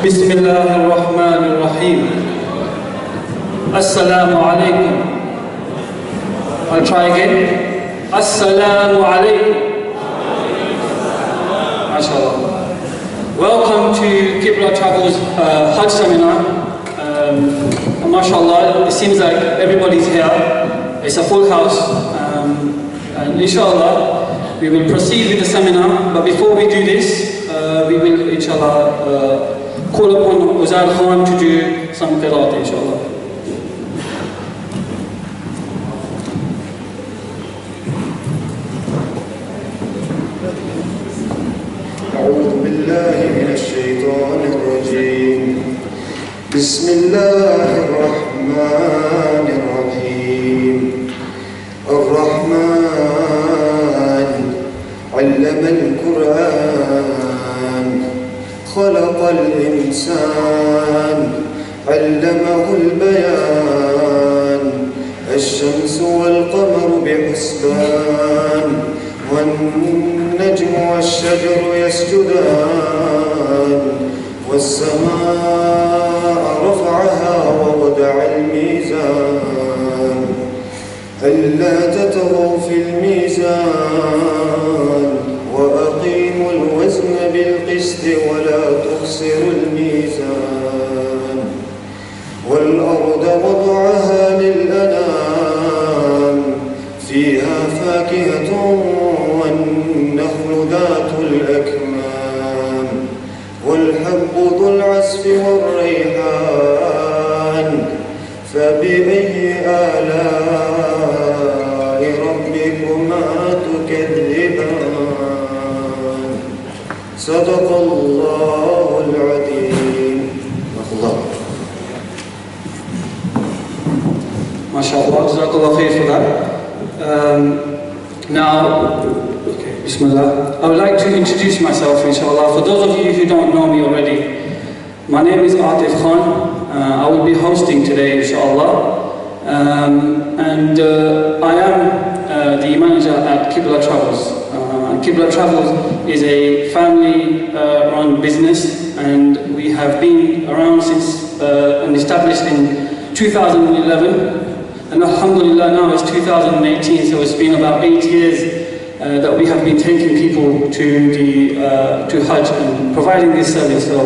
Bismillahirrahmanirrahim. Assalamu alaikum. I'll try again. Assalamu alaikum. MashaAllah. Welcome to Qibla Travels Hajj seminar. MashaAllah, it seems like everybody's here. It's a full house. And inshallah, we will proceed with the seminar. But before we do this, we will inshallah call upon Uzar Khan to do some qiraat inshallah. أعوذ بالله من الشيطان الرجيم. بسم الله الرحمن الرحيم. الرحمن علم القرآن خلق الإنسان علمه البيان الشمس والقمر بحسبان والنجم والشجر يسجدان والسماء رفعها ووضع الميزان ألا تطغوا في الميزان وأقيموا الوزن بالقسط ولا تخسروا الميزان والأرض وضعها للأنام فيها فاكهة والنخل ذات الأكمام والحب ذو العصف والريحان فبأي آلاء ربكما تكذبان صدق الله العظيم. MashaAllah, Jazakallah khair for that. Now, okay, Bismillah. I would like to introduce myself, inshallah. For those of you who don't know me already, my name is Atif Khan. I will be hosting today, inshallah. And I am the manager at Qibla Travels. Qibla Travels is a family-run business, and we have been around since and established in 2011. And alhamdulillah, now it's 2018, so it's been about 8 years that we have been taking people to Hajj and providing this service. So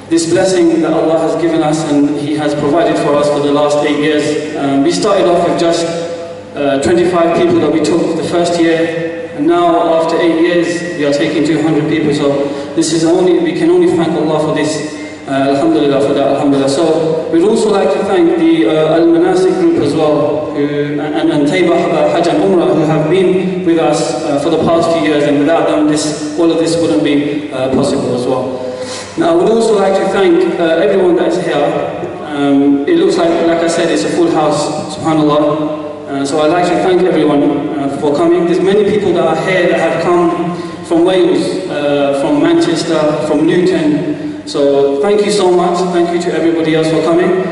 this blessing that Allah has given us and He has provided for us for the last 8 years. We started off with just 25 people that we took the first year, and now after 8 years we are taking 200 people. So this is we can only thank Allah for this. Alhamdulillah for that, alhamdulillah. So we'd also like to thank the Al-Manasik group as well, and Taybah Hajj and Umrah, who have been with us for the past few years, and without them all of this wouldn't be possible as well. Now I would also like to thank everyone that's here. It looks like I said, it's a full house, subhanAllah. So I'd like to thank everyone for coming. There's many people that are here that have come from Wales, from Manchester, from Leyton. So thank you so much, thank you to everybody else for coming.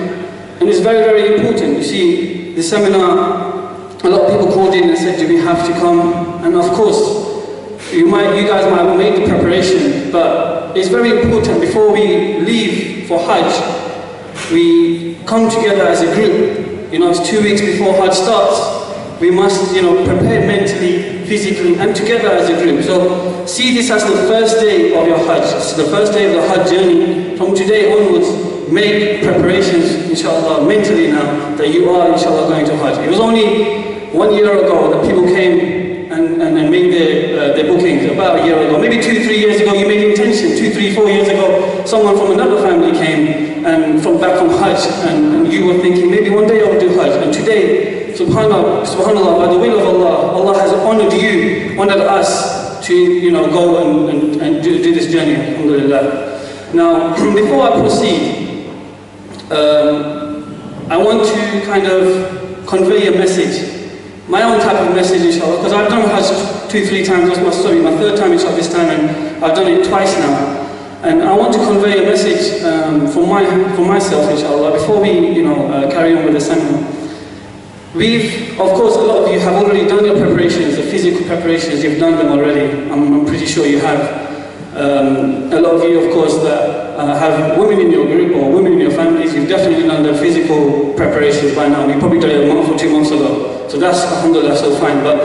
And it's very, very important. You see, the seminar, a lot of people called in and said, do we have to come? And of course, you guys might have made the preparation, but it's very important before we leave for Hajj, we come together as a group. You know, it's 2 weeks before Hajj starts. We must, prepare mentally, physically, and together as a group. So see this as the first day of your Hajj. It's the first day of the Hajj journey. From today onwards, make preparations, inshallah, mentally now, that you are, inshallah, going to Hajj. It was only 1 year ago that people came and made their bookings, about a year ago. Maybe 2-3 years ago, you made intention. 2-3-4 years ago, someone from another family came and back from Hajj, and you were thinking, maybe one day I'll do Hajj. And today, subhanallah, by the will of Allah, Allah has honored you, honored us to go and do this journey, alhamdulillah. Now, before I proceed, I want to kind of convey a message, my own type of message, inshallah, because I've done Hajj 2-3 times. That's my story, my third time inshallah this time, and I've done it twice now. And I want to convey a message for myself, inshallah, before we carry on with the seminar. Of course, a lot of you have already done your preparations, the physical preparations, you've done them already. I'm pretty sure you have. A lot of you, of course, that have women in your group or women in your families, you've definitely done the physical preparations by now. You probably did it a month or 2 months ago. So that's, alhamdulillah, so fine. But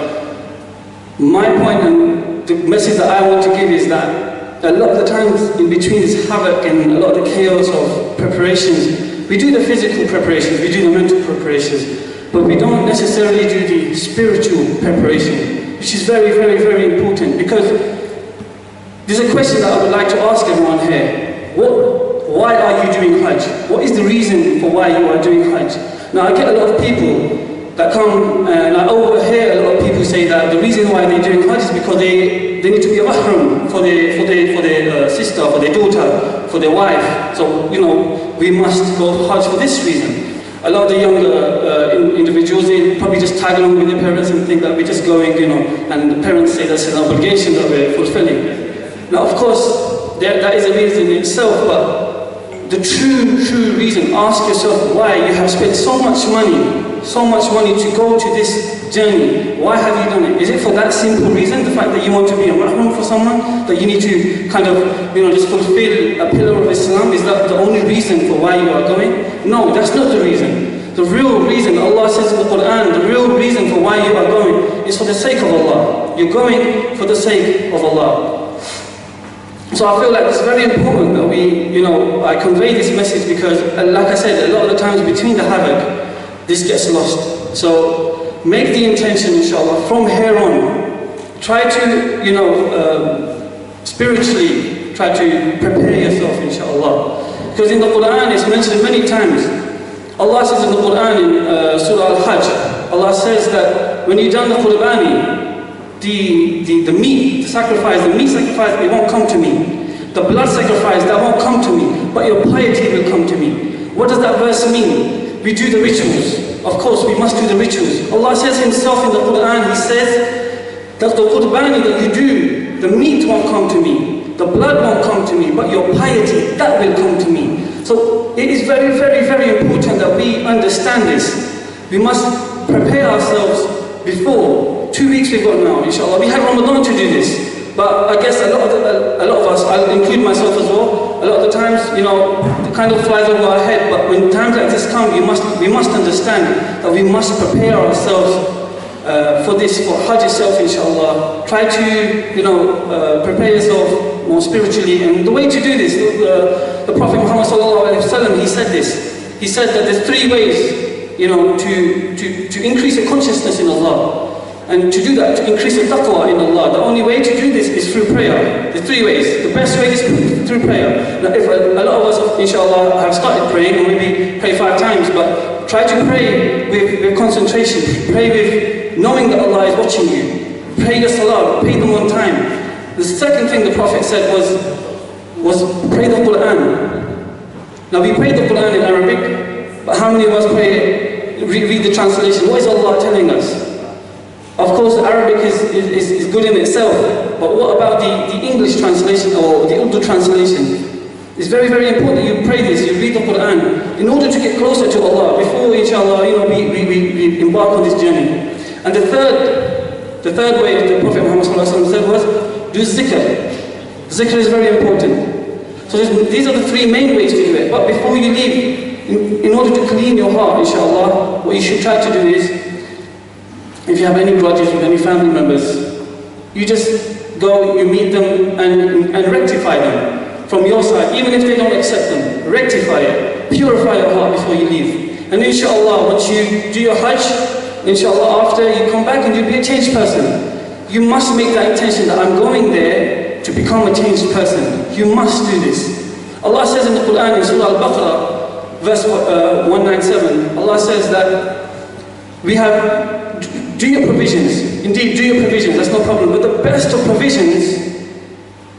my point and the message that I want to give is that a lot of the times in between this havoc and a lot of the chaos of preparations, we do the physical preparations, we do the mental preparations, but we don't necessarily do the spiritual preparation, which is very, very, very important. Because there's a question that I would like to ask everyone here. Why are you doing Hajj? What is the reason for why you are doing Hajj? Now I get a lot of people that come, and I overhear a lot of people say that the reason why they're doing Hajj is because they need to be a mahram for their sister, for their daughter, for their wife. So, you know, we must go Hajj for this reason. A lot of the younger individuals, they probably just tag along with their parents and think that we're just going, you know, and the parents say that's an obligation that we're fulfilling. Now, of course, that is a reason in itself, but the true reason, ask yourself why you have spent so much money to go to this journey. Why have you done it? Is it for that simple reason, the fact that you want to be a mahram for someone, that you need to kind of, you know, just fulfill a pillar of Islam? Is that the only reason for why you are going? No, that's not the reason. The real reason, Allah says in the Quran, the real reason for why you are going is for the sake of Allah. You're going for the sake of Allah. So I feel like it's very important that we, you know, I convey this message because, like I said, a lot of the times between the havoc, this gets lost. So make the intention, inshallah, from here on. Try to, you know, spiritually, try to prepare yourself, inshallah. Because in the Quran, it's mentioned many times. Allah says in the Quran, in Surah Al-Hajj, Allah says that when you've done the Qurbani, the meat sacrifice, it won't come to me. The blood sacrifice, that won't come to me. But your piety will come to me. What does that verse mean? We do the rituals. Of course, we must do the rituals. Allah says Himself in the Quran, He says that the Qurbani that you do, the meat won't come to me. The blood won't come to me. But your piety, that will come to me. So it is very, very, very important that we understand this. We must prepare ourselves before. 2 weeks we've got now, inshallah. We have Ramadan to do this. But I guess a lot of us, I'll include myself as well, a lot of the times, you know, it kind of flies over our head. But when times like this come, we must understand that we must prepare ourselves for this, for Hajj itself, inshallah. Try to, you know, prepare yourself more spiritually. And the way to do this, the Prophet Muhammad sallallahu alaihi wasallam, he said this. He said that there's 3 ways, you know, to increase your consciousness in Allah. And to do that, to increase your taqwa in Allah, the only way to do this is through prayer. There's 3 ways. The best way is through prayer. Now, if a lot of us, inshallah, have started praying, or maybe pray 5 times, but try to pray with concentration. Pray with knowing that Allah is watching you. Pray the salah, pray them on time. The second thing the Prophet said was pray the Quran. Now we pray the Quran in Arabic, but how many of us read the translation? What is Allah telling us? Of course, Arabic is good in itself, but what about the English translation or the Urdu translation? It's very, very important that you pray this, you read the Quran, in order to get closer to Allah, before, inshallah, you know, we embark on this journey. And the third way that the Prophet Muhammad said was, do zikr. Zikr is very important. So these are the 3 main ways to do it. But before you leave, in order to clean your heart, inshallah, what you should try to do is, if you have any grudges with any family members, you just go, you meet them and rectify them from your side, even if they don't accept them. Rectify it, purify your heart before you leave. And inshallah, once you do your Hajj, inshallah, after you come back and you'll be a changed person. You must make that intention that I'm going there to become a changed person. You must do this. Allah says in the Quran, in Surah Al-Baqarah, verse 197, Allah says that we have, do your provisions. Indeed, do your provisions, that's no problem. But the best of provisions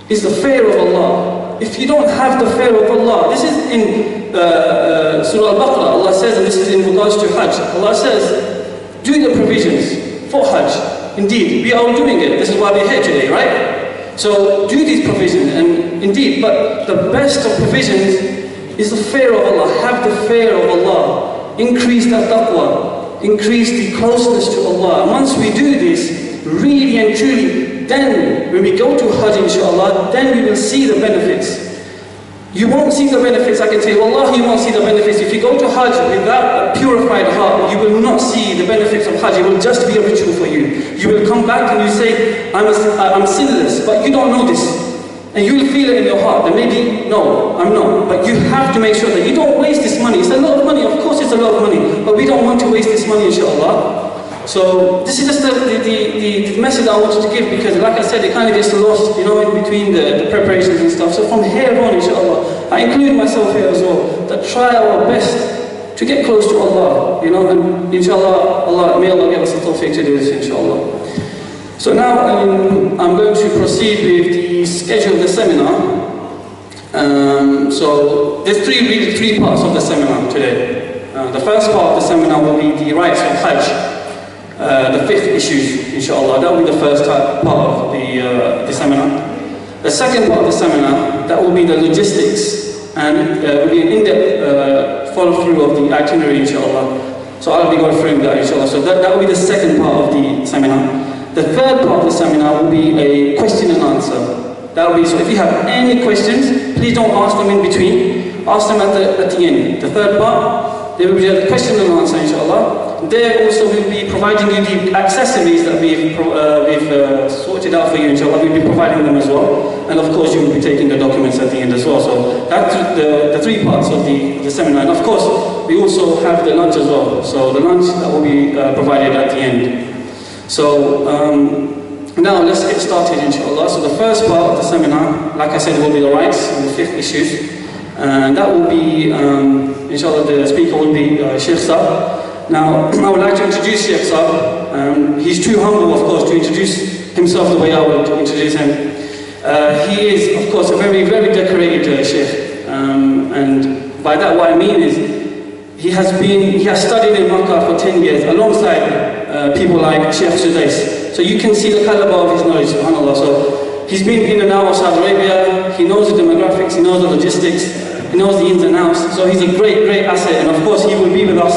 is the fear of Allah. If you don't have the fear of Allah, this is in Surah Al-Baqarah, Allah says, and this is in regards to Hajj, Allah says, do the provisions for Hajj. Indeed, we are all doing it. This is why we're here today, right? So do these provisions, and indeed, but the best of provisions is the fear of Allah. Have the fear of Allah. Increase that taqwa. Increase the closeness to Allah. And once we do this, really and truly, then when we go to Hajj, inshallah, then we will see the benefits. You won't see the benefits, I can say, Wallah, you won't see the benefits. If you go to Hajj without a purified heart, you will not see the benefits of Hajj. It will just be a ritual for you. You will come back and you say, I'm sinless, but you don't know this. And you will feel it in your heart that maybe, no, I'm not. But you have to make sure that you don't waste this money. It's a lot of money, of course it's a lot of money, but we don't want to waste this money, inshallah. So this is just the message I wanted to give, because like I said, it kind of gets lost, you know, in between the preparations and stuff. So from here on, inshallah, I include myself here as well, that try our best to get close to Allah, you know, and inshallah, may Allah give us the tawfiq to do this, inshallah. So now I'm going to proceed with the schedule of the seminar. So there's three parts of the seminar today. The first part of the seminar will be the rites of Hajj. The 5th issues, inshallah, that will be the first part of the seminar. The second part of the seminar, that will be the logistics, and will be an in-depth follow-through of the itinerary, inshallah. So I'll be going through that, inshallah. So that will be the second part of the seminar. The third part of the seminar will be a question and answer. That will be, so if you have any questions, please don't ask them in between, ask them at the end. The third part, there will be a question and answer, inshallah. There also we'll be providing you the accessories that we've sorted out for you, inshallah. We'll be providing them as well. And of course you will be taking the documents at the end as well. So that's the 3 parts of the seminar. And of course, we also have the lunch as well. So the lunch that will be provided at the end. So now let's get started, inshallah. So the first part of the seminar, like I said, will be the rights and the 5th issues. And that will be, inshallah, the speaker will be Sheikh Saab. Now, I would like to introduce Sheikh Saab. He's too humble, of course, to introduce himself the way I would introduce him. He is, of course, a very, very decorated Sheikh. And by that, what I mean is, he has studied in Makkah for 10 years, alongside people like Sheikh Sudais. So you can see the caliber of his knowledge, subhanAllah. So he's been in and out of Saudi Arabia, he knows the demographics, he knows the logistics, he knows the ins and outs. So he's a great, great asset, and of course he will be with us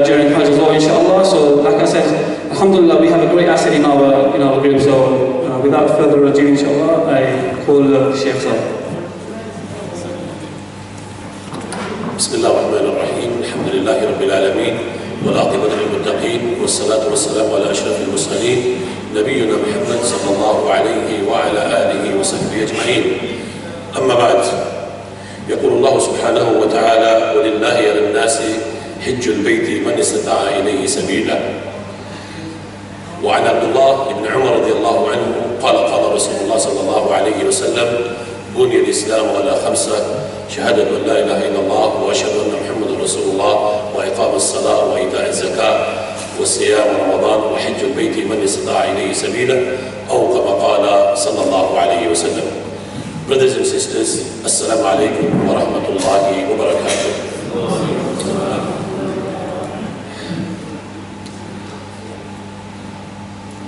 during Hajj as well, inshallah. So like I said, alhamdulillah, we have a great asset in our group. So without further ado, inshallah, I call Sheikh Saab. بسم الله الرحمن الرحيم الحمد لله رب العالمين والعاقبة للمتقين والصلاة والسلام على أشرف المرسلين نبينا محمد صلى الله عليه وعلى آله وصحبه أجمعين. أما بعد، يقول الله سبحانه وتعالى: ولله على الناس حج البيت من استطاع إليه سبيلا. وعن عبد الله بن عمر رضي الله عنه قال: قال رسول الله صلى الله عليه وسلم: بني الإسلام على 5: شهادة أن لا إله إلا الله وأشهد أن محمد رسول الله وإقام الصلاة وإيتاء الزكاة وصيام رمضان وحج البيت من استطاع إليه سبيلا أو كما قال صلى الله عليه وسلم. Brothers and sisters, Assalamu alaikum wa rahmatullahi wa barakatuh.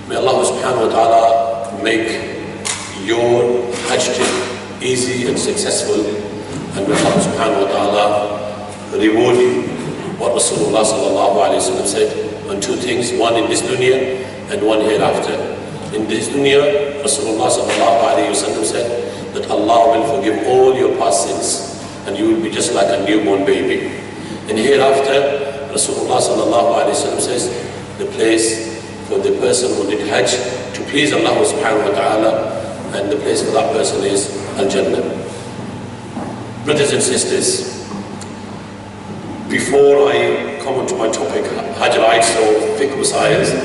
May Allah subhanahu wa ta'ala make your Hajj trip easy and successful, and may Allah subhanahu wa ta'ala reward you what Rasulullah sallallahu alayhi wa sallam said on 2 things, one in this dunya and one hereafter. In this dunya, Rasulullah sallallahu alayhi wa sallam said that Allah will forgive all your past sins and you will be just like a newborn baby. And hereafter, Rasulullah sallallahu alayhi wa sallam says the place for the person who did Hajj to please Allah subhanahu wa ta'ala, and the place for that person is Al-Jannah. Brothers and sisters, before I come on to my topic, Hajj rights or fiqh science,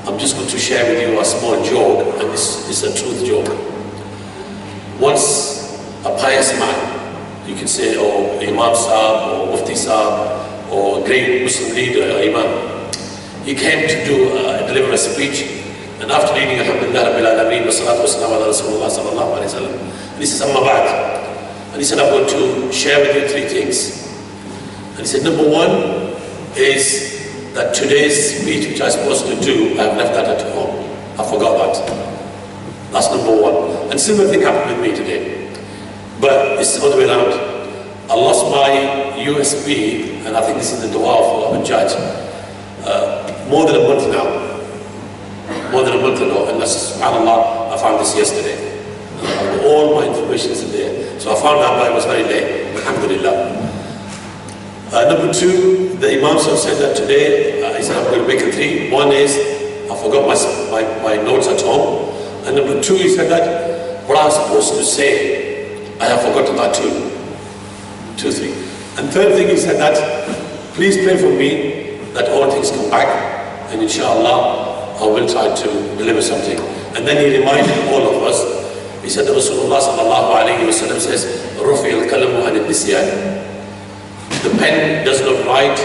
I'm just going to share with you a small joke, and this is a truth joke. Once a pious man, you can say, or Imam Saab, or Mufti Saab, or a great Muslim leader, or Imam, he came to deliver a speech, and after reading Alhamdulillah Rabbil Alameen wa salatu wa salam ala Rasulullah sallallahu alayhi wa sallam, and he says, Amma ba'd, and he said, I'm going to share with you 3 things. And he said, number 1 is that today's speech, which I was supposed to do, I have left that at home. I forgot that. That's number 1. And similar thing happened with me today. But it's the other way around. I lost my USB, and I think this is the dua for a judge, more than a month now. more than a month ago, and subhanAllah, I found this yesterday. All my information is in there. So I found out, but it was very late. Alhamdulillah. Number two, the Imam said that today, he said I'm going to make it 3. One is, I forgot my notes at home. And number 2, he said that what I was supposed to say, I have forgotten that too. 2, 3. And third thing, he said that, please pray for me that all things come back, and inshallah, I will try to deliver something. And then he reminded all of us, he said that Rasulullah sallallahu alayhi wa sallam says, Rufi al-kalamu an-nisyan. The pen does not write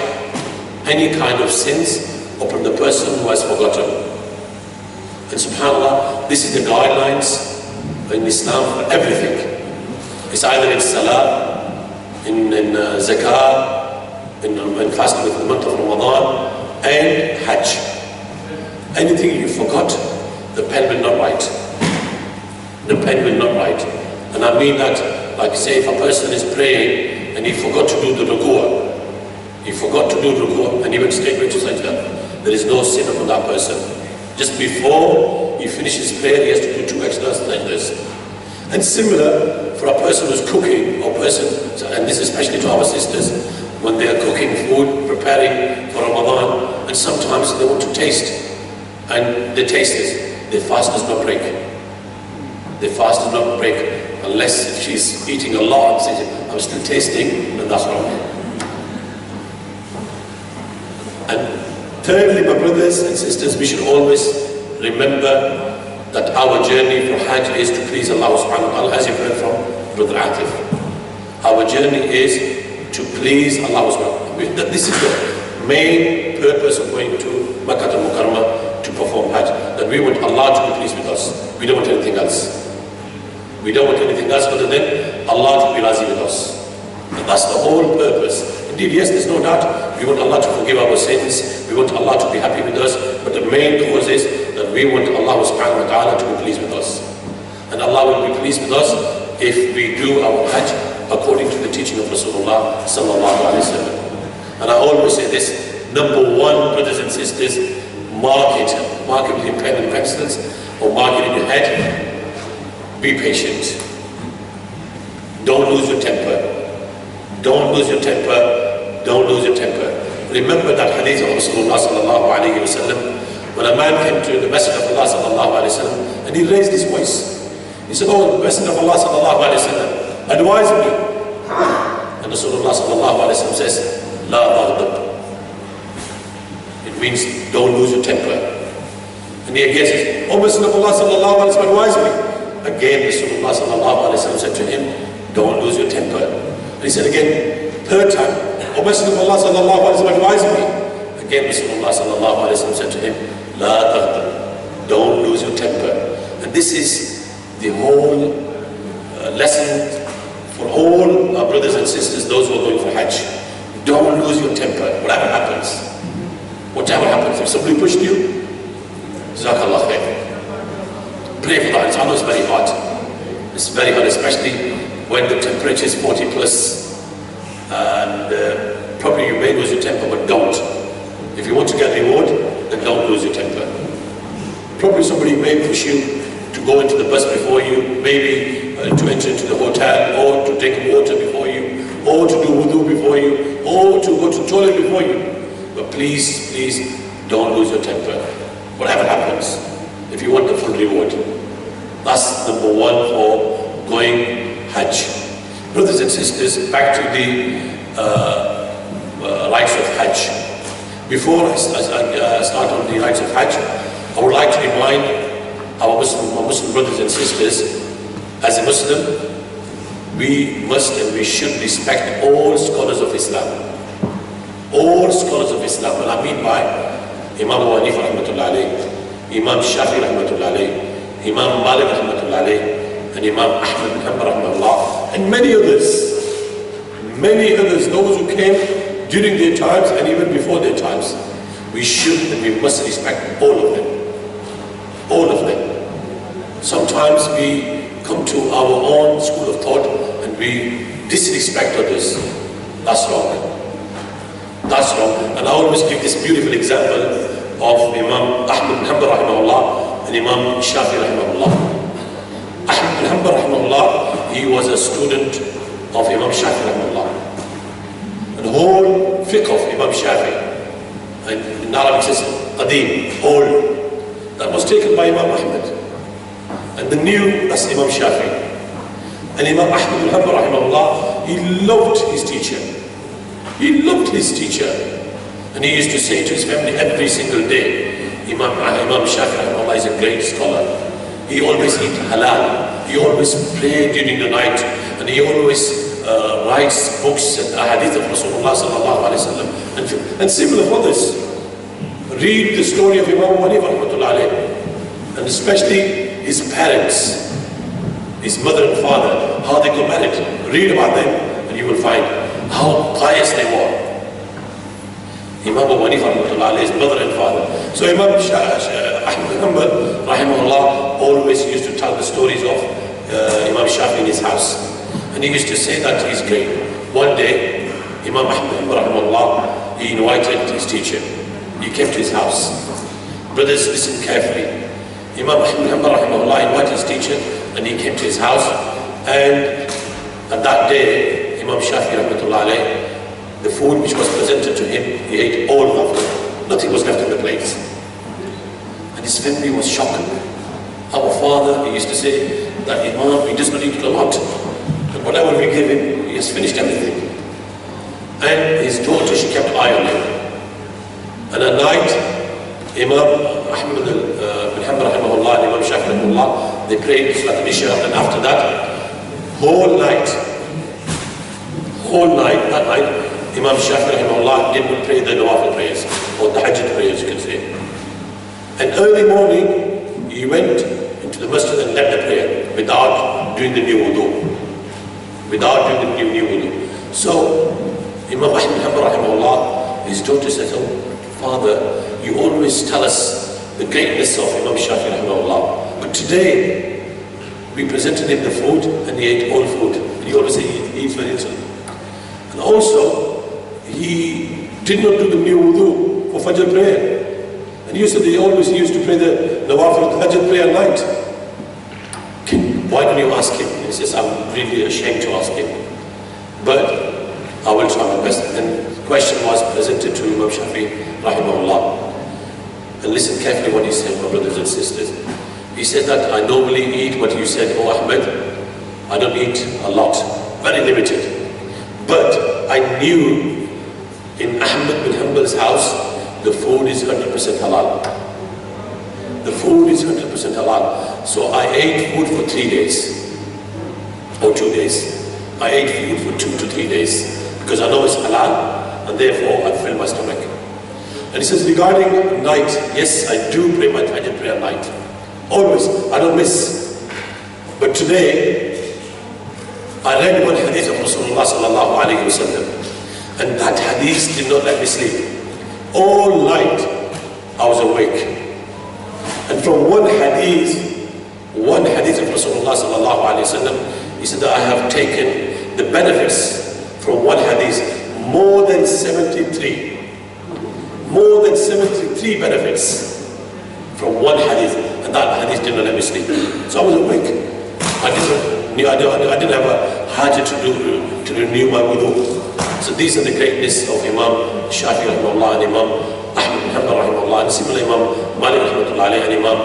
any kind of sins upon the person who has forgotten. And subhanAllah, this is the guidelines in Islam for everything. It's either in salah, in zakah, in fasting with the month of Ramadan, and Hajj. Anything you forgot, the pen will not write. The pen will not write. And I mean that, like say, if a person is praying and he forgot to do the ruku'ah, and he went straight to sajda, there is no sin upon that person. Just before he finishes prayer, he has to do 2 extra sajdas. And similar for a person who's cooking, or person, and this is especially to our sisters, when they are cooking food, preparing for Ramadan, and sometimes they want to taste, and they taste it, their fast does not break. Their fast does not break, unless if she's eating a lot and says, I'm still tasting, then that's wrong. And thirdly, my brothers and sisters, we should always remember that our journey for Hajj is to please Allah subhanahu wa ta'ala, as you've heard from Brother Atif. Our journey is to please Allah subhanahu wa ta'ala. This is the main purpose of going to Makkah al-Mukarramah to perform Hajj. That we want Allah to be pleased with us. We don't want anything else. We don't want anything else other than Allah to be razi with us. And that's the whole purpose. Indeed, yes, there's no doubt. We want Allah to forgive our sins. We want Allah to be happy with us. But the main cause is that we want Allah subhanahu wa ta'ala to be pleased with us. And Allah will be pleased with us if we do our Hajj according to the teaching of Rasulullah sallallahu alayhi wa sallam. And I always say this, number 1, brothers and sisters, mark it with your pen and pencils, or mark it in your head. Be patient. Don't lose your temper. Don't lose your temper. Don't lose your temper. Remember that hadith of Rasulullah sallallahu alayhi wa sallam, when a man came to the Messenger of Allah sallallahu alayhi wa sallam, and he raised his voice. He said, oh, the Messenger of Allah sallallahu alayhi wa sallam, advise me. And Rasulullah sallallahu alayhi wa sallam says, La taghdab. It means, don't lose your temper. And he again says, oh, Messenger of Allah sallallahu alayhi wa sallam, advise me. Again, Rasulullah sallallahu alayhi wa sallam said to him, don't lose your temper. And he said again, 3rd time, O Messenger of Allah sallallahu alayhi wa sallam, advise me. Again, Rasulullah sallallahu alayhi wa sallam said to him, La taghdab, don't lose your temper. And this is the whole lesson for all our brothers and sisters, those who are going for Hajj. Don't lose your temper, whatever happens. Whatever happens, if somebody pushed you, Jazakallah khair. Pray for that. I know it's very hot. It's very hot, especially when the temperature is 40 plus. And probably you may lose your temper, but don't. If you want to get reward, then don't lose your temper. Probably somebody may push you to go into the bus before you, maybe to enter into the hotel, or to drink water before you, or to do wudu before you, or to go to the toilet before you. But please, please, don't lose your temper. Whatever happens, if you want the full reward. That's number 1 for going Hajj. Brothers and sisters, back to the rites of Hajj. Before I start on the rites of Hajj, I would like to remind our Muslim brothers and sisters, as a Muslim, we must and we should respect all scholars of Islam. All scholars of Islam. And I mean by Imam Abu Hanifa rahmatullah alayhi, Imam Shafi rahmatullah alayhi, Imam Malik rahmatullah alayhi, and Imam Ahmad bin Hanbal rahmatullah, and many others, those who came during their times and even before their times. We should and we must respect all of them. All of them. Sometimes we come to our own school of thought and we disrespect others. That's wrong. That's wrong. And I always give this beautiful example of Imam Ahmad bin Hanbal rahimahullah and Imam Shafi rahimahullah. Ahmad bin Hanbal rahimahullah, he was a student of Imam Shafi rahimahullah. And the whole fiqh of Imam Shafi, and in Arabic it says qadim, old, that was taken by Imam Ahmad. And the new, that's Imam Shafi. And Imam Ahmad bin Hanbal rahimahullah, he loved his teacher. He loved his teacher. And he used to say to his family every single day, Imam Shafi rahimahullah is a great scholar. He always eat halal. He always prayed during the night. And he always writes books and ahadith of Rasulullah sallallahu alayhi wa sallam. And similar for this. Read the story of Imam Wali rahmatullah alayhi. And especially his parents, his mother and father, how they got married. Read about them and you will find how pious they were. Imam Abu Hanifa rahmatullah, his mother and father. So Imam Ahmad bin Hanbal rahimahullah always used to tell the stories of Imam Shafi in his house. And he used to say that he's great. One day, Imam Ahmad bin Hanbal rahimahullah, he invited his teacher. He came to his house. Brothers, listen carefully. Imam Ahmad bin Hanbal rahimahullah invited his teacher and he came to his house. And at that day, Imam Shafi rahmatullah alayhi, the food which was presented to him, he ate all of it. Nothing was left in the plates. And his family was shocked. Our father, he used to say that Imam, he does not eat a lot. And whatever we give him, he has finished everything. And his daughter, she kept eye on him. And at night, Imam Ahmad bin Hanbal rahimahullah and Imam Shafi rahimahullah, they prayed Salat al-Isha. And after that, whole night, that night, Imam Shafi rahimahullah didn't pray the Nawafil prayers, or the Hajj prayers you can say. And early morning, he went into the masjid and led the prayer without doing the new wudu. So, Imam Ahmad bin Hanbal rahimahullah, his daughter said, "Oh, Father, you always tell us the greatness of Imam Shafi rahimahullah. But today, we presented him the food and he ate all food. And he always said he eats very little. And also, he did not do the new wudu for Fajr prayer. And he said he always used to pray the Nawafil Fajr prayer at night. Why don't you ask him?" He says, "I'm really ashamed to ask him. But I will try my best." And the question was presented to Imam Shafi rahimahullah. And listen carefully what he said, my brothers and sisters. He said that I normally eat what you said, "Oh Ahmed, I don't eat a lot, very limited. But I knew in Ahmad bin Hanbal's house, the food is 100% halal. The food is 100% halal. So I ate food for 3 days, or 2 days. I ate food for 2 to 3 days, because I know it's halal, and therefore I fill my stomach." And he says, regarding night, yes, I do pray my Fajr prayer at night. Always, I don't miss. But today, I read one hadith of Rasulullah sallallahu alayhi wa sallam. And that hadith did not let me sleep. All night I was awake. And from one hadith of Rasulullah sallallahu alayhi wa sallam, he said that I have taken the benefits from one hadith, more than 73 benefits from one hadith. And that hadith did not let me sleep. So I was awake. I didn't have a hajj to renew my wudu. So these are the greatness of Imam Shafi rahimahullah and Imam Ahmad bin Hanbal rahimahullah, and similarly Imam Malik rahmatullah alayhi and Imam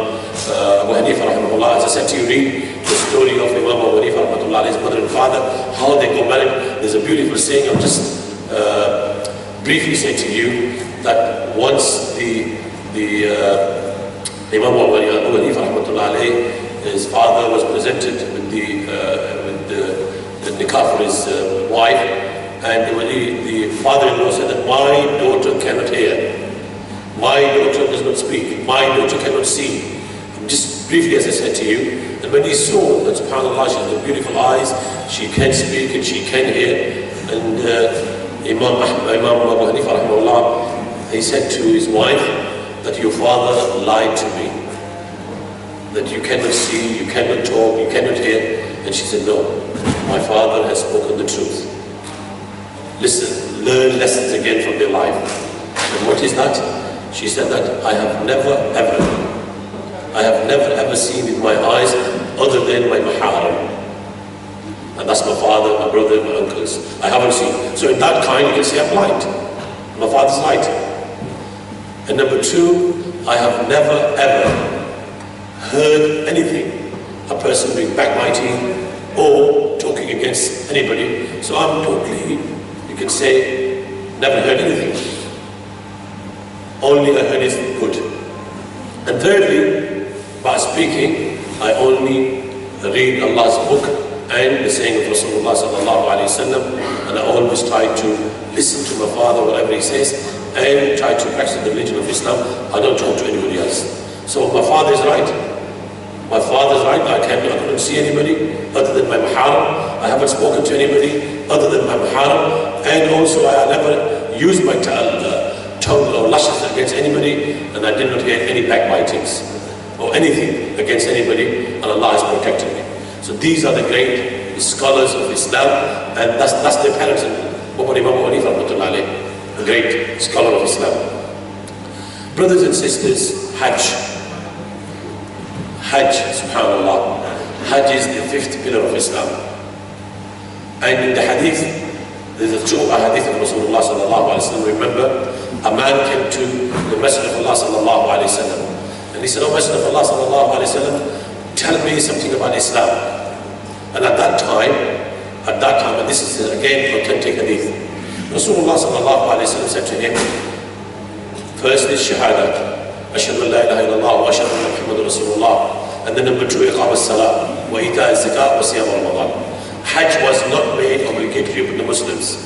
Abu Hanifa rahimahullah. As I said to you, read the story of Imam Abu Hanifa rahmatullah alayhi, his mother and father, how they got married. There's a beautiful saying. I'll just briefly say to you that once the Imam Abu Hanifa rahmatullah alayhi, his father was presented with the nikah for his wife. And the father-in-law said that my daughter cannot hear, my daughter does not speak, my daughter cannot see. And just briefly, as I said to you, and when he saw that subhanAllah, she has beautiful eyes, she can speak and she can hear, and Imam Abu Hanifa rahimahullah, he said to his wife that your father lied to me, that you cannot see, you cannot talk, you cannot hear. And she said, no, my father has spoken the truth. Listen, learn lessons again from their life. And what is that? She said that I have never ever seen with my eyes other than my maharam. And that's my father, my brother, my uncles. I haven't seen. So in that kind, you can say I'm blind. My father's light. And number two, I have never ever heard anything, a person being backbiting or talking against anybody. So I'm totally, you can say, never heard anything. Only I heard is good. And thirdly, by speaking, I only read Allah's book and the saying of Rasulullah sallallahu alayhi wa sallam, and I always try to listen to my father, whatever he says, and try to practice the religion of Islam. I don't talk to anybody else. So my father is right. My father is right. I couldn't see anybody other than my maharam. I haven't spoken to anybody other than my maharam, and also I never used my tongue or lashes against anybody, and I did not hear any backbitings or anything against anybody, and Allah has protected me. So these are the great scholars of Islam, and that's their parents. A great scholar of Islam. Brothers and sisters, Hajj, subhanallah. Hajj is the fifth pillar of Islam. And in the hadith, there's a two hadith of Rasulullah sallallahu alayhi wa sallam. Remember, a man came to the Messenger of Allah sallallahu alayhi wa sallam, and he said, "Oh Messenger of Allah sallallahu alayhi wa sallam, tell me something about Islam." And at that time, and this is again authentic hadith, Rasulullah sallallahu alayhi wa sallam said to him, first is shahada, ashhadu an la ilaha illallah wa ashhadu anna Muhammadur Rasulullah, and then number two, iqam as-salah, wa ita az-zakat, wa siyam Ramadan. Hajj was not made obligatory for the Muslims.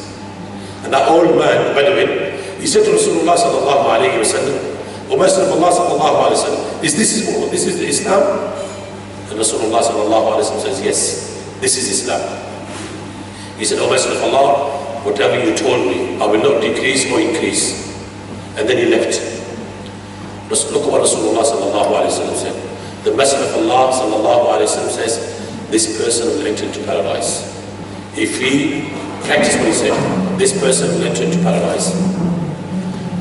And that old man, the Bedouin, he said to Rasulullah sallallahu alayhi wa sallam, O Messenger of Allah sallallahu alayhi wa sallam, is this the Islam? And Rasulullah sallallahu alayhi wa sallam says, yes, this is Islam. He said, O Messenger of Allah, whatever you told me, I will not decrease or increase. And then he left. Look at what Rasulullah sallallahu alayhi wa sallam said. The Messenger of Allah sallallahu alayhi wa sallam says, this person will enter into paradise. If he practices what he said, this person will enter into paradise.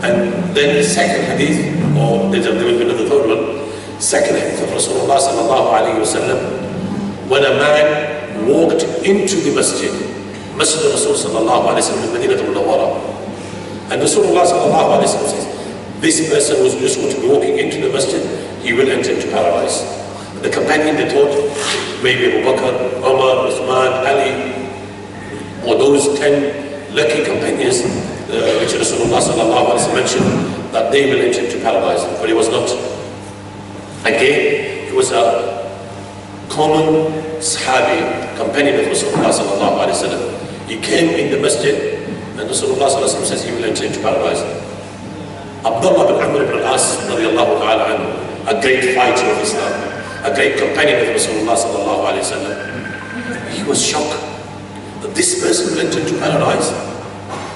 And then the second hadith, or there will be another third one, second hadith of Rasulullah sallallahu alayhi wa sallam, when a man walked into the masjid of Rasul sallallahu alayhi wa sallam in Medina al-Munawwara, and Rasulullah sallallahu alayhi wa sallam says, this person who's just going to be walking into the masjid, he will enter into paradise. The companion, they thought, maybe Abu Bakr, Umar, Uthman, Ali, or those 10 lucky companions which Rasulullah sallallahu alayhi wa sallam mentioned, that they will enter into paradise. But it was not. Again, it was a common sahabi, companion of Rasulullah sallallahu alayhi wa sallam. He came in the masjid, and Rasulullah sallallahu alayhi wa sallam says he will enter into paradise. Abdullah bin Amr ibn al-As, radiallahu ta'ala anhu, a great fighter of Islam, a great companion of Rasulullah sallallahu alayhi wa sallam, he was shocked that this person will enter into paradise.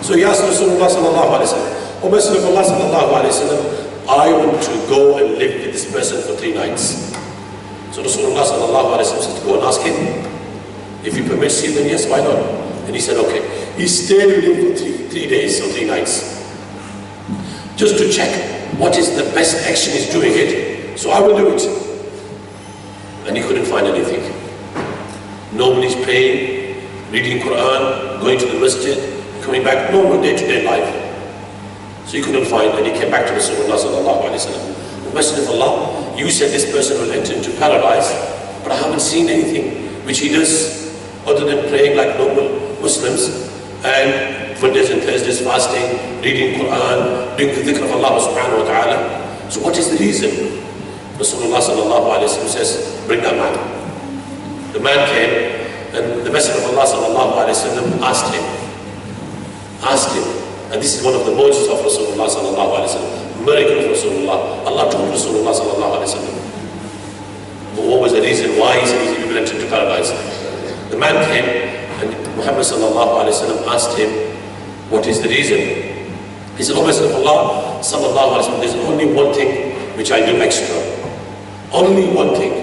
So he asked Rasulullah sallallahu alayhi wa sallam, O Messenger of Allah sallallahu alayhi wa sallam, I want to go and live with this person for 3 nights. So Rasulullah sallallahu alayhi wa sallam said, go and ask him. If he permits you, then yes, why not? And he said, okay. He stayed with him for 3 days or 3 nights, just to check what is the best action he's doing it. So I will do it. And he couldn't find anything. Nobody's praying, reading Quran, going to the masjid, coming back, normal day-to-day life. So he couldn't find, and he came back to Rasulullah sallallahu alayhi wa sallam. The Messenger of Allah, you said this person will enter into paradise, but I haven't seen anything which he does other than praying like normal Muslims, and Mondays and Thursdays fasting, reading Quran, doing the dhikr of Allah subhanahu wa ta'ala. So what is the reason? Rasulullah sallallahu alayhi wa sallam says, bring that man. The man came, and the Messenger of Allah sallallahu alayhi wa sallam asked him, and this is one of the mu'jizas of Rasulullah sallallahu alayhi wa sallam, miracle of Rasulullah. Allah told Rasulullah sallallahu alayhi wa sallam. But what was the reason why he said he will enter into paradise? The man came, and Muhammad sallallahu alayhi wa sallam asked him, what is the reason? He said, O Messenger of Allah sallallahu alayhi wa sallam, there's only one thing which I do extra. Only one thing.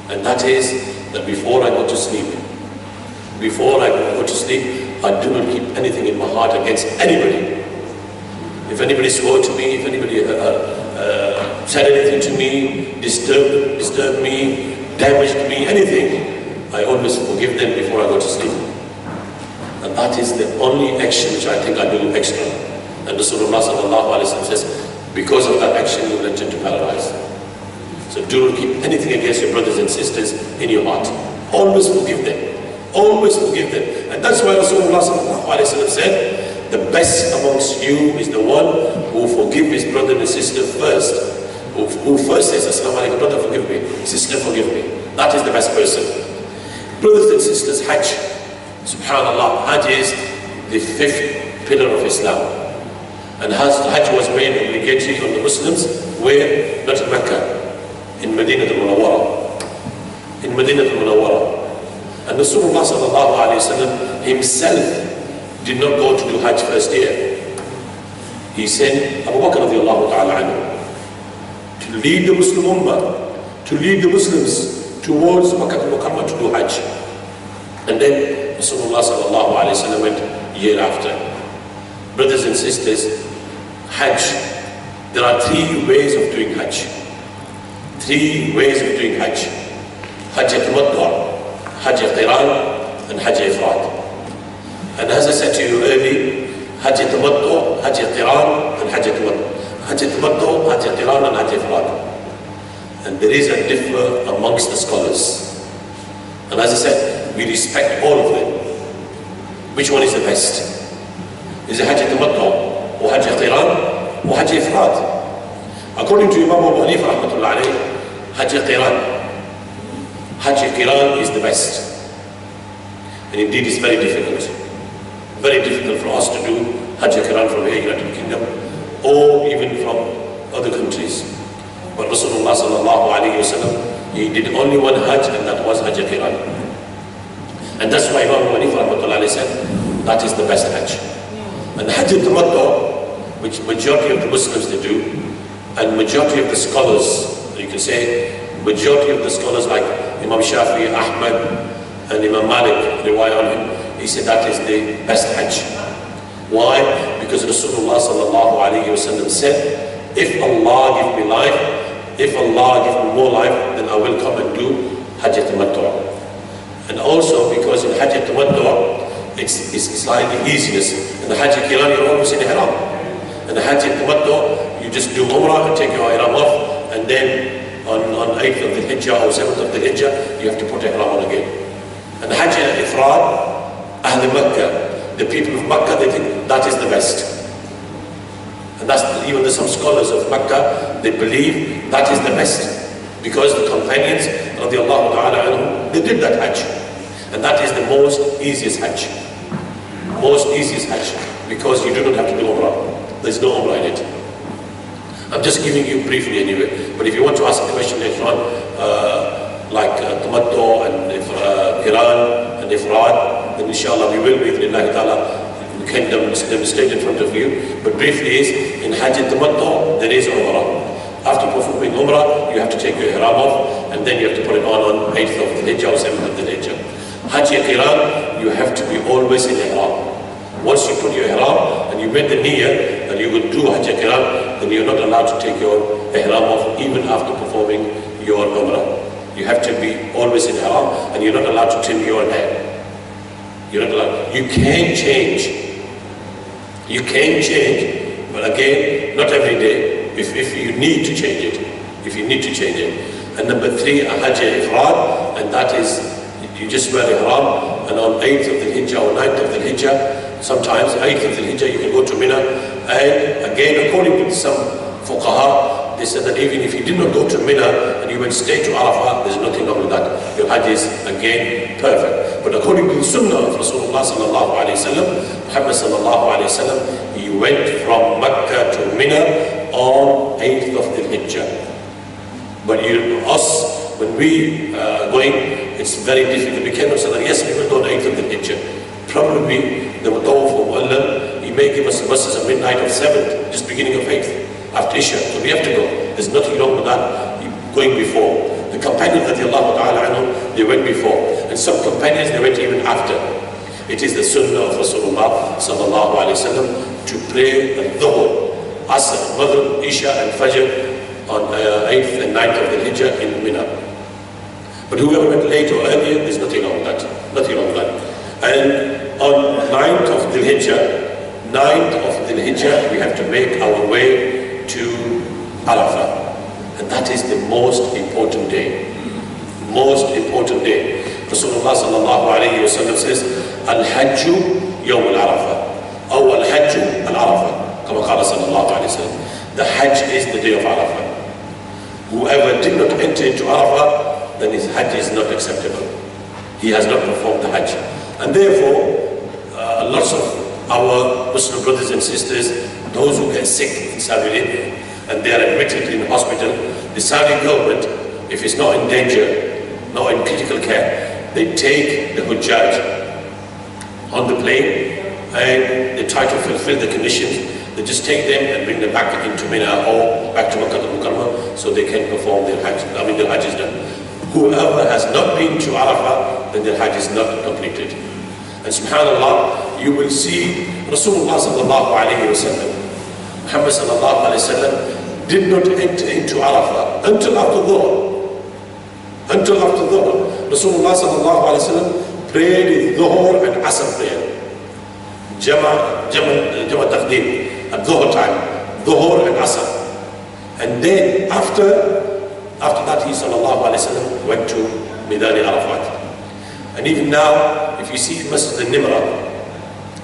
And that is that before I go to sleep, I do not keep anything in my heart against anybody. If anybody swore to me, if anybody said anything to me, disturbed me, damaged me, anything, I always forgive them before I go to sleep. And that is the only action which I think I do extra. And Rasulullah sallallahu alaihi wasallam says, because of that action you will enter into paradise. So do not keep anything against your brothers and sisters in your heart. Always forgive them. Always forgive them. And that's why Rasulullah sallallahu alaihi wasallam said, the best amongst you is the one who forgive his brother and sister first. Who first says, Assalamu alaikum, brother forgive me, sister forgive me. That is the best person. Brothers and sisters, Hajj. Subhanallah, Hajj is the 5th pillar of Islam. And Hajj was made obligatory on the Muslims where? Not in Mecca, in Medina al-Munawwara. In Medina al-Munawwara. And Rasulullah sallallahu alayhi wa sallam himself did not go to do Hajj first year. He sent Abu Bakr radiallahu ta'ala anhu to lead the Muslim Ummah, to lead the Muslims towards Makkah al-Mukarramah to do Hajj. And then Rasulullah sallallahu alayhi wa sallam went year after. Brothers and sisters, Hajj, there are 3 ways of doing Hajj. 3 ways of doing Hajj. Hajj al-Tamattu', Hajj al-Qiran, and Hajj al-Ifrad. And as I said to you earlier, Hajj al-Tamattu', Hajj al-Qiran, and Hajj al-Tamattu'. Hajj al-Tamattu', Hajj al-Qiran, and Hajj al-Ifrad. And there is a differ amongst the scholars. And as I said, we respect all of them. Which one is the best? Is it Hajj al-Tamattu', or Hajj al-Qiran, or Hajj al-Ifrad? According to Imam Abu Hanifa rahmatullah alayhi, Hajj al-Qiran. Hajj al-Qiran is the best. And indeed it's very difficult. Very difficult for us to do Hajj al-Qiran from here, United Kingdom, or even from other countries. But Rasulullah sallallahu alayhi wa sallam, he did only one Hajj, and that was Hajj al-Qiran. And that's why Imam Abu Hanifa rahmatullah alayhi said, that is the best Hajj. And Hajj al-Tamattu', which majority of the Muslims they do, and majority of the scholars, you can say, majority of the scholars like Imam Shafi, Ahmad, and Imam Malik, rely on him, he said that is the best Hajj. Why? Because Rasulullah sallallahu alayhi wa sallam said, if Allah give me life, if Allah give me more life, then I will come and do Hajj al-Tamattu'. And also because in Hajj al-Tamattu', it's like the easiness. In the Hajj al-Qiran, you're always in Ihram. And the Hajj al-Tamattu', you just do Umrah and take your Ihram off, and then on 8th of the Hijjah or 7th of the Hijjah, you have to put Ihram on again. And the Hajj al-Ifrad, Ahl Makkah, the people of Makkah, they think that is the best. And that's even some scholars of Makkah, they believe that is the best. Because the companions, radiallahu ta'ala anhum, they did that Hajj. And that is the most easiest Hajj. Most easiest Hajj. Because you do not have to do Umrah. There's no Umrah in it. I'm just giving you briefly anyway. But if you want to ask a question later on, like Tamattu' and Qiran and Ifrad, then inshallah we will, bi'idhnillahi ta'ala, we can demonstrate in front of you. But briefly is, in Hajj al-Tamattu', there is Umrah. After performing Umrah, you have to take your Ihram off, and then you have to put it on 8th of the Hijjah or 7th of the Hijjah. Hajj al-Qiran, you have to be always in Ihram. Once you put your Ihram, and you made the niyyah that you will do Hajj al-Qiran, then you're not allowed to take your Ihram off even after performing your Umrah. You have to be always in Ihram, and you're not allowed to trim your hair. You're not allowed. You can change. You can change, but again, not every day. If you need to change it. If you need to change it. And number 3, a Hajj al-Ifrad, and that is, you just wear Ihram, and on 8th of the Hijjah or 9th of the Hijjah, sometimes 8th of the Hijjah, you can go to Mina. And again, according to some fuqaha, they said that even if you did not go to Mina and you went straight to Arafat, there's nothing wrong with that. Your Hajj is again perfect. But according to the Sunnah of Rasulullah sallallahu alayhi wa sallam, Muhammad sallallahu alayhi wa sallam, he went from Mecca to Mina on 8th of the Hijjah. But us, when we are going, it's very difficult. We cannot say that, yes, we will go on 8th of the Hijjah. Probably the Tawaf of Allah, he may give us buses at midnight of 7th, just beginning of 8th, after Isha. So we have to go. There's nothing wrong with that, going before. The companions radiallahu ta'ala anhum, they went before. And some companions, they went even after. It is the sunnah of Rasulullah sallallahu alayhi wa sallam to pray al-dhuhr Asr, Maghrib, Isha and Fajr on 8th and 9th of the Hijjah in Mina. But whoever went late or earlier, there's nothing wrong with that. Nothing wrong with that. And on 9th of the Hijjah, we have to make our way to Arafat. And that is the most important day. Most important day. Rasulullah sallallahu alayhi wa sallam says, Al-Hajju Yawm al-Arafah. Or Al-Hajju al-Arafah. Kama qala sallallahu alayhi wa sallam. The Hajj is the day of Arafah. Whoever did not enter into Arafah, then his Hajj is not acceptable. He has not performed the Hajj. And therefore, lots of our Muslim brothers and sisters, those who get sick in Saudi Arabia, and they are admitted in the hospital, the Saudi government, if it's not in danger, not in critical care, they take the Hujjaj on the plane and they try to fulfill the conditions. They just take them and bring them back into Mina or back to Makkah al-Mukarramah so they can perform their Hajj. I mean, their Hajj is done. Whoever has not been to Arafah, then their Hajj is not completed. And subhanAllah, you will see Rasulullah sallallahu alayhi wa sallam, Muhammad sallallahu alayhi wa sallam, did not enter into Arafah until after Dhuhr. Until after Dhuhr. Rasulullah sallallahu alayhi wa sallam prayed Dhuhr and Asr prayer. Jama Taqdeem. At Dhuhr time, Dhuhr and Asr. And then after that, he sallallahu alayhi wa sallam went to Midani Arafat. And even now, if you see Masjid al-Nimra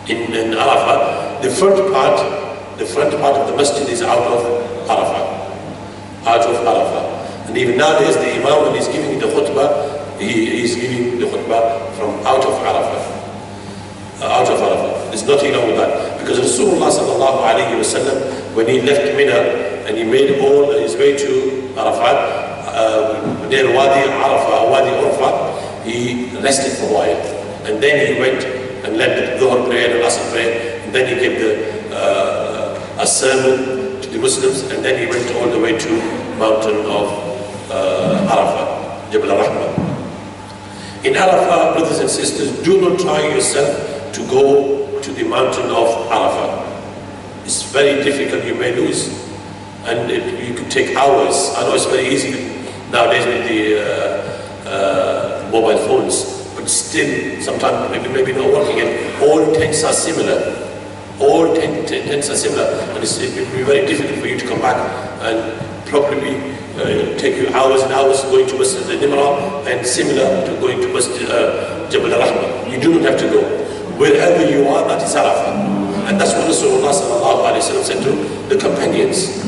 in Arafat, the front part of the masjid is out of Arafat. Out of Arafat. And even nowadays, the Imam, when he's giving the khutbah, he is giving the khutbah from out of Arafat. Out of Arafat. There's nothing wrong with that. Because Rasulullah sallallahu alayhi wa sallam, when he left Mina and he made all his way to Arafat, near Wadi Arafat, Wadi Arafat, he rested for a while. And then he went and led the Dhuhr prayer and Asr prayer. And then he gave a sermon to the Muslims. And then he went all the way to mountain of Arafat, Qibla Rahmah. In Arafat, brothers and sisters, do not try yourself to go to the mountain of Arafat. It's very difficult, you may lose. And you could take hours. I know it's very easy nowadays with the mobile phones, but still, sometimes maybe not working, and all tents are similar. All tents are similar, and it will be very difficult for you to come back, and probably take you hours and hours going to Masjid al-Nimra, and similar to going to Masjid Jabal Rahmah. You do not have to go. Wherever you are, that is Arafat. And that's what Rasulullah sallallahu alayhi wa sallam said to the companions.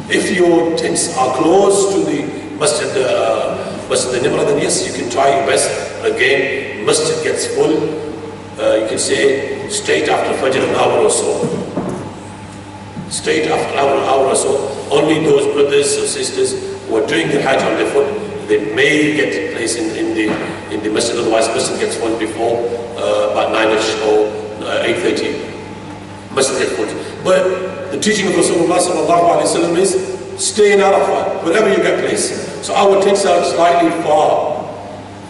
If your tents are close to the Masjid al-Nimra, then yes, you can try your best. Again, Masjid gets full, you can say, straight after Fajr, an hour or so. Straight after an hour or so. Only those brothers or sisters who are doing the Hajj on their foot, they may get a place in the Masjid, otherwise Masjid gets full before about 9ish or 8:30. Masjid gets full. But the teaching of Rasulullah sallallahu alayhi wa sallam is stay in Arafat, wherever you get place. So our tents are slightly far,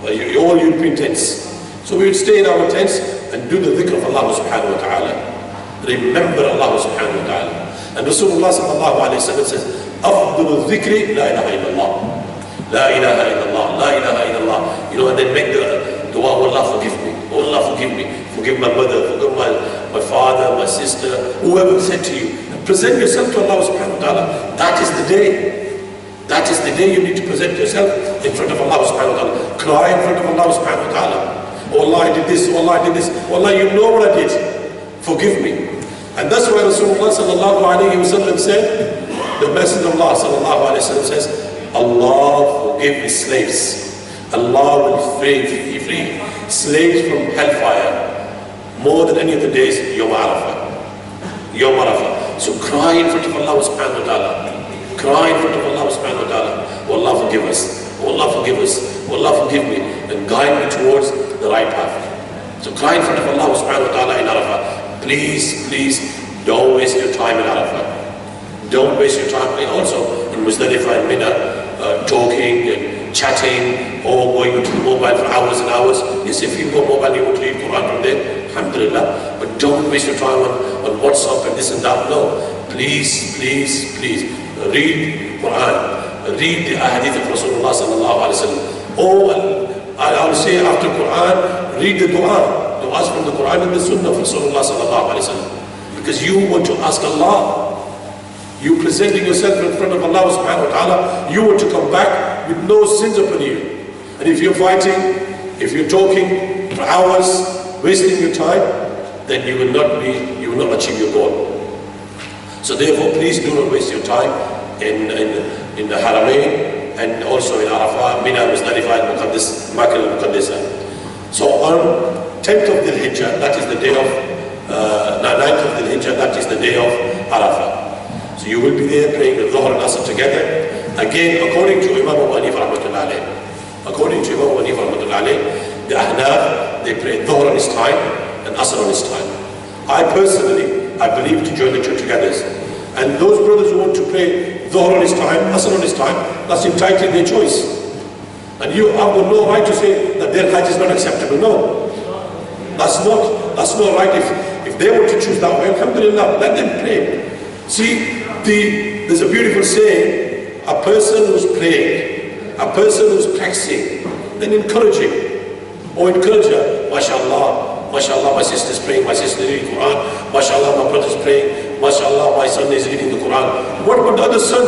all European tents. So we would stay in our tents and do the dhikr of Allah subhanahu wa ta'ala. Remember Allah subhanahu wa ta'ala. And Rasulullah sallallahu alayhi wa sallam says, أفضل الذكر لا إله إلا الله. La ilaha illallah, la ilaha illallah. You know, and then make the dua, oh Allah forgive me, oh Allah forgive me, forgive my mother, forgive my father, my sister, whoever said to you. And present yourself to Allah subhanahu wa ta'ala. That is the day. That is the day you need to present yourself in front of Allah subhanahu wa ta'ala. Cry in front of Allah subhanahu wa ta'ala. Oh Allah, I did this, oh Allah, I did this. Oh Allah, you know what I did. Forgive me. And that's why Rasulullah sallallahu alayhi wa sallam said, the Messenger of Allah sallallahu alayhi wa sallam says, Allah forgive his slaves. Allah will free slaves from hellfire more than any of the days, Yawm Arafah. Yawm Arafah. So cry in front of Allah subhanahu wa ta'ala. Cry in front of Allah subhanahu wa ta'ala. Oh Allah forgive us. Oh Allah forgive us. Oh Allah forgive me. And guide me towards the right path. So cry in front of Allah subhanahu wa ta'ala in Arafah. Please, don't waste your time in Arafat. Don't waste your time. And also in Muzdalifah and Mina, talking and chatting or going into the mobile for hours and hours. Yes, if you've got mobile, you want to read Quran from there, alhamdulillah. But don't waste your time on WhatsApp and this and that. No, please, please, please read Quran. Read the ahadith of Rasulullah sallallahu alaihi wasallam. Or I will say after Quran, read the dua. Du'as from the Quran and the Sunnah of Rasulullah sallallahu alaihi wasallam. Because you want to ask Allah. You presenting yourself in front of Allah subhanahu wa ta'ala, you want to come back with no sins upon you. And if you're fighting, if you're talking for hours, wasting your time, then you will not achieve your goal. So therefore, please do not waste your time in the Haramain and also in Arafat, Mina, Muzdalifah, and Makkah al-Muqaddisah. So on 10th of Dhul Hijjah, that is the day of 9th of Dhul Hijjah, that is the day of Arafat. So you will be there praying the Dhuhr and Asr together. Again, according to Imam Abu Hanifah rahmatullah alayh, the Ahnaf, they pray Dhuhr on his time and Asr on his time. I believe to join the two together. And those brothers who want to pray Dhuhr on his time, Asr on his time, that's entirely their choice. And you have no right to say that their Hajj is not acceptable. No, that's not right. If they want to choose that way, alhamdulillah, let them pray. See, there's a beautiful saying, a person who's praying, a person who's practicing, then encouraging, or encourage her, mashallah, mashallah, my sister's praying, my sister's reading the Quran, mashallah, my brother's praying, mashallah, my son is reading the Quran. What about the other son?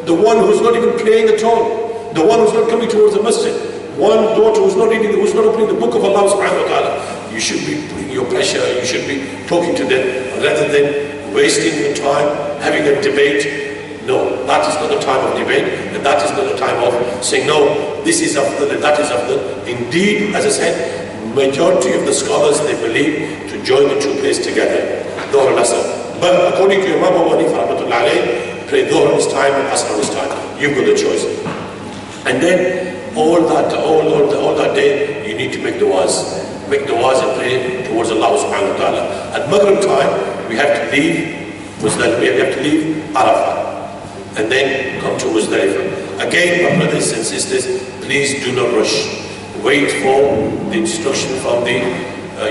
The one who's not even praying at all, the one who's not coming towards the masjid, one daughter who's not reading, who's not opening the book of Allah subhanahu wa ta'ala. You should be putting your pressure, you should be talking to them, rather than wasting your time, having a debate. No, that is not the time of debate, and that is not the time of saying, no, this is afdal and that is afdal. Indeed, as I said, majority of the scholars, they believe to join the two prayers together, Dhuhr and Asr. But according to Imam Abu Hanifah rahmatullah alayh, pray Dhuhr on his time and Asr on his time. You've got the choice. And then all that day, you need to make du'as. Make du'as and pray towards Allah subhanahu wa ta'ala. At Maghrib time, we have to leave Muzdalifah, we have to leave Arafat, and then come to Muzdalifah. Again, my brothers and sisters, please do not rush. Wait for the instruction from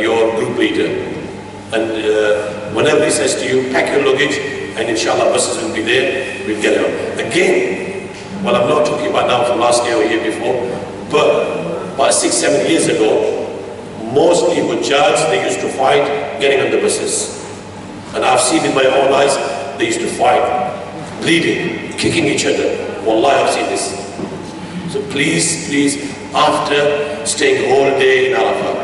your group leader. And whenever he says to you, pack your luggage, and inshallah buses will be there, we'll get it on. Again, well, I'm not talking about now from last year or year before, but about 6-7 years ago, mostly Hujjaj, they used to fight getting on the buses. And I've seen in my own eyes, they used to fight, bleeding, kicking each other. Wallahi, I've seen this. So please, please, after staying all day in Arafat,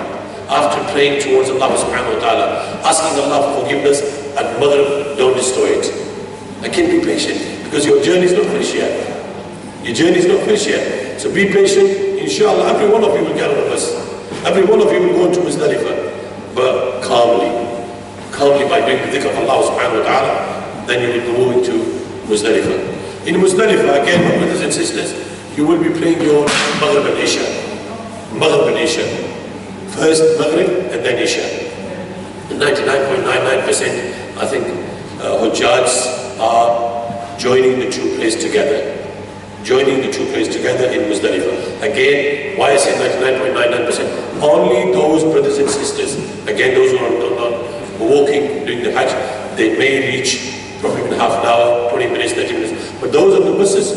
after praying towards Allah subhanahu wa ta'ala, asking Allah for forgiveness, at Maghrib, don't destroy it. Again, be patient, because your journey is not finished yet. Your journey is not finished yet. So be patient, inshallah, every one of you will get on the bus. Every one of you will go into Muzdalifah, but calmly by doing the dhikr of Allah subhanahu wa ta'ala, then you will be moving to Muzdalifah. In Muzdalifah, again, my brothers and sisters, you will be praying your Maghrib and Isha. Maghrib and Isha. First Maghrib and then Isha. 99.99%, I think, Hujjaj are joining the two prayers together. Joining the two prayers together in Muzdalifah. Again, why I say 99.99%? Only those brothers and sisters, again, those who are walking, doing the Hajj, they may reach probably in half an hour, 20 minutes, 30 minutes. But those on the buses,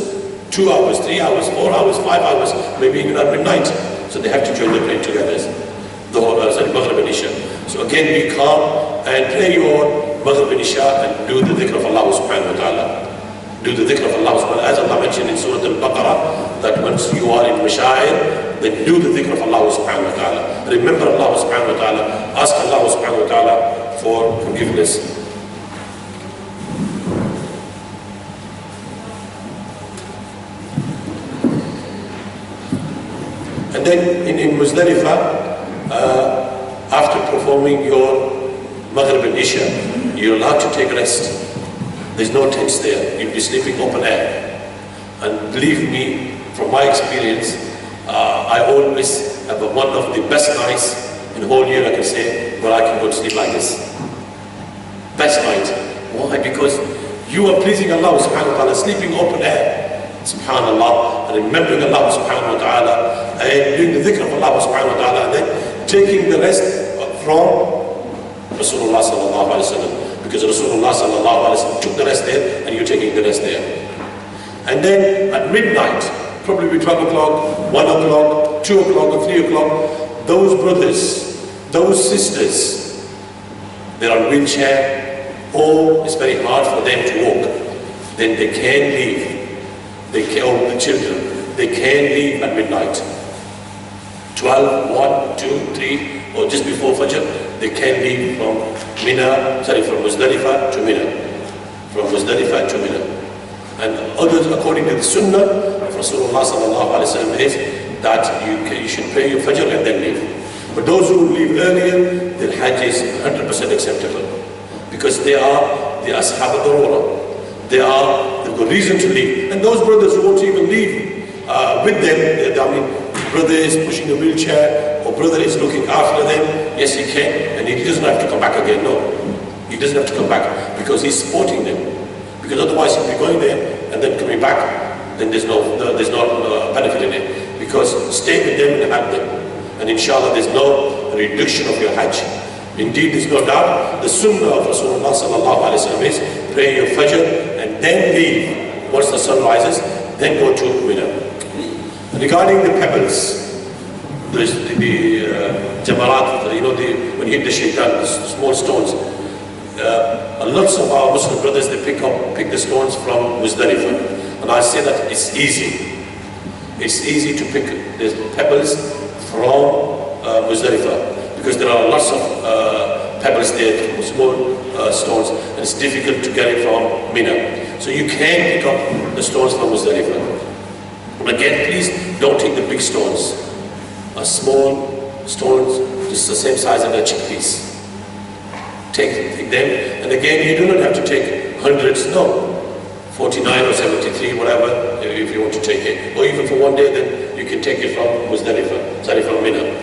2 hours, 3 hours, 4 hours, 5 hours, maybe even at midnight. So they have to join the prayer together. The whole Maghrib and Isha. So again, be calm and pray your Maghrib and Isha and do the dhikr of Allah subhanahu wa ta'ala. Do the dhikr of Allah subhanahu wa ta'ala. As Allah mentioned in Surah Al-Baqarah, that once you are in Mashaa'ir, then do the dhikr of Allah subhanahu wa ta'ala. Remember Allah subhanahu wa ta'ala. Ask Allah subhanahu wa ta'ala for forgiveness. And then in Muzdalifah, after performing your Maghrib and Isha, you're allowed to take rest. There's no tents there. You'll be sleeping open air. And believe me, from my experience, I always have one of the best nights in the whole year, I can say, where I can go to sleep like this. Best night. Why? Because you are pleasing Allah subhanahu wa ta'ala, sleeping open air. subhanallah, and remembering Allah subhanahu wa ta'ala, and doing the dhikr of Allah subhanahu wa ta'ala, and then taking the rest from Rasulullah sallallahu alayhi wa sallam. Because Rasulullah sallallahu alayhi wa sallam took the rest there, and you're taking the rest there. And then at midnight, probably 12 o'clock, 1 o'clock, 2 o'clock, or 3 o'clock, those brothers, those sisters, they're on wheelchair, or it's very hard for them to walk. Then they can leave. They can, or the children, they can leave at midnight. 12, 1, 2, 3, or just before Fajr, they can leave from Muzdalifah to Mina. From Muzdalifah to Mina. And others, according to the Sunnah of Rasulullah sallallahu alayhi wa sallam, is that you should pray your Fajr and then leave. But those who leave earlier, their Hajj is 100% acceptable. Because they are the Ashab al-Darura. They've got reason to leave. And those brothers who won't even leave with them, I mean, brother is pushing a wheelchair, or brother is looking after them, yes he can, and he doesn't have to come back again, no. He doesn't have to come back, because he's supporting them. Because otherwise he'll be going there, and then coming back, then there's no benefit in it. Because stay with them and help them. And inshallah there's no reduction of your Hajj. Indeed, there's no doubt, the Sunnah of Rasulullah sallallahu alayhi wa sallam is pray your Fajr and then leave once the sun rises, then go to Mina. Regarding the pebbles, there's the jamarat, when you hit the shaitan, the small stones. Lots of our Muslim brothers, they pick the stones from Muzdalifah. And I say that it's easy. It's easy to pick the pebbles from Muzdalifah. Because there are lots of pebbles there, small stones, and it's difficult to get it from Mina. So you can pick up the stones from Muzdalifah. But again, please don't take the big stones. Small stones, just the same size as a chickpeas. Take them, and again, you do not have to take hundreds, no. 49 or 73, whatever, if you want to take it. Or even for one day, then you can take it from Muzdalifah, sorry, from Mina.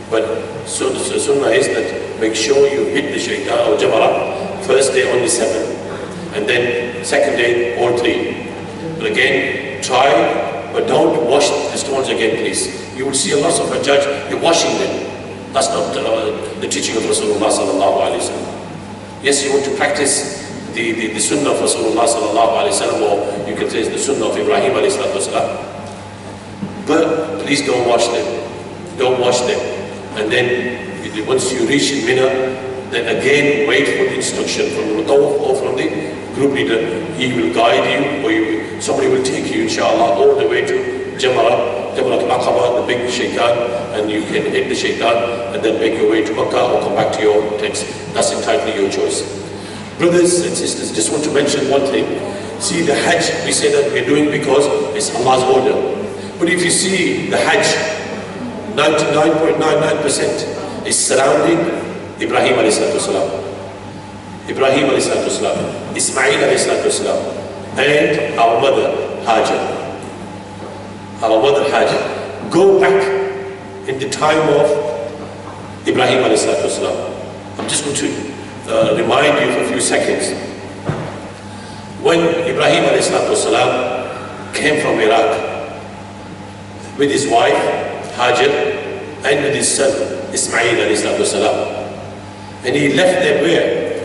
But so the sunnah is that make sure you hit the shaitan or jamara, first day only 7, and then second day all 3. But again, try, but don't wash the stones again, please. You will see a lot of Hajjaj, you're washing them. That's not the teaching of Rasulullah sallallahu alayhi wa sallam. Yes, you want to practice the sunnah of Rasulullah sallallahu alayhi wa sallam, or you can say it's the sunnah of Ibrahim alayhi salatu wasalam. But please don't wash them. Don't wash them. And then once you reach in Mina, then again wait for the instruction from the Mutawaf or from the group leader. He will guide you, or somebody will take you inshallah all the way to Jamrat al-Aqaba, the big shaitan, and you can hit the shaitan and then make your way to Makkah or come back to your tents. That's entirely your choice. Brothers and sisters, just want to mention one thing. See, the Hajj, we say that we're doing because it's Allah's order. But if you see the Hajj, 99.99% is surrounding Ibrahim alayhi salatu wasalam, Ibrahim alayhi salatu wasalam, Ismail alayhi salatu wasalam, and our mother Hajar. Our mother Hajar. Go back in the time of Ibrahim alayhi salatu wasalam. I'm just going to remind you for a few seconds. When Ibrahim alayhi salatu wasalam came from Iraq with his wife Hajar and with his son Ismail alayhi salatu wasalam, and he left them where?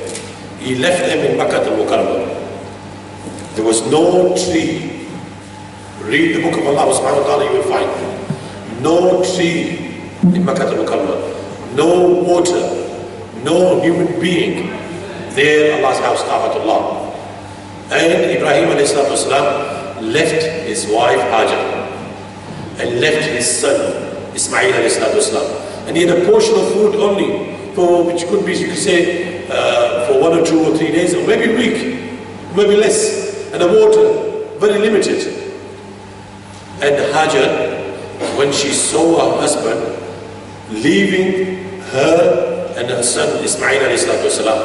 He left them in Makkah al-Mukarramah. There was no tree. Read the book of Allah subhanahu wa ta'ala, you will find no tree in Makkah al-Mukarramah, no water, no human being near Allah's house, Ka'batullah. And Ibrahim alayhi salatu wasalam left his wife Hajar and left his son Ismail alayhi salatu wasalam. And he had a portion of food only, which could be, you could say, for 1 or 2 or 3 days, or maybe a week, maybe less, and the water, very limited. And Hajar, when she saw her husband leaving her and her son Ismail alayhi salatu wasalam,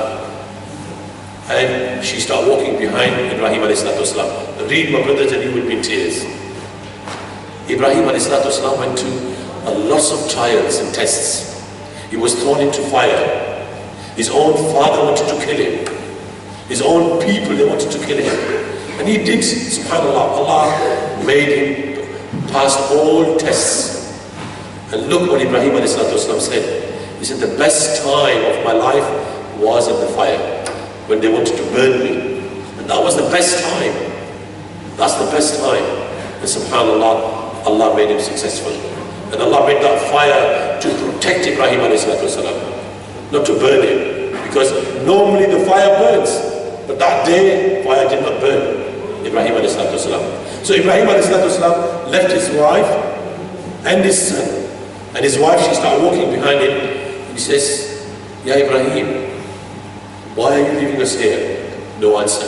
and she started walking behind Ibrahim alayhi salatu wasalam. Read, my brothers, and you will be in tears. Ibrahim alayhi salatu wasalam went to a lot of trials and tests. He was thrown into fire. His own father wanted to kill him. His own people, they wanted to kill him. And he did, subhanAllah, Allah made him pass all tests. And look what Ibrahim ﷺ said. He said, the best time of my life was in the fire, when they wanted to burn me. And that was the best time. That's the best time. And subhanAllah, Allah made him successful. And Allah made that fire to protect Ibrahim ﷺ, not to burn him. Because normally the fire burns, but that day, fire did not burn Ibrahim ﷺ. So Ibrahim ﷺ left his wife and his son. And his wife, she started walking behind him. And he says, Ya Ibrahim, why are you leaving us here? No answer.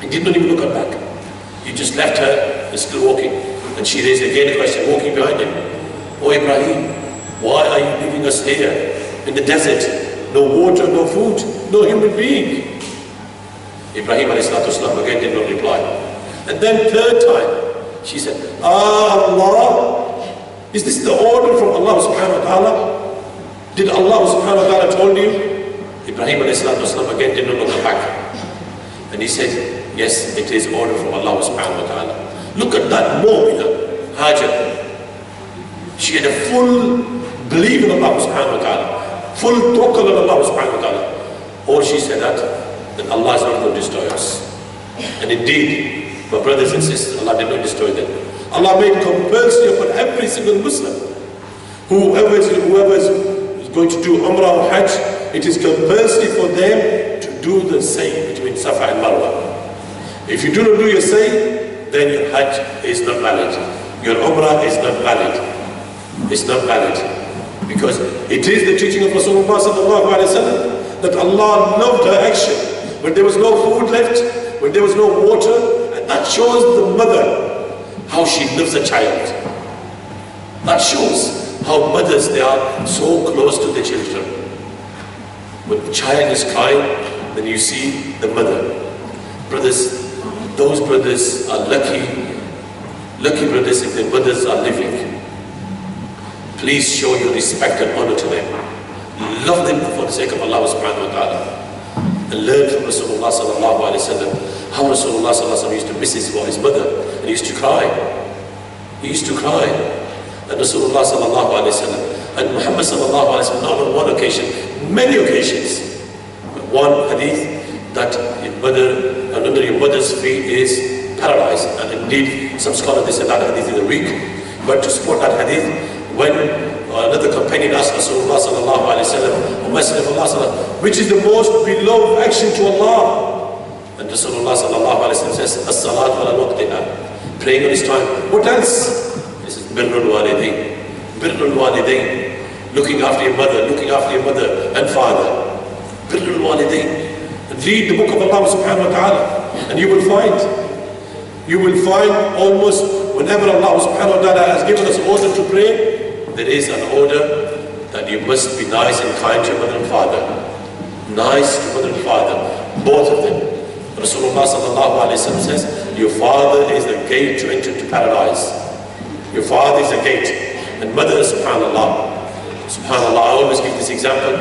He did not even look her back. He just left her and still walking. And she raised again a question, walking behind him. Oh Ibrahim, why are you leaving us here in the desert? No water, no food, no human being. Ibrahim ﷺ again did not reply. And then third time, she said, Allah, is this the order from Allah subhanahu wa ta'ala? Did Allah subhanahu wa ta'ala told you? Ibrahim ﷺ again did not look back. And he said, yes, it is order from Allah subhanahu wa ta'ala. Look at that mu'minah, Hajar. She had a full belief in Allah subhanahu wa ta'ala, full tawakkul on Allah subhanahu wa ta'ala. Or she said that Allah is not going to destroy us. And indeed, my brothers and sisters, Allah did not destroy them. Allah made compulsory upon every single Muslim. Whoever is going to do Umrah or Hajj, it is compulsory for them to do the same between Safa and Marwa. If you do not do your same, then your Hajj is not valid. Your Umrah is not valid. It's not valid. Because it is the teaching of Rasulullah sallallahu alaihi wasallam that Allah loved her action. When there was no food left, when there was no water, and that shows the mother how she loves a child. That shows how mothers, they are so close to the children. When the child is crying, then you see the mother. Brothers, those brothers are lucky brothers if their mothers are living. Please show your respect and honor to them. Love them for the sake of Allah subhanahu wa ta'ala. And learn from Rasulullah sallallahu alayhi wa sallam how Rasulullah sallallahu alayhi wa sallam used to miss his mother, and he used to cry. He used to cry. And Rasulullah sallallahu alayhi wa sallam and Muhammad sallallahu alayhi wa sallam, not on one occasion, many occasions. One hadith that under your mother's feet is paradise. And indeed, some scholars, they said that hadith is weak. But to support that hadith, when another companion asked Rasulullah sallallahu alayhi wa sallam, O Messenger of Allah, which is the most beloved action to Allah? And Rasulullah sallallahu alayhi wa sallam says, As-salatu ala waqtiha, praying on his time. What else? This is birrul walidain. Birrul walidain, looking after your mother and father. Birrul walidain. Read the book of Allah subhanahu wa ta'ala, and you will find almost whenever Allah subhanahu wa ta'ala has given us order to pray, there is an order that you must be nice and kind to your mother and father. Nice to mother and father, both of them. Rasulullah sallallahu alayhi wa sallam says, your father is the gate to enter to paradise. Your father is the gate. And mother, subhanallah, I always give this example,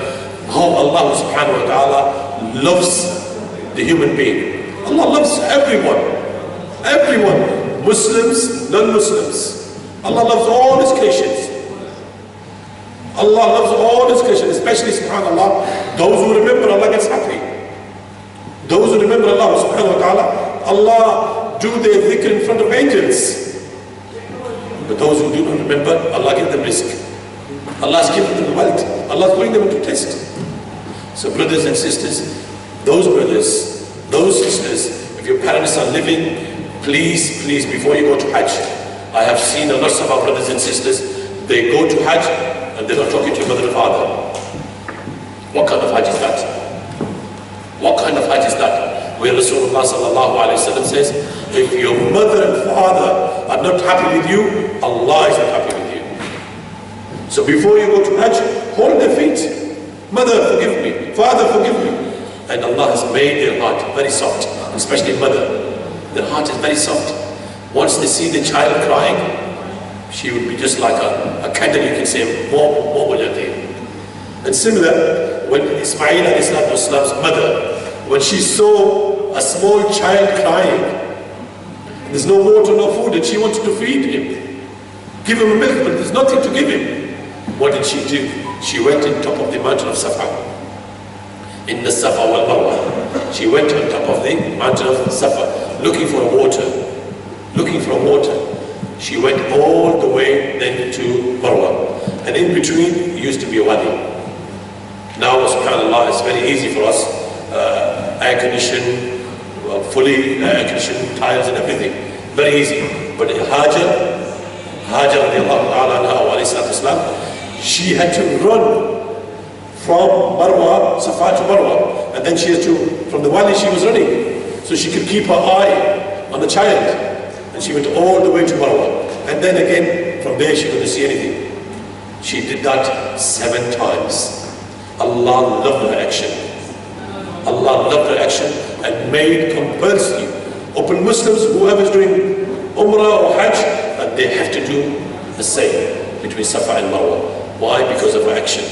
how Allah subhanahu wa ta'ala loves the human being. Allah loves everyone, Muslims, non-Muslims. Allah loves all his creations. Allah loves all his creations, especially, subhanallah, those who remember Allah gets happy. Those who remember Allah subhanahu wa ta'ala, Allah do their dhikr in front of angels. But those who do not remember, Allah gives them risk. Allah has given them wealth. Allah is putting them into test. So brothers and sisters, those brothers, those sisters, if your parents are living, please, before you go to Hajj, I have seen a lot of our brothers and sisters, they go to Hajj and they're not talking to your mother and father. What kind of Hajj is that? What kind of Hajj is that? Where Rasulullah sallallahu alayhi wa sallam says, if your mother and father are not happy with you, Allah is not happy with you. So before you go to Hajj, hold their feet. Mother, forgive me. Father, forgive me. And Allah has made their heart very soft, especially mother. Their heart is very soft. Once they see the child crying, she would be just like a candle, you can say, and similar, when Ismail alayhi salam's mother, when she saw a small child crying. There's no water, no food, and she wanted to feed him. Give him a milk, but there's nothing to give him. What did she do? She went on top of the mountain of Safa. In the Safa wal Marwa. She went on top of the mountain of Safa, looking for water. Looking for water. She went all the way then to Marwa. And in between used to be a wadi. Now, subhanAllah, it's very easy for us. Air conditioned, fully air conditioned, tiles and everything. Very easy. But Hajar radiallahu ta'ala anha wa alayhi salatu wasalam, she had to run from Marwa, Safa to Marwa. And then she had to, from the wadi she was running. So she could keep her eye on the child. And she went all the way to Marwa. And then again, from there she couldn't see anything. She did that 7 times. Allah loved her action. Allah loved her action and made compulsory upon Muslims, whoever is doing Umrah or Hajj, that they have to do the same between Safa and Marwa. Why? Because of her action.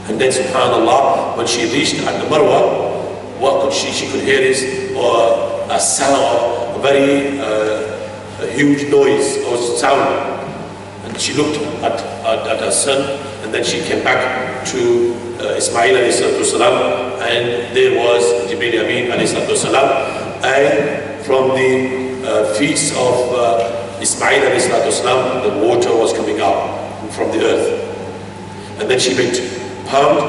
And then subhanAllah, when she reached at the Marwa, what could she could hear is a sound, a very huge noise or sound. And she looked at her son, and then she came back to Ismail alayhi salatu wasalam, and there was Jibril Amin alayhi salatu wasalam, and from the feet of Ismail alayhi salatu wasalam, the water was coming out from the earth. And then she went pumped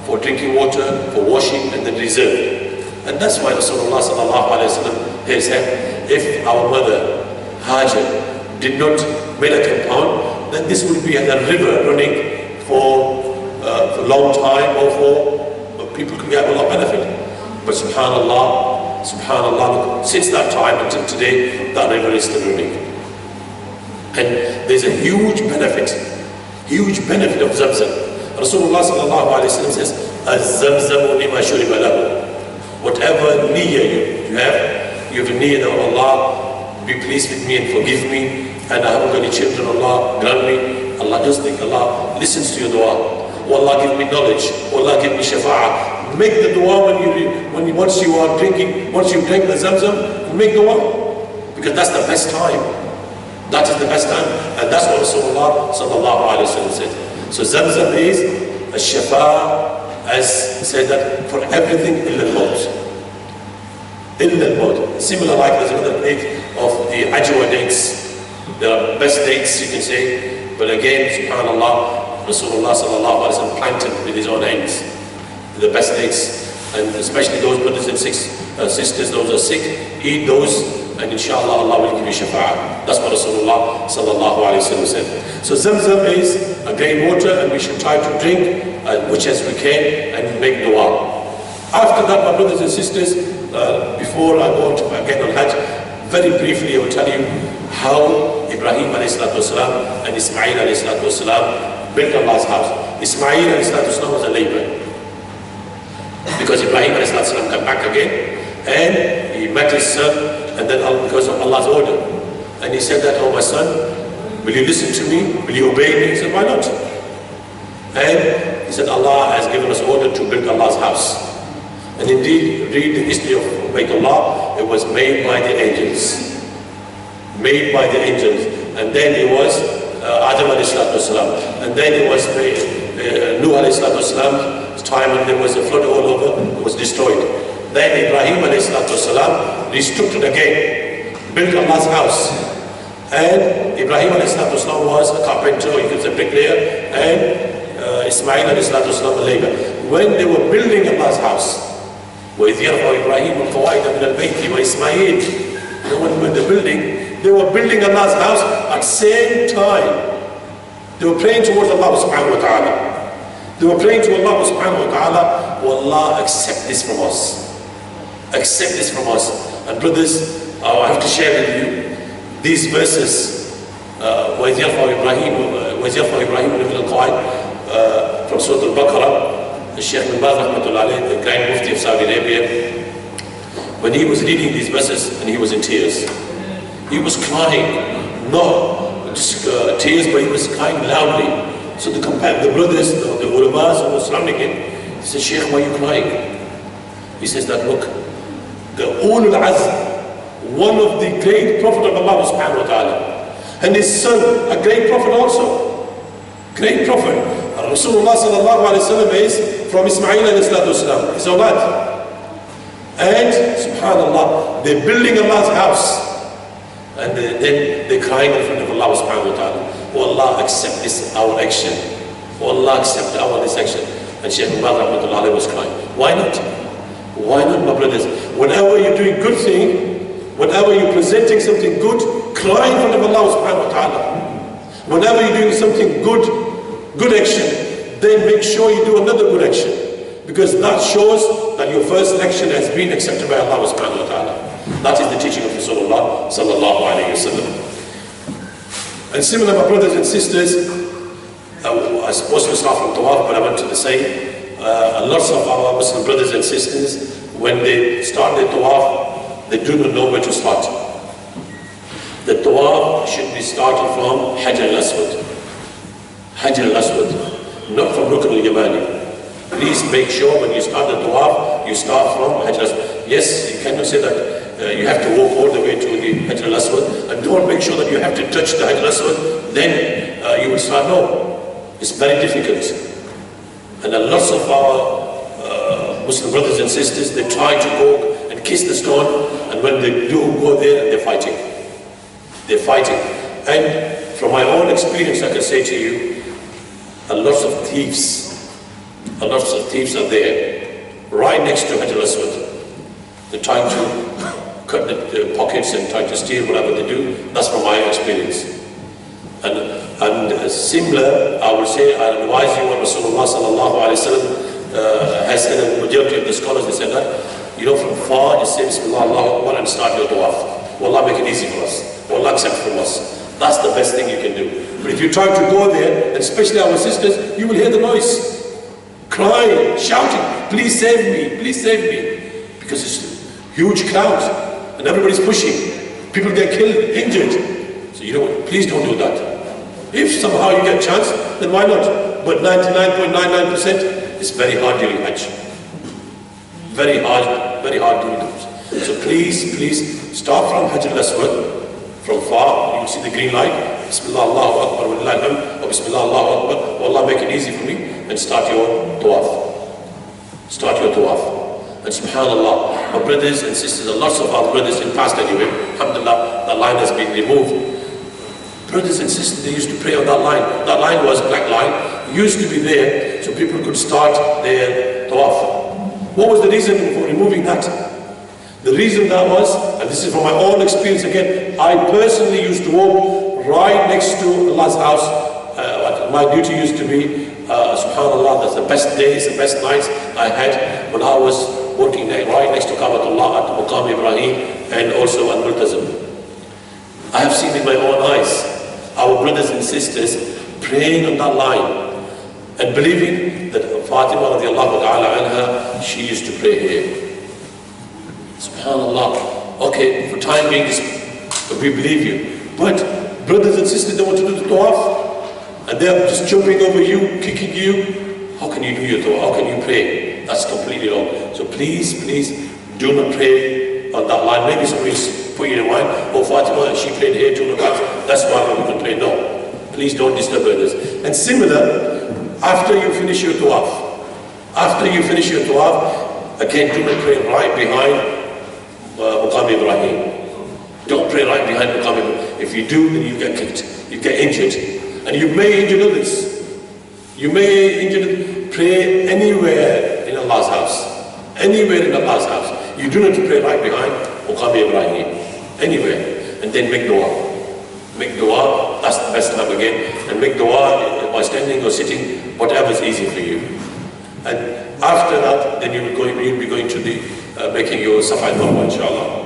for drinking water, for washing, and then reserved. And that's why Rasulullah sallallahu alayhi wa sallam here said, if our mother Hajar did not build a compound, then this would be a river running for a long time, or for people could get a lot of benefit. But subhanAllah, since that time until today, that river is still running. And there's a huge benefit of Zamzam. Rasulullah sallallahu alayhi wa sallam says, Az-Zamzamu lima shuriba lahu. Whatever niyyah you have a niyyah that Allah be pleased with me and forgive me, and I haven't got any children, Allah grant me. Allah does think, Allah listens to your dua. Oh Allah, give me knowledge. Oh Allah, give me shafa'ah. Make the dua once you are drinking, once you drink the Zamzam, make dua. Because that's the best time. That is the best time. And that's what Rasulullah sallallahu alayhi wa sallam said. So Zamzam is a shafa'ah, as said that for everything illa al-maut. Illa al-maut. Similar like there's another date of the Ajwa dates. There are best dates you can say, but again, subhanAllah, Rasulullah sallallahu alayhi wa sallam planted with his own hands the best dates, and especially those brothers and sisters, those are sick, eat those, and inshallah Allah will give you shafa'ah. That's what Rasulullah sallallahu alayhi wa sallam said. So Zamzam is a great water, and we should try to drink as much as we can and make dua. After that, my brothers and sisters, before I go to again on Hajj, very briefly I will tell you how Ibrahim ﷺ and Ismail ﷺ built Allah's house. Ismail ﷺ was a laborer, because Ibrahim ﷺ came back again and he met his son, and then because of Allah's order, and he said that, oh my son, will you listen to me? Will you obey me? He said, why not? And he said, Allah has given us order to build Allah's house. And indeed, read the history of Baytullah, it was made by the angels. Made by the angels. And then it was Adam ﷺ. And then it was Nuh ﷺ's time, and there was a flood all over, it was destroyed. Then Ibrahim ﷺ restructured again, built Allah's house. And Ibrahim ﷺ was a carpenter, or you could say bricklayer, and Ismail ﷺ a laborer. When they were building Allah's house, وَإِذْ يَرْفَعُ إِبْرَاهِيمُ الْقَوَاعِدَ مِنَ الْبَيْتِ وَإِسْمَاعِيلُ. When they were building Allah's house at the same time. They were praying towards Allah subhanahu wa ta'ala. They were praying to Allah subhanahu wa ta'ala, oh Allah, accept this from us. Accept this from us. And brothers, I have to share with you these verses. وَإِذْ يَرْفَعُ إِبْرَاهِيمُ مِنَ الْقَوَاعِدِ from Surah Al-Baqarah. The Shaykh bin Baz rahmatullah alayhi, the Grand Mufti of Saudi Arabia, when he was reading these verses, and he was in tears. He was crying, not just tears, but he was crying loudly. So the brothers, the ulamas who were surrounding him, he said, Shaykh, why are you crying? He says that, look, the Ulul Azm, one of the great Prophet of Allah subhanahu wa ta'ala, and his son, a great Prophet also, great Prophet. Rasulullah sallallahu alayhi wa sallam is from Ismail alayhi salatu wasalam, his awlad. And subhanallah, they're building Allah's house. And then they're crying in front of Allah subhanahu wa ta'ala. Oh Allah, accept this, our action. Oh Allah, accept this action. And Shaykh Umar rahmatullahi was crying. Why not? Why not, my brothers? Whenever you're doing good thing, whenever you're presenting something good, cry in front of Allah subhanahu wa ta'ala. Whenever you're doing something good action, then make sure you do another good action. Because that shows that your first action has been accepted by Allah subhanahu wa ta'ala. That is the teaching of Rasulullah sallallahu alayhi wa sallam. And similar, my brothers and sisters, I supposed to start from Tawaf, but I wanted to say, lots of our Muslim brothers and sisters, when they start their Tawaf, they do not know where to start. The Tawaf should be started from Hajj al-Aswad. Hajj al-Aswad, not from Rukn al-Yamani. Please make sure when you start the Tawaf, you start from Hajj al-Aswad. Yes, you cannot say that you have to walk all the way to the Hajj al-Aswad, and don't make sure that you have to touch the Hajj al-Aswad, then you will start. No, it's very difficult. And lots of our Muslim brothers and sisters, they try to go and kiss the stone, and when they do go there, they're fighting. They're fighting. And from my own experience, I can say to you, lots of thieves are there, right next to Hajj al-Aswad. They're trying to cut the pockets and trying to steal whatever they do. That's from my experience. And similar, I would say, I advise you what Rasulullah sallallahu alayhi wa sallam has said, and the majority of the scholars, they said that, you know, from far, you say Bismillah, Allahu Akbar, and start your Tawaf. Allah make it easy for us. Allah accept from us. That's the best thing you can do. But if you try to go there, and especially our sisters, you will hear the noise. Crying, shouting, please save me, please save me. Because it's a huge crowd, and everybody's pushing. People get killed, injured. So you know what, please don't do that. If somehow you get a chance, then why not? But 99.99% is very hard doing Hajj. Very hard doing it. So please start from Hajj al-Aswad. From far, you will see the green light. Bismillah, Allahu Akbar, wa lillahi alhamd, or Bismillah, Allahu Akbar, oh Allah make it easy for me, and start your Tawaf. Start your Tawaf. And subhanallah, my brothers and sisters, and lots of our brothers in past anyway, alhamdulillah, that line has been removed. Brothers and sisters, they used to pray on that line. That line was a black line. It used to be there so people could start their Tawaf. What was the reason for removing that? The reason that was, and this is from my own experience again, I personally used to walk right next to Allah's house. My duty used to be, subhanallah, that's the best days, the best nights I had when I was working there, right next to Kabatullah at Maqam Ibrahim and also at Multazim. I have seen with my own eyes our brothers and sisters praying on that line and believing that Fatima radiallahu ta'ala anha, she used to pray here. Subhanallah. Okay, for time being, we believe you. But brothers and sisters don't want to do the Tawaf, and they're just jumping over you, kicking you. How can you do your Tawaf? How can you pray? That's completely wrong. So please do not pray on that line. Maybe somebody's put you in mind, oh Fatima, she prayed here 2 rakats, that's why we can pray. No. Please don't disturb others. And similar, after you finish your Tawaf, again, do not pray right behind Maqam Ibrahim. Don't pray right behind Maqam Ibrahim. If you do, then you get kicked, you get injured. And you may injure others. You may injure, pray anywhere in Allah's house. Anywhere in Allah's house. You do not pray right behind Maqam Ibrahim. Anywhere. And then make dua. Make dua, that's the best time again. And make dua by standing or sitting, whatever is easy for you. And after that, then you'll be going to the making your Safa and Marwa, inshallah.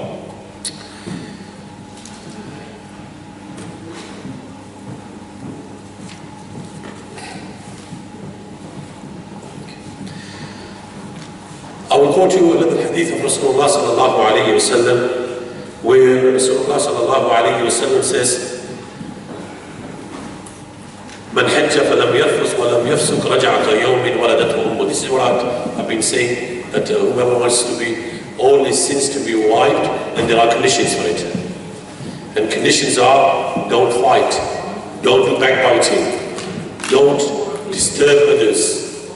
I will quote you a little hadith of Rasulullah sallallahu alayhi wa sallam, where Rasulullah sallallahu alayhi wa sallam says, Man hajja falam yarfus walam yafsuk raja'a ka yawmin waladatuhu ummuh. This is what I've been saying, that whoever wants to be all his sins to be wiped, and there are conditions for it. And conditions are, don't fight, don't do backbiting, don't disturb others,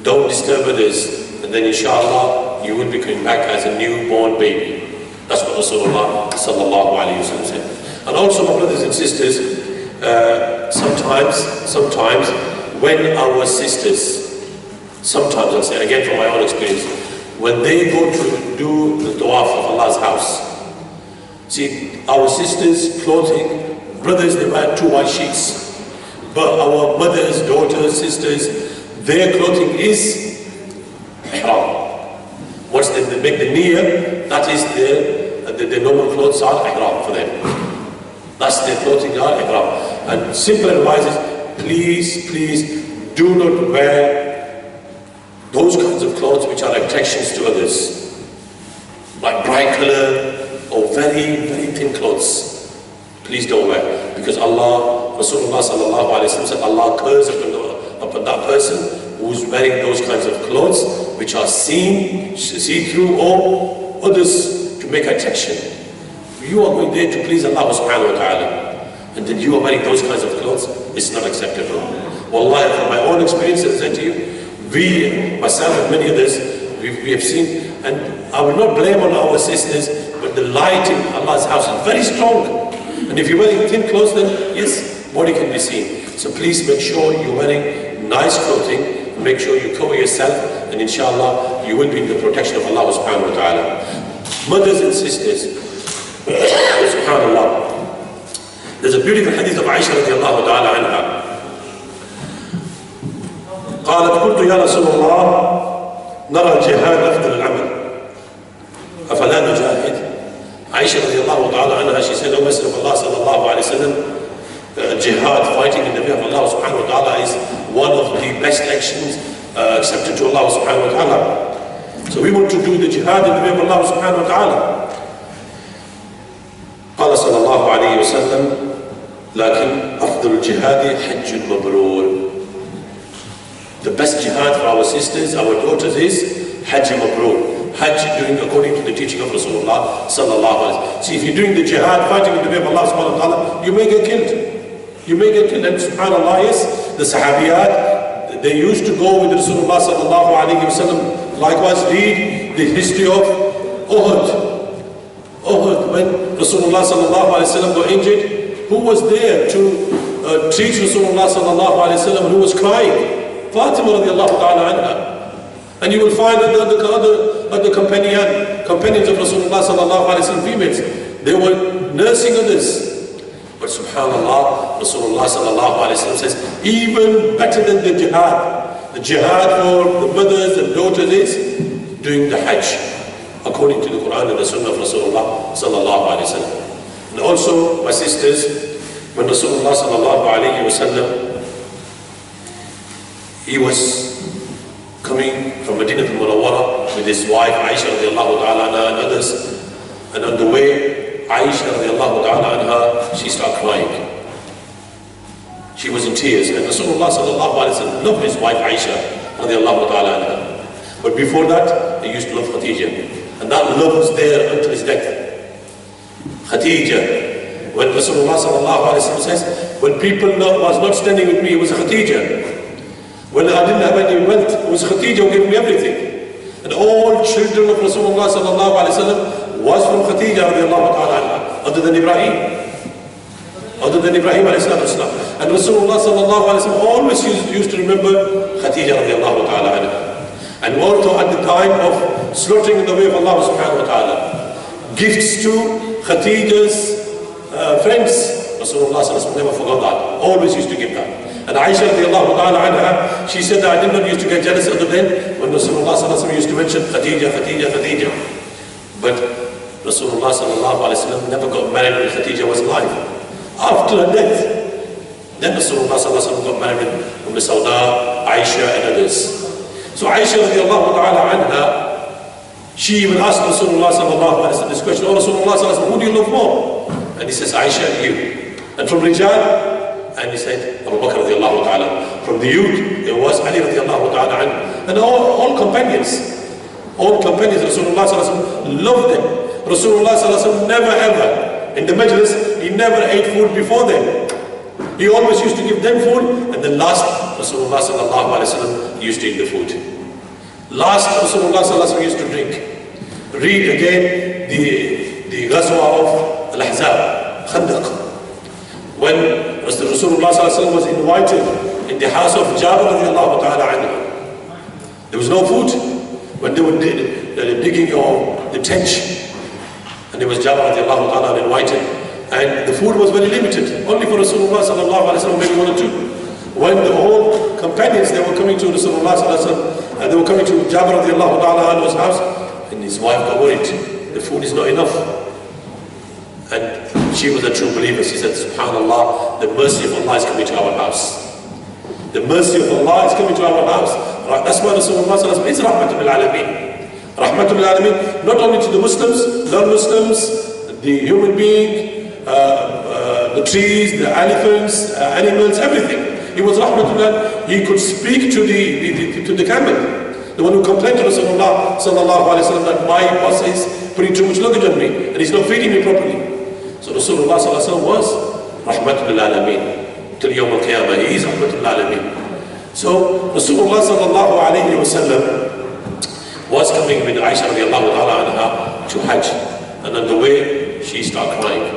don't disturb others, and then inshallah you will be coming back as a newborn baby. That's what Rasulullah sallallahu alayhi wa sallam said. And also, my brothers and sisters, sometimes when our sisters, sometimes I'll say again from my own experience, when they go to do the tawaf of Allah's house, see, our sisters' clothing, brothers, they wear 2 white sheets, but our mothers, daughters, sisters, their clothing is ihram. Once they make the niyyah, that is their normal clothes are ihram for them. That's their clothing are ihram. And simple advice is, please do not wear those kinds of clothes which are attractions to others, like bright color or very thin clothes. Please don't wear, because Allah, Rasulullah sallallahu alaihi wasallam said, Allah curses upon that person who's wearing those kinds of clothes which are seen, see-through, or others to make attraction. You are going there to please Allah subhanahu wa ta'ala, and then you are wearing those kinds of clothes. It's not acceptable. Wallahi, from my own experience, I said to you, myself and many others, we have seen, and I will not blame on our sisters, but the light in Allah's house is very strong. And if you're wearing thin clothes, then yes, body can be seen. So please make sure you're wearing nice clothing, make sure you cover yourself, and inshallah, you will be in the protection of Allah subhanahu wa ta'ala. Mothers and sisters, subhanallah, there's a beautiful hadith of Aisha radiallahu ta'ala anha. قالت قلت يا رسول الله نرى الجهاد أفضل العمل أفلا نجاهد. Aisha radiallahu ta'ala anha, she said, O Messenger of Allah sallallahu alayhi wa sallam, jihad, fighting in the way of Allah subhanahu wa ta'ala, is one of the best actions accepted to Allah subhanahu wa ta'ala. So we want to do the jihad in the way of Allah subhanahu wa ta'ala. قال صلى الله عليه وسلم لكن أفضل الجهاد حج مبرور. The best jihad for our sisters, our daughters, is Hajj Mabrur. Hajj doing according to the teaching of Rasulullah sallallahu alaihi wasallam. See, if you're doing the jihad, fighting in the way of Allah subhanahu wa ta'ala, you may get killed. You may get killed. And subhanallah, yes, the Sahabiyat, they used to go with Rasulullah sallallahu alaihi wasallam. Likewise, read the history of Uhud. Uhud, when Rasulullah sallallahu alaihi wasallam got injured, who was there to treat Rasulullah sallallahu alaihi wasallam, who was crying? Fatima radiallahu ta'ala anha. And you will find that the other companions of Rasulullah sallallahu alaihi wasallam, females, they were nursing others. But subhanallah, Rasulullah sallallahu alaihi wasallam says, even better than the jihad for the mothers and daughters is doing the Hajj, according to the Quran and the Sunnah of Rasulullah sallallahu alaihi wasallam. And also, my sisters, when Rasulullah sallallahu alaihi wasallam, he was coming from Medina al-Munawwara with his wife Aisha radiallahu ta'ala anha and others, and on the way Aisha radiallahu ta'ala anha, she started crying. She was in tears, and Rasulullah sallallahu alaihi wasallam loved his wife Aisha radiallahu ta'ala anha. But before that, he used to love Khadija, and that love was there until his death. Khadija, when Rasulullah sallallahu alaihi wasallam says, when people was not standing with me, it was Khadija. When I didn't have any wealth, it was Khadija who gave me everything. And all children of Rasulullah sallallahu alaihi wasallam was from Khadija radiallahu ta'ala anha, other than Ibrahim. Other than Ibrahim alayhi salatu wasalam. And Rasulullah sallallahu alaihi wasallam always used to remember Khadija radiallahu ta'ala anha. And also at the time of slaughtering in the way of Allah subhanahu wa ta'ala, gifts to Khadija's friends, Rasulullah sallallahu alaihi wasallam never forgot that. Always used to give that. And Aisha radiallahu ta'ala anha, she said that I did not used to get jealous other than when Rasulullah sallallahu alaihi wasallam used to mention Khadija, Khadija, Khadija. But Rasulullah sallallahu alaihi wasallam never got married when Khadija was alive. After her death, then Rasulullah sallallahu alaihi wasallam got married with Sauda, Aisha and others. So Aisha radiallahu ta'ala anha, she even asked Rasulullah sallallahu alaihi wasallam this question, oh Rasulullah sallallahu alaihi wasallam, who do you love more? And he says, Aisha, you. And from Rijal, and he said, Abu Bakr radiallahu ta'ala. From the youth, it was Ali radiallahu ta'ala. And all companions all companions, Rasulullah sallallahu alaihi wasallam loved them. Rasulullah sallallahu alaihi wasallam never ever, in the majlis, he never ate food before them. He always used to give them food, and then last, Rasulullah sallallahu alaihi wasallam used to eat the food. Last, Rasulullah sallallahu alaihi wasallam used to drink. Read again the Ghazwa of Al-Ahzab, Khandaq. When Rasulullah sallallahu alaihi wasallam was invited in the house of Jabir radiallahu ta'ala anhu, there was no food. When they were digging the trench, and there was Jabir radiallahu ta'ala invited, and the food was very limited, only for Rasulullah sallallahu alaihi wasallam, maybe one or two. When the whole companions, they were coming to Rasulullah sallallahu alaihi wasallam, and they were coming to Jabir radiallahu ta'ala anhu's house, and his wife got worried, the food is not enough. And she was a true believer. She said, SubhanAllah, the mercy of Allah is coming to our house. The mercy of Allah is coming to our house. Right? That's why Rasulullah sallallahu alaihi wasallam is Rahmatul lil Alameen. Rahmatul lil Alameen, not only to the Muslims, non-Muslims, the human being, the trees, the elephants, animals, everything. He was Rahmatul lil Alameen. He could speak to the camel. The one who complained to Rasulullah sallallahu alaihi wasallam that my boss is putting too much luggage on me and he's not feeding me properly. So Rasulullah sallallahu alaihi wasallam was Rahmatul lil Alameen. Till Yawm al-Qiyamah, he is Rahmatul lil Alameen. So Rasulullah sallallahu alaihi wasallam was coming with Aisha radiallahu ta'ala anha to Hajj. And on the way, she started crying.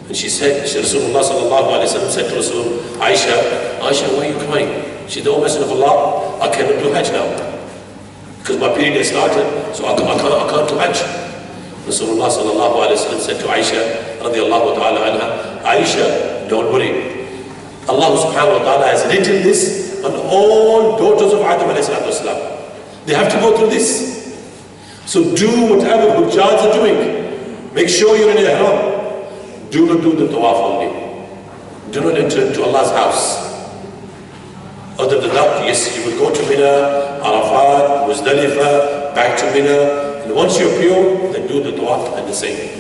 And she said, Rasulullah sallallahu alaihi wasallam said to Rasulullah, Aisha, why are you crying? She said, oh Messenger of Allah, I cannot do Hajj now. Because my period has started, so I can't do Hajj. Rasulullah sallallahu alaihi wasallam said to Aisha radiallahu ta'ala anha, Aisha, don't worry. Allah subhanahu wa ta'ala has written this on all daughters of Adam alayhi salatu wasalam. They have to go through this. So do whatever Hujjaj are doing. Make sure you're in ihram. Do not do the tawaf only. Do not enter into Allah's house. Other than that, yes, you will go to Mina, Arafat, Muzdalifah, back to Mina, and once you're pure, then do the tawaf and the same.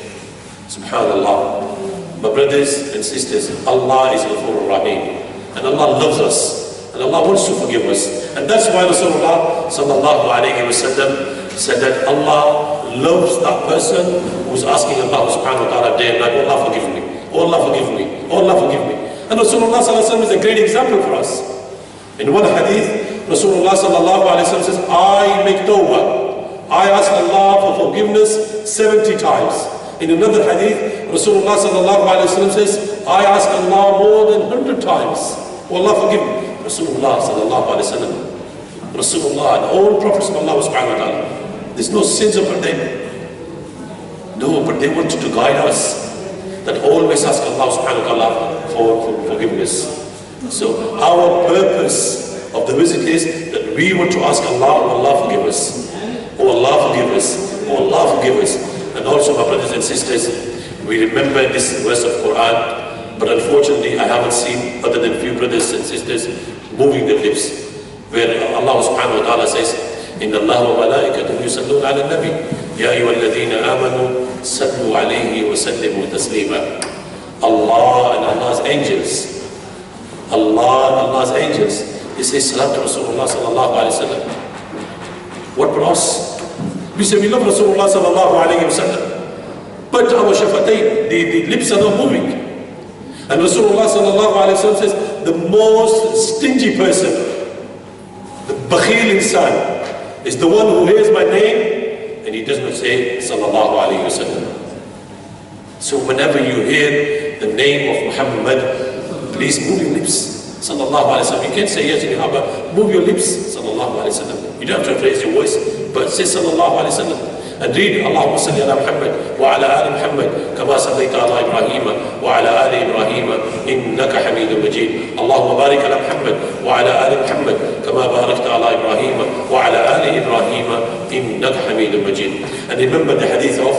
Subhanallah. My brothers and sisters, Allah is Ghafur Rahim, and Allah loves us, and Allah wants to forgive us. And that's why Rasulullah sallallahu alayhi wa sallam said that Allah loves that person who's asking Allah subhanahu wa ta'ala day and night, oh Allah forgive me, oh Allah forgive me, oh Allah forgive me. And Rasulullah sallallahu alayhi wa sallam is a great example for us. In one hadith, Rasulullah sallallahu alayhi wa sallam says, I make tawbah. I ask Allah for forgiveness 70 times. In another hadith, Rasulullah sallallahu alayhi wa sallam says, I ask Allah more than 100 times. Oh Allah forgive me. Rasulullah sallallahu alayhi wa sallam. Rasulullah and all prophets of Allah subhanahu wa ta'ala. There's no sins upon them. No, but they wanted to guide us. That always ask Allah subhanahu wa ta'ala for forgiveness. So our purpose of the visit is that we want to ask Allah, oh Allah forgive us. Oh Allah forgive us. Oh Allah forgive us. And also my brothers and sisters, we remember this verse of Quran, but unfortunately I haven't seen other than few brothers and sisters moving their lips. Where Allah subhanahu wa ta'ala says, Inna Allah wa malaikatahu yusalluna ala nabi, Ya ayyuha alladhina amanu, sallu alayhi wa sallimu taslima. Allah and Allah's angels, Allah and Allah's angels, He says salam to Rasulullah sallallahu alayhi wa sallam. What for us? We say we love Rasulullah sallallahu alayhi wa sallam, but our shafatayn, the lips are not moving. And Rasulullah sallallahu alayhi wa sallam says, the most stingy person, the bakhil insan, is the one who hears my name and he does not say sallallahu alayhi wa sallam. So whenever you hear the name of Muhammad, please move your lips. Sallallahu alayhi wa sallam. You can't say yes in your heart, but move your lips. Sallallahu alayhi wa sallam. You don't have to raise your voice, but say sallallahu alayhi wa sallam. And read Allahumma salli ala Muhammad wa ala ali Muhammad kama sallaita ala Ibrahim wa ala ali Ibrahim innaka Hamidun Majid. Allahumma barik ala Muhammad wa ala ali Muhammad kama barakta ala Ibrahim wa ala ali Ibrahim innaka Hamidun Majid. And remember the hadith of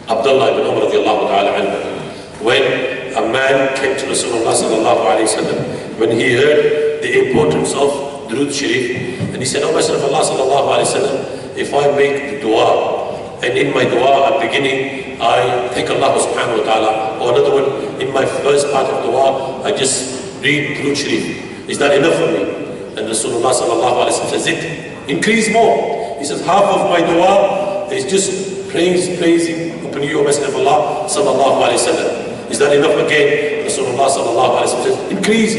Abdullah ibn Umar radiallahu ta'ala anhu, when a man came to Rasulullah sallallahu alayhi wa sallam, when he heard the importance of Durood Sharif, and he said, oh Messenger of Allah sallallahu alayhi wa sallam, if I make the dua, and in my dua at the beginning, I thank Allah subhanahu wa ta'ala, or another one, in my first part of dua, I just read Durood Sharif, is that enough for me? And Rasulullah sallallahu alayhi wa sallam says, increase more. He He says, half of my dua is just praising upon you, O Messenger of Allah sallallahu alayhi wa sallam. Is that enough? Again, Rasulullah sallallahu alayhi wa sallam says, increase.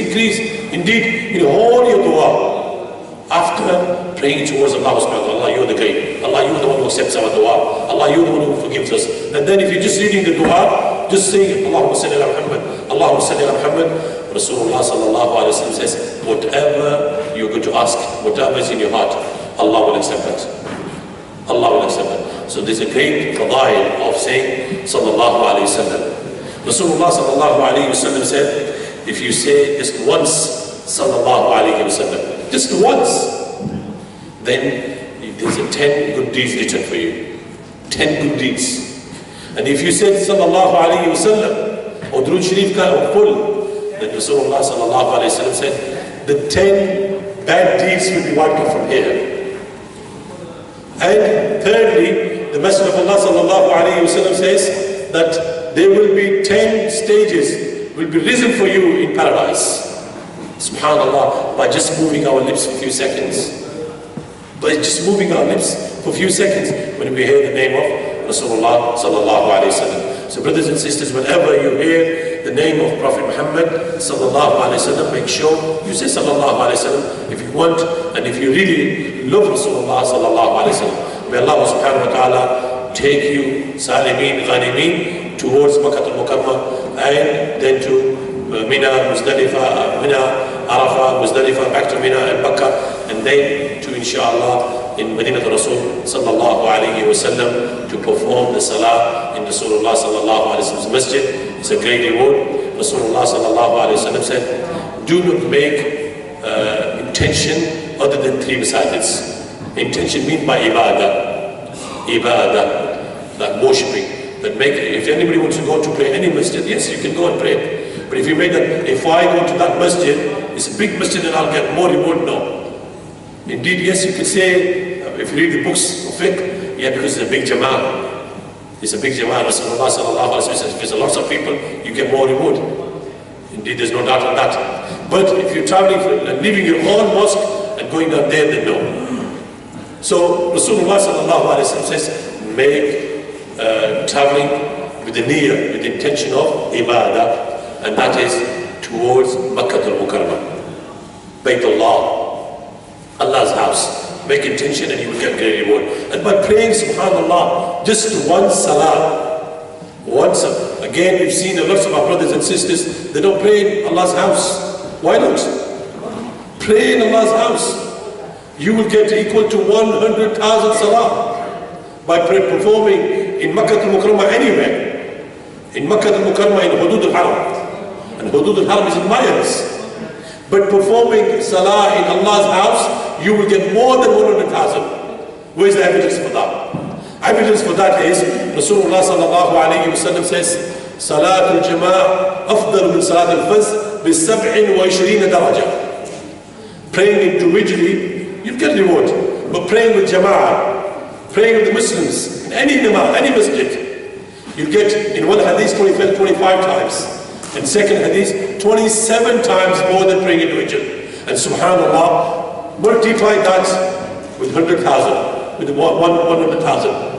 Indeed, in all your dua, after praying towards Allah subhanahu wa ta'ala, you're the great. Allah, you're the one who accepts our dua. Allah, you're the one who forgives us. And then if you're just reading the dua, just saying, Allahumma salli ala Muhammad, Allahumma salli ala Muhammad, Rasulullah sallallahu alayhi wa sallam says, whatever you're going to ask, whatever is in your heart, Allah will accept that. Allah will accept that. So there's a great fadail of saying, sallallahu alayhi wa sallam. Rasulullah sallallahu alayhi wa sallam said, if you say just once, sallallahu alayhi wa sallam, just once, then there's a 10 good deeds written for you. 10 good deeds. And if you said sallallahu alayhi wa sallam, or Durood Sharif ka or full, then Rasulullah sallallahu alayhi wa sallam said, the 10 bad deeds will be wiped off from here. And thirdly, the Messenger of Allah sallallahu alayhi wa sallam says that there will be 10 stages will be risen for you in paradise. Subhanallah, by just moving our lips for a few seconds. By just moving our lips for a few seconds when we hear the name of Rasulullah sallallahu alayhi wa sallam. So brothers and sisters, whenever you hear the name of Prophet Muhammad sallallahu alayhi wa sallam, make sure you say sallallahu alayhi wa sallam if you want, and if you really love Rasulullah sallallahu alayhi wa sallam. May Allah subhanahu wa ta'ala take you salimeen, ghanimeen towards Makkah al-Mukarramah, and then to Mina, Muzdalifah, Arafat, Muzdalifah, back to Mina and Makkah, and then to inshallah in Medina Rasul sallallahu alayhi wa sallam to perform the salah in Rasulullah sallallahu alayhi wa sallam's masjid. It's a great reward. Rasulullah sallallahu alayhi wa sallam said, do not make intention other than 3 masajids. Intention means by ibadah, like worshipping. That make, if anybody wants to go to pray any masjid, yes, you can go and pray. But if you make that, if I go to that masjid, it's a big masjid and I'll get more reward, no. Indeed, yes, you could say, if you read the books of fiqh, yeah, because it's a big jama'ah. It's a big jama'ah. Rasulullah sallallahu alayhi wa sallam, if there's lots of people, you get more reward. Indeed, there's no doubt on that. But if you're traveling and leaving your own mosque and going down there, then no. So Rasulullah sallallahu alayhi wa sallam says, make traveling with the niyyah, with the intention of ibadah, and that is towards Makkah al-Mukarramah, Baytullah, Allah's house. Make intention and you will get great reward. And by praying, subhanallah, just one salah, again we've seen a lot of our brothers and sisters, they don't pray in Allah's house. Why not? Pray in Allah's house. You will get equal to 100,000 salah by performing in Makkah al-Mukarramah anywhere. In Makkah al-Mukarramah, in Hudud al-Haram. And Hudud al-Haram is in miles. But performing salah in Allah's house, you will get more than 100,000. Where's the evidence for that? Evidence for that is, Rasulullah sallallahu alayhi wa sallam says, Salatul Jama'ah afdal min Salat al-Fajr bi 27 daraja. Praying individually, you get reward. But praying with Jama'ah, praying with the Muslims, in any namaz, any masjid, you get in one hadith 25 times. And second hadith, 27 times more than praying individual. And subhanallah, multiply that with 100,000, with 100,000.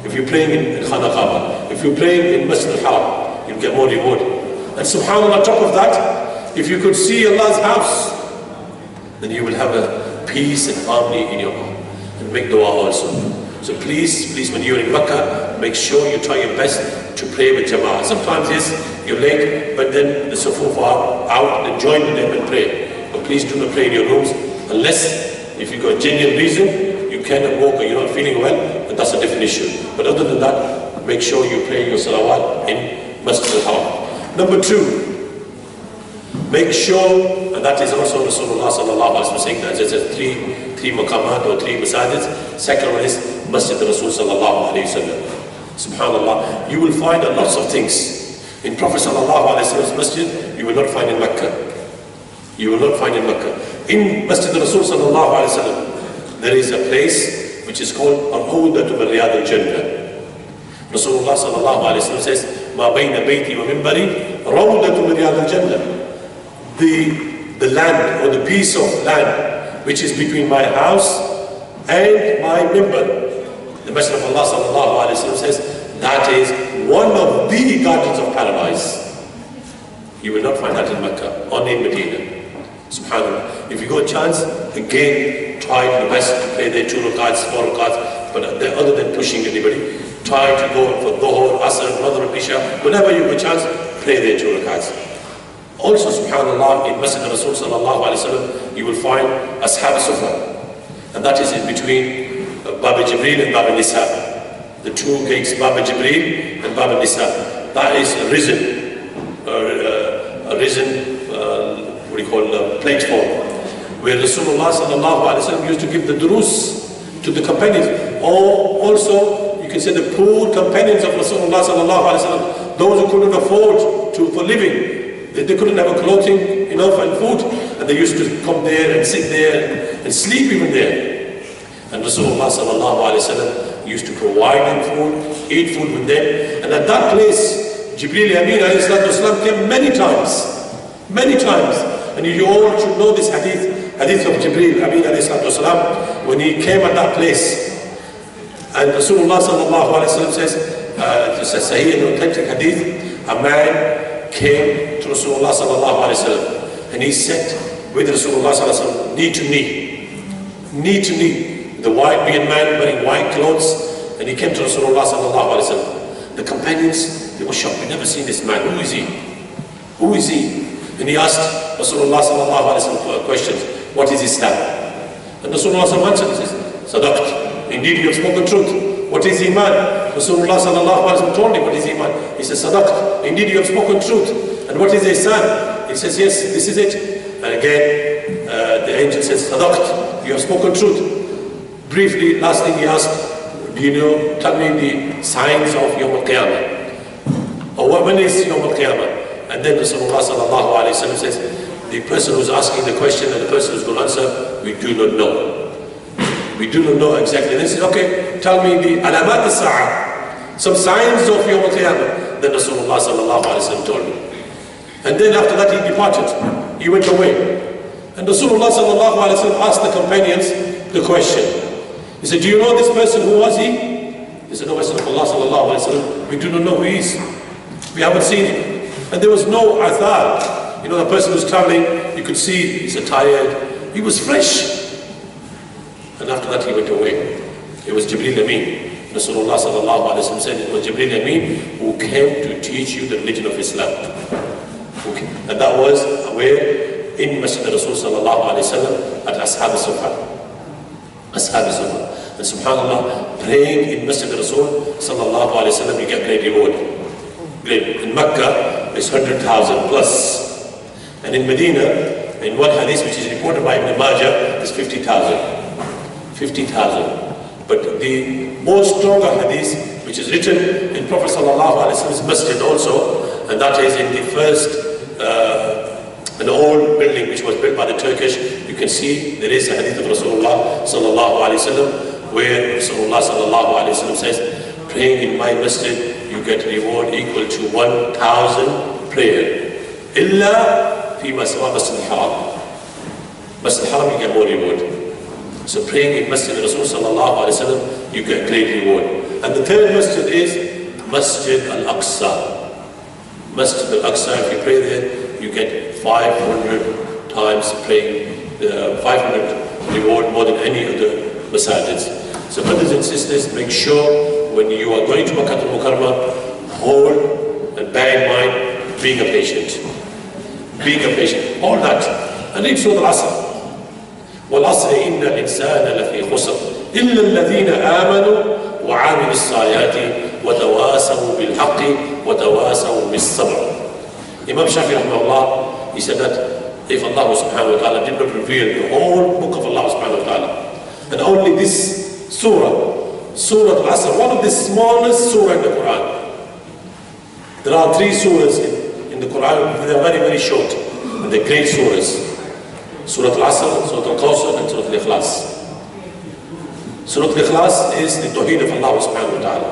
If you're praying in Khana Kaaba, if you're praying in Masjid al-Haram, you'll get more reward. And subhanallah, on top of that, if you could see Allah's house, then you will have a peace and harmony in your heart. And make dua also. So please, when you're in Makkah, make sure you try your best to pray with Jama'ah. Sometimes yes, you're late, but then the sufuf are out and join with them and pray. But please do not pray in your rooms, unless if you've got a genuine reason, you cannot walk or you're not feeling well, but that's a different issue. But other than that, make sure you pray your salawat in Masjid al-Haram. Number 2, make sure, and that is also Rasulullah sallallahu alayhi wa sallam saying that there's 3 maqamat or 3 masajids. Second one is Masjid Rasul sallallahu alayhi wa sallam. Subhanallah, you will find lots of things. In Prophet sallallahu alayhi wa sallam's masjid, you will not find in Mecca. You will not find in Mecca. In Masjid Rasul sallallahu alayhi wa sallam, there is a place which is called Al-Qawdatu min Riyad al-Jannah. Rasulullah sallallahu alayhi wa sallam says, Ma bayna bayti wa minbari, Rawdatu min Riyad al-Jannah. The land or the piece of land which is between my house and my member. The Messenger of Allah sallallahu alayhi wa sallam says, that is one of the gardens of paradise. You will not find that in Mecca, only in Medina. Subhanallah. If you got a chance, again, try your best to play their 2 rakats, 4 rakats, but other than pushing anybody, try to go for Dhuhr, Asr, Maghrib, Isha, whenever you get a chance, play their 2 rakats. Also, subhanallah, in Masjid Rasul sallallahu alayhi wa sallam, you will find Ashab Sufa, and that is in between Bab Jibreel and Bab Nisa. The 2 gates, Bab Jibreel and Bab Nisa. That is a risen platform, where Rasulullah sallallahu alayhi wa sallam used to give the durus to the companions, or also you can say the poor companions of Rasulullah sallallahu alayhi wa sallam, those who couldn't afford for living. They couldn't have a clothing enough and food, and they used to come there and sit there and sleep even there. And Rasulullah sallallahu alayhi wa sallam used to provide them food, eat food with them. And at that place, Jibreel Amin alayhi salatu wasalam came many times. And you all should know this hadith of Jibreel Amin alayhi salatu wasalam, when he came at that place. And Rasulullah sallallahu alayhi wa sallam says, it's a sahih and authentic hadith, a man came to Rasulullah sallallahu alayhi wa sallam, and he sat with Rasulullah sallallahu alayhi wa sallam, knee to knee. The white bearded man wearing white clothes, and he came to Rasulullah sallallahu alayhi wa sallam. The companions, they were shocked. We've never seen this man. Who is he? Who is he? And he asked Rasulullah sallallahu alayhi wa sallam questions. What is Islam? And Rasulullah sallallahu alayhi wa sallam says, Sadaqt. Indeed, you have spoken truth. What is Iman? Rasulullah sallallahu alayhi wa sallam told him what is Iman. He says, Sadaqt. Indeed, you have spoken truth. And what is Ihsan? He says, yes, this is it. And again, the angel says, Sadaqt. You have spoken truth. Briefly, last thing he asked, do you know, tell me the signs of Yawm al-Qiyamah. Or when is Yawm al-Qiyamah? And then Rasulullah sallallahu alayhi wa sallam says, the person who's asking the question and the person who's going to answer, we do not know. We do not know exactly. And he says, okay, tell me the alamat al-sa'ah, some signs of Yawm al-Qiyamah. Then Rasulullah sallallahu alayhi wa sallam told me. And then after that he departed. He went away. And Rasulullah sallallahu alayhi wa sallam asked the companions the question. He said, do you know this person? Who was he? He said, no, Messenger of Allah sallallahu alayhi wa sallam, we do not know who he is. We haven't seen him. And there was no athar. You know, the person who was traveling, you could see he's tired. He was fresh. And after that he went away. It was Jibreel Amin. Rasulullah sallallahu alayhi wa sallam said it was Jibreel Amin who came to teach you the religion of Islam. Okay. And that was where in Masjid Rasul sallallahu alayhi wa sallam at Ashab Sufa. Ashab Sufa. And subhanAllah, praying in Masjid Rasul sallallahu alayhi wa sallam, you get great reward. Great. In Mecca, it's 100,000 plus. And in Medina, in one hadith which is reported by Ibn Majah, is 50,000. 50,000. But the most stronger hadith, which is written in Prophet sallallahu alayhi wa sallam's masjid also, and that is in the first, an old building which was built by the Turkish. You can see there is a hadith of Rasulullah sallallahu alayhi wa sallam, where Rasulullah sallallahu alayhi wa sallam says, praying in my masjid, you get reward equal to 1,000 prayer. Illa fi maswa masjid al-haram. Masjid al-haram you get more reward. So praying in Masjid Rasul sallallahu alayhi wa sallam, you get great reward. And the third masjid is Masjid al-Aqsa. Masjid al-Aqsa, if you pray there, you get 500 times praying, 500 reward more than any of the masajids. So brothers and sisters, make sure when you are going to Makkah al-Mukarramah, hold and bear in mind being a patient. Being a patient. All that. And read Surah Al-Asr. وَالْعَصْرِ إِنَّ الْإِنسَانَ لَفِي خُسْرٍ إِلَّا الَّذِينَ آمَنُوا وَعَمِلُوا الصَّالِحَاتِ وَتَوَاسَوْا بِالْحَقِّ وَتَوَاسَوْا بِالصَّبْرِ. Imam Shafi rahimahullah, he said that if Allah subhanahu wa ta'ala did not reveal the whole book of Allah subhanahu wa ta'ala, and only this surah, Surah Al-Asr, one of the smallest surah in the Quran. There are 3 surahs in the Quran, they are very, very short, and they're great surahs. Surah Al-Asr, Surah Al-Kawthar, and Surah Al-Ikhlas. Surah Al-Ikhlas is the Tawheed of Allah subhanahu wa ta'ala.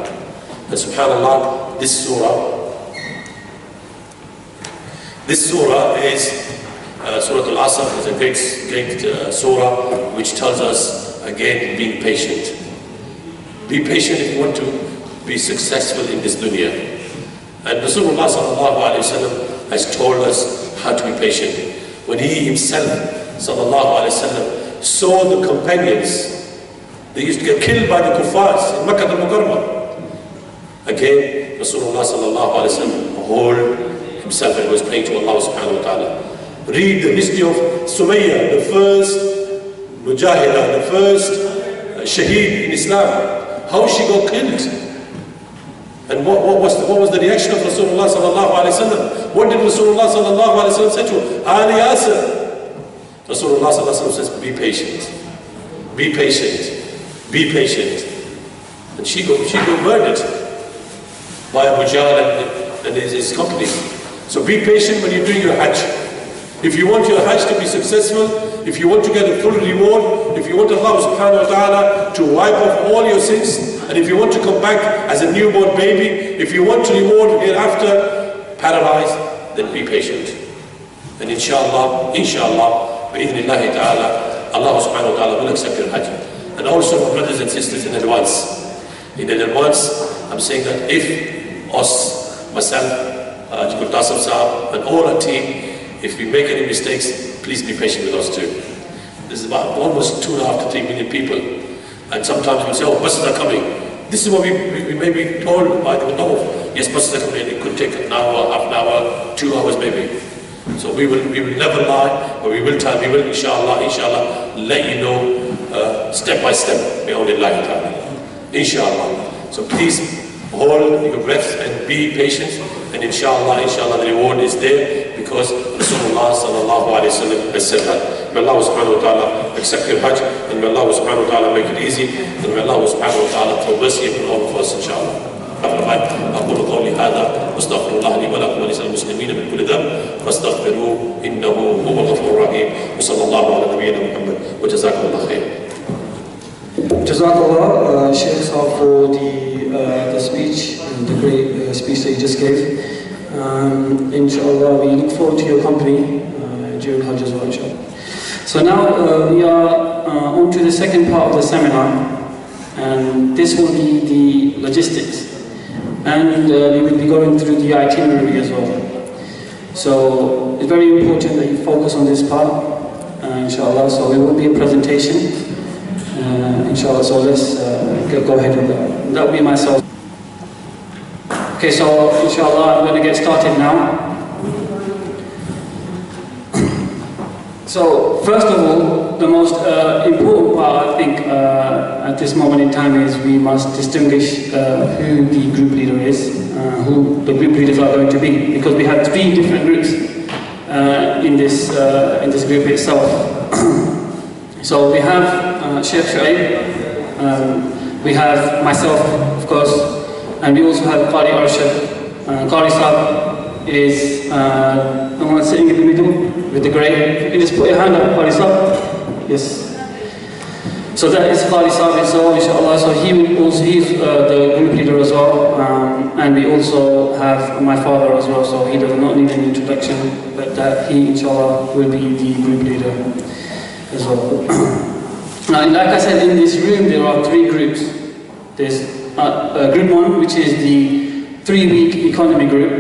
And subhanallah, this surah is, Surah Al-Asr is a great surah which tells us again, being patient. Be patient if you want to be successful in this dunya. And Rasulullah sallallahu alayhi wa sallam has told us how to be patient. When he himself sallallahu alayhi wa sallam saw the companions, they used to get killed by the kuffars in Makkah al-Mukarramah. Again, Rasulullah sallallahu alayhi wa sallam hold himself and was praying to Allah subhanahu wa ta'ala. Read the history of Sumayya, the first Mujahidah, the first Shaheed in Islam. How she got killed. And what was the reaction of Rasulullah sallallahu alayhi wa sallam? What did Rasulullah sallallahu alayhi wa sallam say to Ali Yasir? Rasulullah sallallahu alayhi wa sallam says, be patient. Be patient. Be patient. And she got murdered by Abu Jahl and his company. So be patient when you're doing your Hajj. If you want your Hajj to be successful, if you want to get a full reward, if you want Allah subhanahu wa ta'ala to wipe off all your sins, and if you want to come back as a newborn baby, if you want to reward hereafter paradise, then be patient. And inshallah, bi-idhnillahi ta'ala, Allah subhanahu wa ta'ala will accept your Hajj. And also, my brothers and sisters, in advance, I'm saying that if us, myself, Qibla Sahab, and all our team, if we make any mistakes, please be patient with us too. This is about almost 2.5 to 3 million people. And sometimes we say, oh, buses are coming. This is what we may be told by the Tawaf. Yes, buses are coming. It could take an hour, half an hour, 2 hours maybe. So we will never lie, but we will inshallah, let you know step by step, bi-idhnillahi ta'ala. Inshallah. So please hold your breath and be patient. And inshallah, the reward is there because Rasulullah sallallahu alayhi wa sallam has said that. May Allah subhanahu wa ta'ala accept your Hajj, and may Allah subhanahu wa ta'ala make it easy, and may Allah subhanahu wa ta'ala throw mercy upon all of us, inshallah. أقول قولي هذا واستغفر الله لي ولكم ولسائر المسلمين من كل ذنب فاستغفروه إنه هو الغفور الرحيم وصلى الله على نبينا محمد وجزاكم الله خير. Jazakallah, Sheikh, for the speech, the great speech that you just gave. Inshallah, we look forward to your company during Hajj as well, inshallah. So now we are on to the second part of the seminar, and this will be the logistics. And we will be going through the itinerary as well. So it's very important that you focus on this part, inshallah. So it will be a presentation, inshallah. So let's go ahead with that. That will be myself. Okay, so inshallah, I'm going to get started now. So first of all, the most important part, I think, at this moment in time is we must distinguish who the group leader is, who the group leaders are going to be, because we have 3 different groups in this group itself. So we have Sheikh Shu'aib, we have myself, of course, and we also have Qari Arshad. Qari Sahab is the one sitting in the middle with the grey. You can just put your hand up, Qari Sahab. Yes. So that is Qari Sahab himself, inshallah. So he's the group leader as well. And we also have my father as well, so he does not need an introduction, but he, inshallah, will be the group leader as well. Now, like I said, in this room there are 3 groups. There's group 1, which is the 3-week economy group.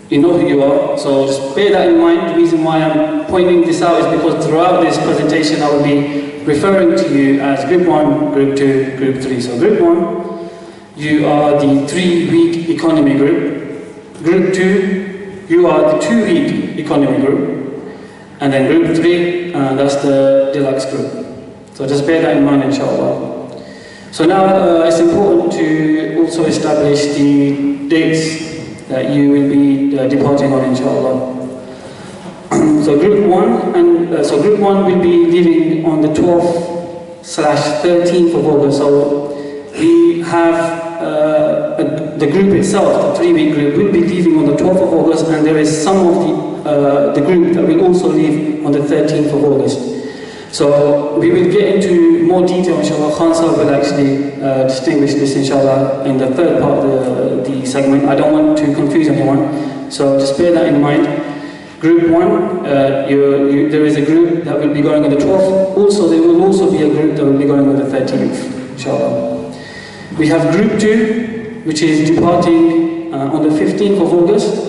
You know who you are, so just bear that in mind. The reason why I'm pointing this out is because throughout this presentation I will be referring to you as Group 1, Group 2, Group 3. So Group 1, you are the 3-week economy group. Group 2, you are the 2-week economy group. And then Group 3, that's the deluxe group. So just bear that in mind, inshallah. So now it's important to also establish the dates that you will be departing on, inshallah. So Group 1, Group 1 will be leaving on the 12/13th of August. So we have the group itself, the 3-week group, will be leaving on the 12th of August, and there is some of the group that will also leave on the 13th of August. So we will get into more detail, inshallah. Khan Sahib will actually distinguish this, inshallah, in the third part of the segment. I don't want to confuse anyone, so just bear that in mind. Group 1, there is a group that will be going on the 12th. Also, there will also be a group that will be going on the 13th, inshallah. We have Group 2, which is departing on the 15th of August.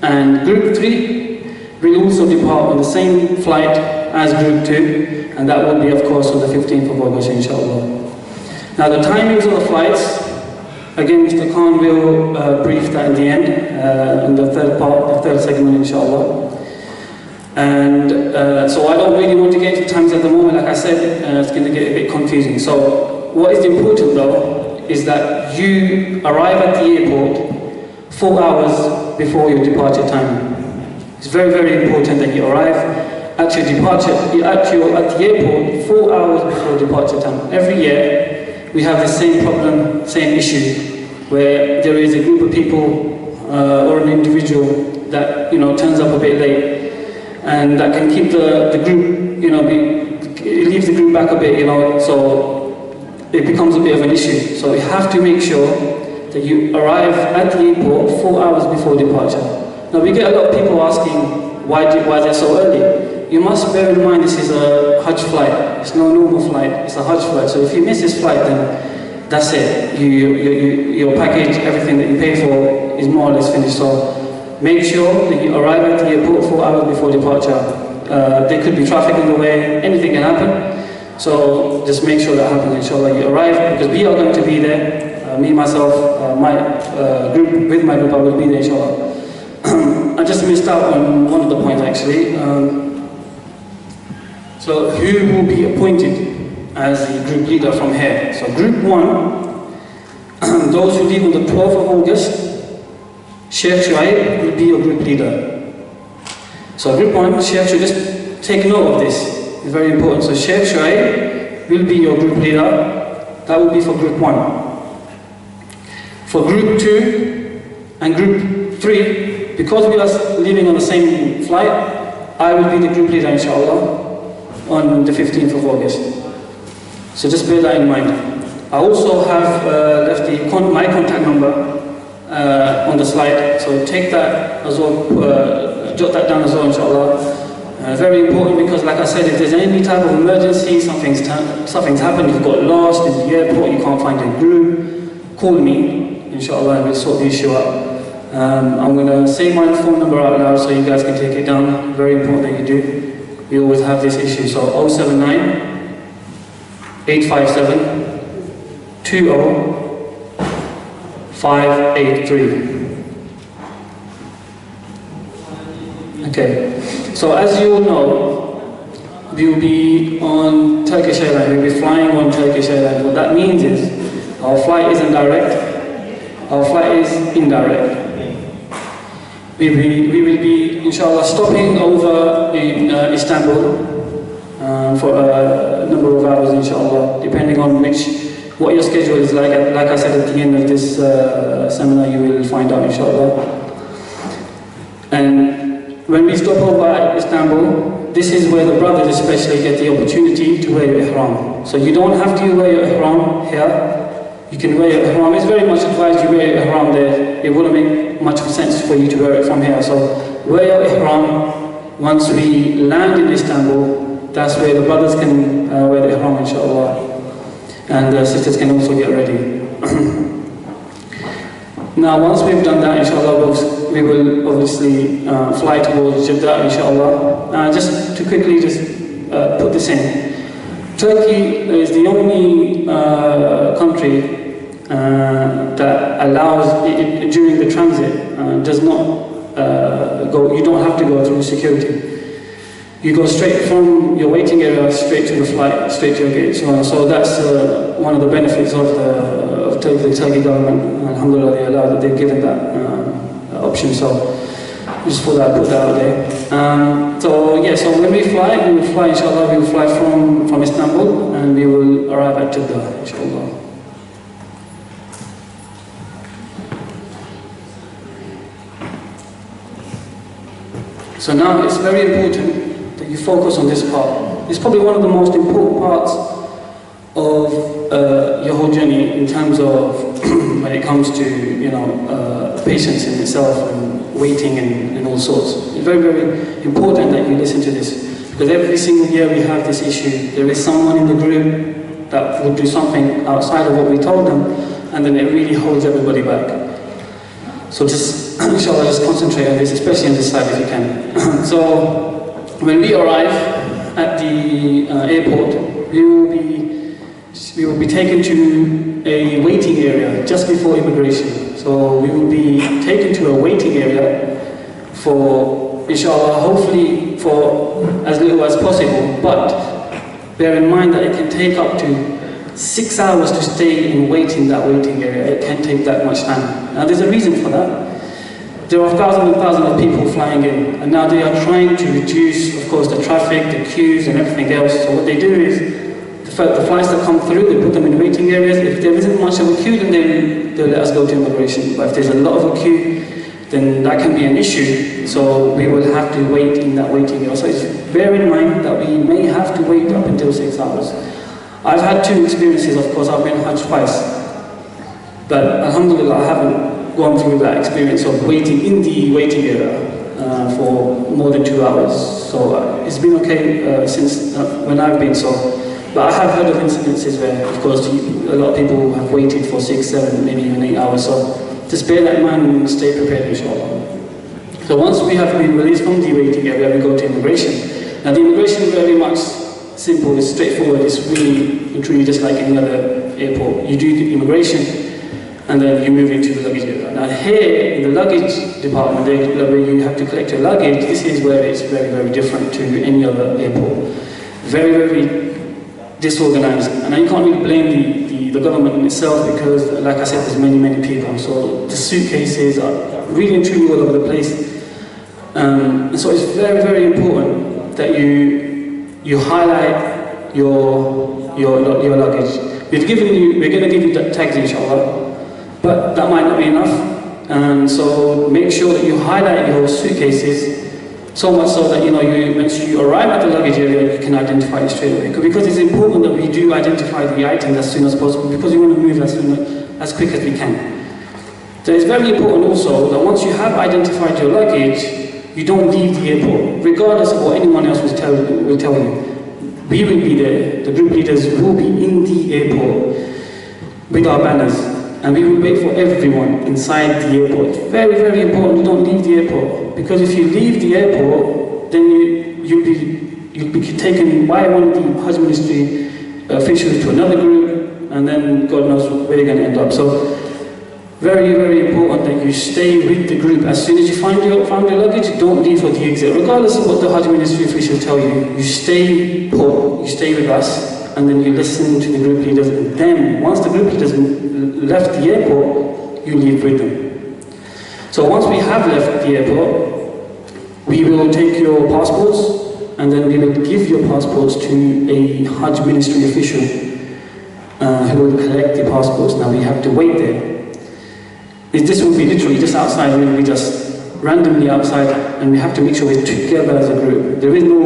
And Group 3 will also depart on the same flight as Group 2. And that will be, of course, on the 15th of August, inshallah. Now, the timings of the flights, again, Mr. Khan will brief that in the end, in the third part, the third segment, inshallah. And so I don't really want to get into times at the moment. Like I said, it's going to get a bit confusing. So what is important, though, is that you arrive at the airport 4 hours before your departure time. It's very, very important that you arrive at your departure, at the airport 4 hours before departure time. Every year, we have the same problem, same issue, where there is a group of people or an individual that turns up a bit late, and that can keep the group, it leaves the group back a bit, so it becomes a bit of an issue. So you have to make sure that you arrive at the airport 4 hours before departure. Now we get a lot of people asking why they're so early. You must bear in mind this is a Hajj flight. It's no normal flight, it's a Hajj flight. So if you miss this flight, then that's it. Your package, everything that you pay for is more or less finished. So make sure that you arrive at the airport 4 hours before departure. There could be traffic in the way, anything can happen. So just make sure that happens, inshallah. You arrive, because we are going to be there. Me, myself, my group, with my group, I will be there, inshallah. I just missed out on one of the points, actually. So who will be appointed as the group leader from here? So Group 1, those who leave on the 12th of August, Sheikh Shuaib will be your group leader. So Group 1, Sheikh should just take note of this. It's very important. So Sheikh Shuaib will be your group leader. That will be for Group 1. For Group 2 and Group 3, because we are leaving on the same flight, I will be the group leader, inshallah, on the 15th of August. So just bear that in mind. I also have left my contact number on the slide, so take that as well, jot that down as well, inshallah. Very important, because like I said, if there's any type of emergency, something's happened, you've got lost in the airport, you can't find a group, call me, inshallah, and we'll sort the issue out. I'm going to say my phone number out loud so you guys can take it down. Very important that you do. We always have this issue. So 079 857 20 583. Okay. So as you all know, we will be on Turkish Airlines. We'll be flying on Turkish Airlines. What that means is our flight isn't direct. Our flight is indirect. We will be, inshallah, stopping over in Istanbul for a number of hours, inshallah, depending on what your schedule is like. Like I said at the end of this seminar, you will find out, inshallah. And when we stop over at Istanbul, this is where the brothers especially get the opportunity to wear your ihram. So you don't have to wear your ihram here. You can wear your ihram. It's very much advised you wear your ihram there. It wouldn't make much sense for you to wear it from here. So wear your ihram. Once we land in Istanbul, that's where the brothers can wear the ihram, inshallah. And the sisters can also get ready. Now, once we've done that, inshallah, we will obviously fly towards Jeddah, inshallah. Just to quickly put this in. Turkey is the only country that allows, during the transit, does not you don't have to go through security. You go straight from your waiting area, straight to the flight, straight to your gate. So that's one of the benefits of the Turkey government. Alhamdulillah, they've given that option. So just put that out there. So when we fly, inshallah, we will fly from Istanbul, and we will arrive at Jeddah, inshallah. So now it's very important that you focus on this part. It's probably one of the most important parts of your whole whole journey in terms of when it comes to, you know, patience in itself and waiting and all sorts. It's very, very important that you listen to this, because every single year we have this issue. There is someone in the group that will do something outside of what we told them, and then it really holds everybody back. So just, inshallah, just concentrate on this, especially on this side if you can. So when we arrive at the airport, we will be taken to a waiting area just before immigration. So we will be taken to a waiting area for, inshallah, hopefully for as little as possible, but bear in mind that it can take up to 6 hours to stay in that waiting area. It can take that much time. Now there's a reason for that. There are thousands and thousands of people flying in, and now they are trying to reduce, of course, the traffic, the queues and everything else. So what they do is, the flights that come through, they put them in waiting areas. If there isn't much of a queue, then they'll let us go to immigration. But if there's a lot of a queue, then that can be an issue. So we will have to wait in that waiting area. So bear in mind that we may have to wait up until 6 hours. I've had 2 experiences, of course. I've been Hajj twice, but alhamdulillah, I haven't gone through that experience of waiting in the waiting area for more than 2 hours. So it's been okay since when I've been so. But I have heard of incidences where, of course, a lot of people have waited for 6, 7, maybe even 8 hours. So just bear that in mind and stay prepared, inshallah. So once we have been released from the waiting area, we go to immigration. Now the immigration is very much simple, it's straightforward, it's really truly just like any other airport. You do the immigration and then you move into the luggage area. Now here in the luggage department, where you have to collect your luggage, this is where it's very, very different to any other airport. Very, very disorganized. And you can't really blame the government in itself, because like I said, there's many, many people. So the suitcases are really and truly all over the place. And so it's very, very important that you highlight your luggage. We're going to give you that tags, inshallah, but that might not be enough. And so make sure that you highlight your suitcases, so much so that once you arrive at the luggage area, you can identify it straight away. Because it's important that we do identify the items as soon as possible, because we want to move as quick as we can. So it's very important also that once you have identified your luggage, you don't leave the airport, regardless of what anyone else will tell you. We will be there, the group leaders will be in the airport with our banners, and we will wait for everyone inside the airport. It's very, very important you don't leave the airport, because if you leave the airport, then you'll be taken by one of the Hajj Ministry officials to another group, and then God knows where you're going to end up. So very, very important that you stay with the group. As soon as you found your luggage, don't leave for the exit. Regardless of what the Hajj Ministry officials tell you, you stay put, you stay with us, and then you listen to the group leaders. And then, once the group leaders left the airport, you leave with them. So once we have left the airport, we will take your passports, and then we will give your passports to a Hajj Ministry official who will collect the passports. Now we have to wait there. This will be literally just outside, we will be just randomly outside, and we have to make sure we're together as a group. There is no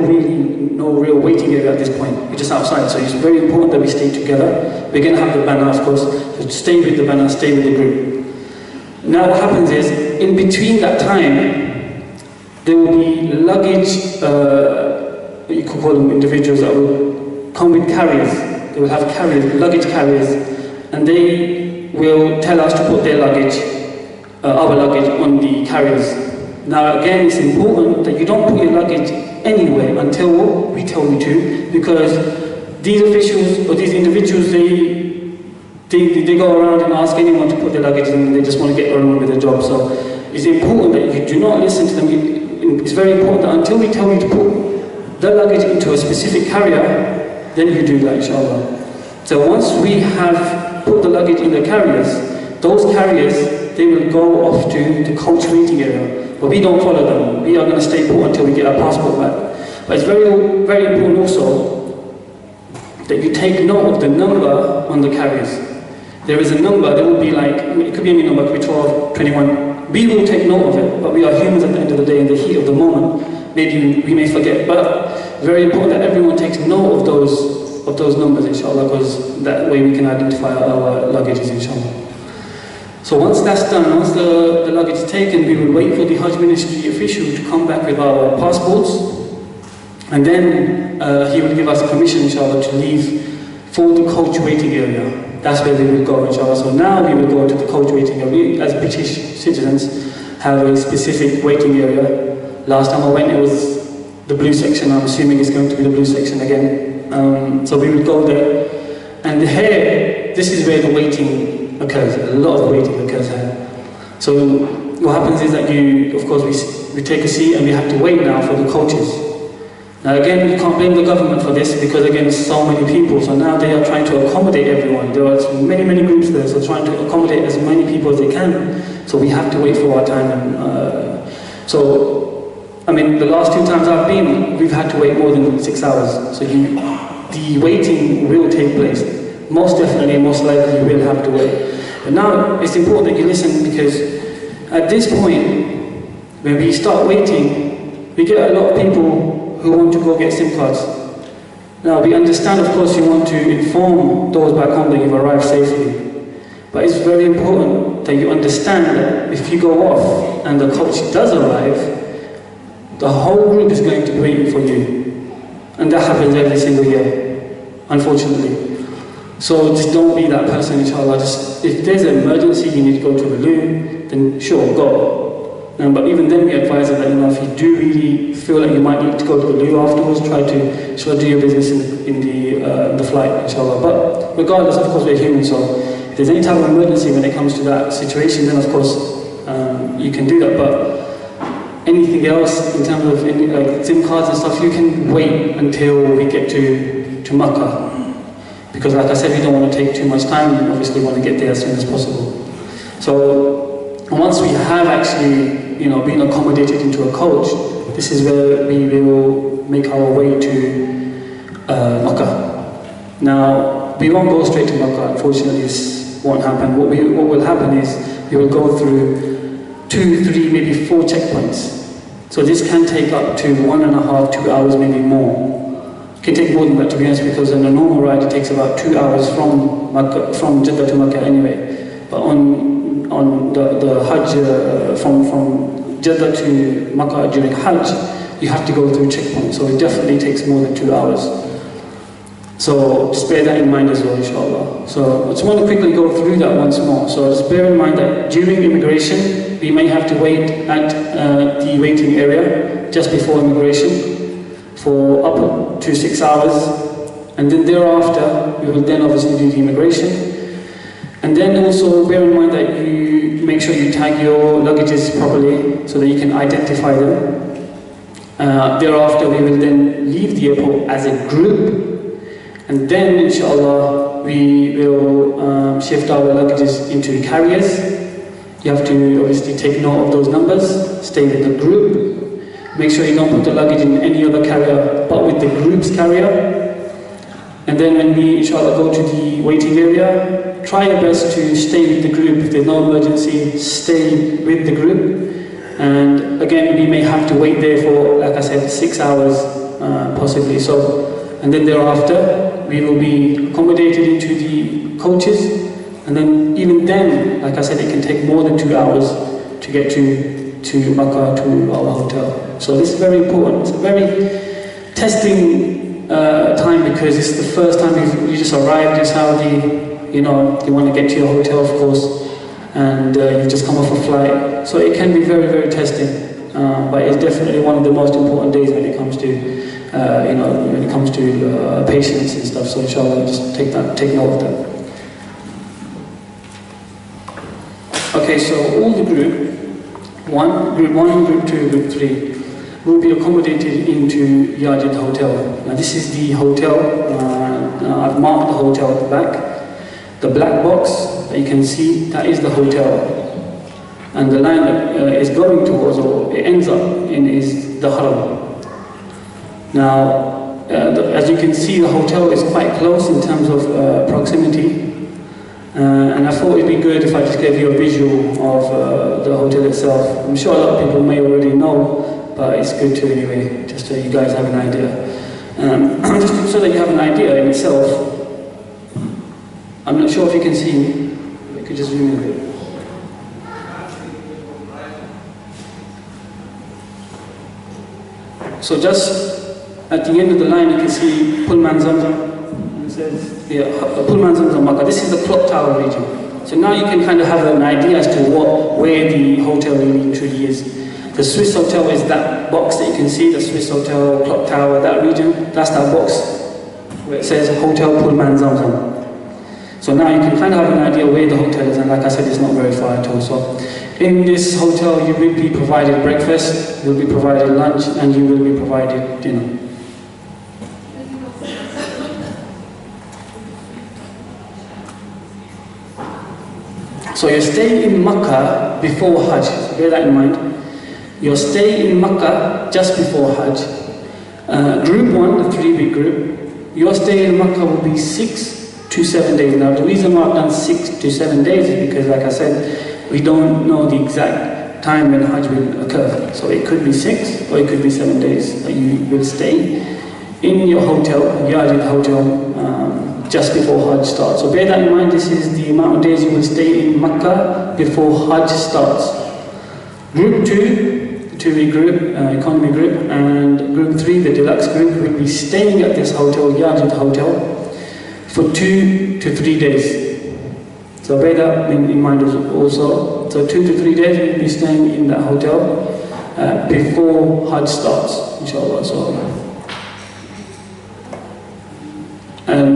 real waiting area at this point. We're just outside, so it's very important that we stay together. We're going to have the banner, of course, so stay with the banner, stay with the group. Now what happens is, in between that time, there will be luggage, you could call them individuals that will come with carriers. They will have carriers, luggage carriers, and they will tell us to put their luggage, our luggage, on the carriers. Now again, it's important that you don't put your luggage anywhere until we tell you to, because these officials or these individuals, they go around and ask anyone to put their luggage in, and they just want to get on with their job. So it's important that you do not listen to them. It's very important that until we tell you to put the luggage into a specific carrier, then you do that, inshallah. So once we have put the luggage in the carriers, those carriers, they will go off to the coach waiting area. But we don't follow them. We are going to stay put until we get our passport back. But it's very, very important also that you take note of the number on the carriers. There is a number, there will be like, it could be any number, it could be 12, 21. We will take note of it, but we are humans at the end of the day, in the heat of the moment. Maybe we may forget, but very important that everyone takes note of those those numbers, inshallah, because that way we can identify our luggages, inshallah. So once that's done, once the luggage is taken, we will wait for the Hajj Ministry official to come back with our passports, and then he will give us permission, inshallah, to leave for the coach waiting area. That's where we will go, inshallah. So now we will go to the coach waiting area. We, as British citizens, have a specific waiting area. Last time I went, it was the blue section. I'm assuming it's going to be the blue section again. So we will go there. And here, this is where the waiting occurs. A lot of waiting occurs here. So what happens is that of course, we take a seat and we have to wait now for the coaches. Now again, we can't blame the government for this because again, so many people. So now they are trying to accommodate everyone. There are many groups there, so trying to accommodate as many people as they can. So we have to wait for our time. And, I mean, the last 2 times I've been, we've had to wait more than 6 hours. So the waiting will take place. Most definitely, most likely, you will have to wait. But now, it's important that you listen because at this point, when we start waiting, we get a lot of people who want to go get SIM cards. Now, we understand, of course, you want to inform those back home that you've arrived safely. But it's very important that you understand that if you go off and the coach does arrive, the whole group is going to be waiting for you. And that happens every single year, unfortunately. So just don't be that person, inshallah. Just, if there's an emergency, you need to go to the loo, then sure, go. But even then we advise that, if you do really feel like you might need to go to the loo afterwards, try to do your business in the flight, inshallah. But regardless, of course, we're human, so if there's any type of emergency when it comes to that situation, then of course you can do that. But anything else in terms of like SIM cards and stuff, you can wait until we get to Makkah. Because like I said, we don't want to take too much time, we obviously want to get there as soon as possible. So once we have actually been accommodated into a coach, this is where we will make our way to Makkah. Now, we won't go straight to Makkah, unfortunately this won't happen. What will happen is we will go through 2, 3, maybe 4 checkpoints. So this can take up to 1.5, 2 hours, maybe more. It can take more than that, to be honest, because in a normal ride it takes about 2 hours from Jeddah to Makkah anyway. But on the Hajj, from Jeddah to Makkah during Hajj, you have to go through checkpoints, so it definitely takes more than 2 hours. So just bear that in mind as well, inshallah. So I just want to quickly go through that once more. So just bear in mind that during immigration, we may have to wait at the waiting area just before immigration for up to 6 hours, and then thereafter we will then obviously do the immigration. And then also bear in mind that you make sure you tag your luggages properly so that you can identify them. Thereafter we will then leave the airport as a group, and then inshallah we will shift our luggages into carriers. You have to obviously take note of those numbers, stay with the group. Make sure you don't put the luggage in any other carrier but with the group's carrier. And then when we inshallah go to the waiting area, try your best to stay with the group. If there's no emergency, stay with the group. And again, we may have to wait there for, like I said, 6 hours possibly. And then thereafter, we will be accommodated into the coaches. And then even then, like I said, it can take more than 2 hours to get to Makkah, to our hotel. So this is very important. It's a very testing time because it's the first time you just arrived in Saudi. You want to get to your hotel, of course, and you've just come off a flight. So it can be very, very testing. But it's definitely one of the most important days when it comes to, when it comes to patience and stuff. So inshallah, just take note of that. Okay, so all the group 1, group 2, group 3 will be accommodated into Yajid Hotel. Now this is the hotel. I've marked the hotel at the back. The black box that you can see, that is the hotel. And the line that is going towards, or it ends up in, is the Haram. Now, as you can see, the hotel is quite close in terms of proximity. And I thought it'd be good if I just gave you a visual of the hotel itself. I'm sure a lot of people may already know, but it's good to anyway, just so you guys have an idea. Just so that you have an idea in itself. I'm not sure if you can see me. I could just zoom in a bit. So just at the end of the line, you can see Pullman Zamzam. It says, Pullman Zamzam Makkah. This is the clock tower region. So now you can kind of have an idea as to where the hotel really truly is. The Swiss hotel is that box that you can see, the Swiss hotel, clock tower, that region. That's that box where it says Hotel Pullman Zamzam. So now you can kind of have an idea where the hotel is, and like I said, it's not very far at all. So in this hotel, you will be provided breakfast, you will be provided lunch, and you will be provided dinner. So your stay in Makkah before Hajj, so bear that in mind. Your stay in Makkah just before Hajj. Group 1, the 3-week group, your stay in Makkah will be 6 to 7 days. Now the reason why I've done 6 to 7 days is because, like I said, we don't know the exact time when Hajj will occur. So it could be 6 or it could be 7 days that you will stay in your hotel, Yajid hotel, just before Hajj starts. So bear that in mind, this is the amount of days you will stay in Makkah before Hajj starts. Group 2, the 2-week group, economy group, and group 3, the deluxe group, will be staying at this hotel, Yajid hotel, for 2 to 3 days. So bear that in mind also. So 2 to 3 days we'll be staying in that hotel before Hajj starts, inshallah.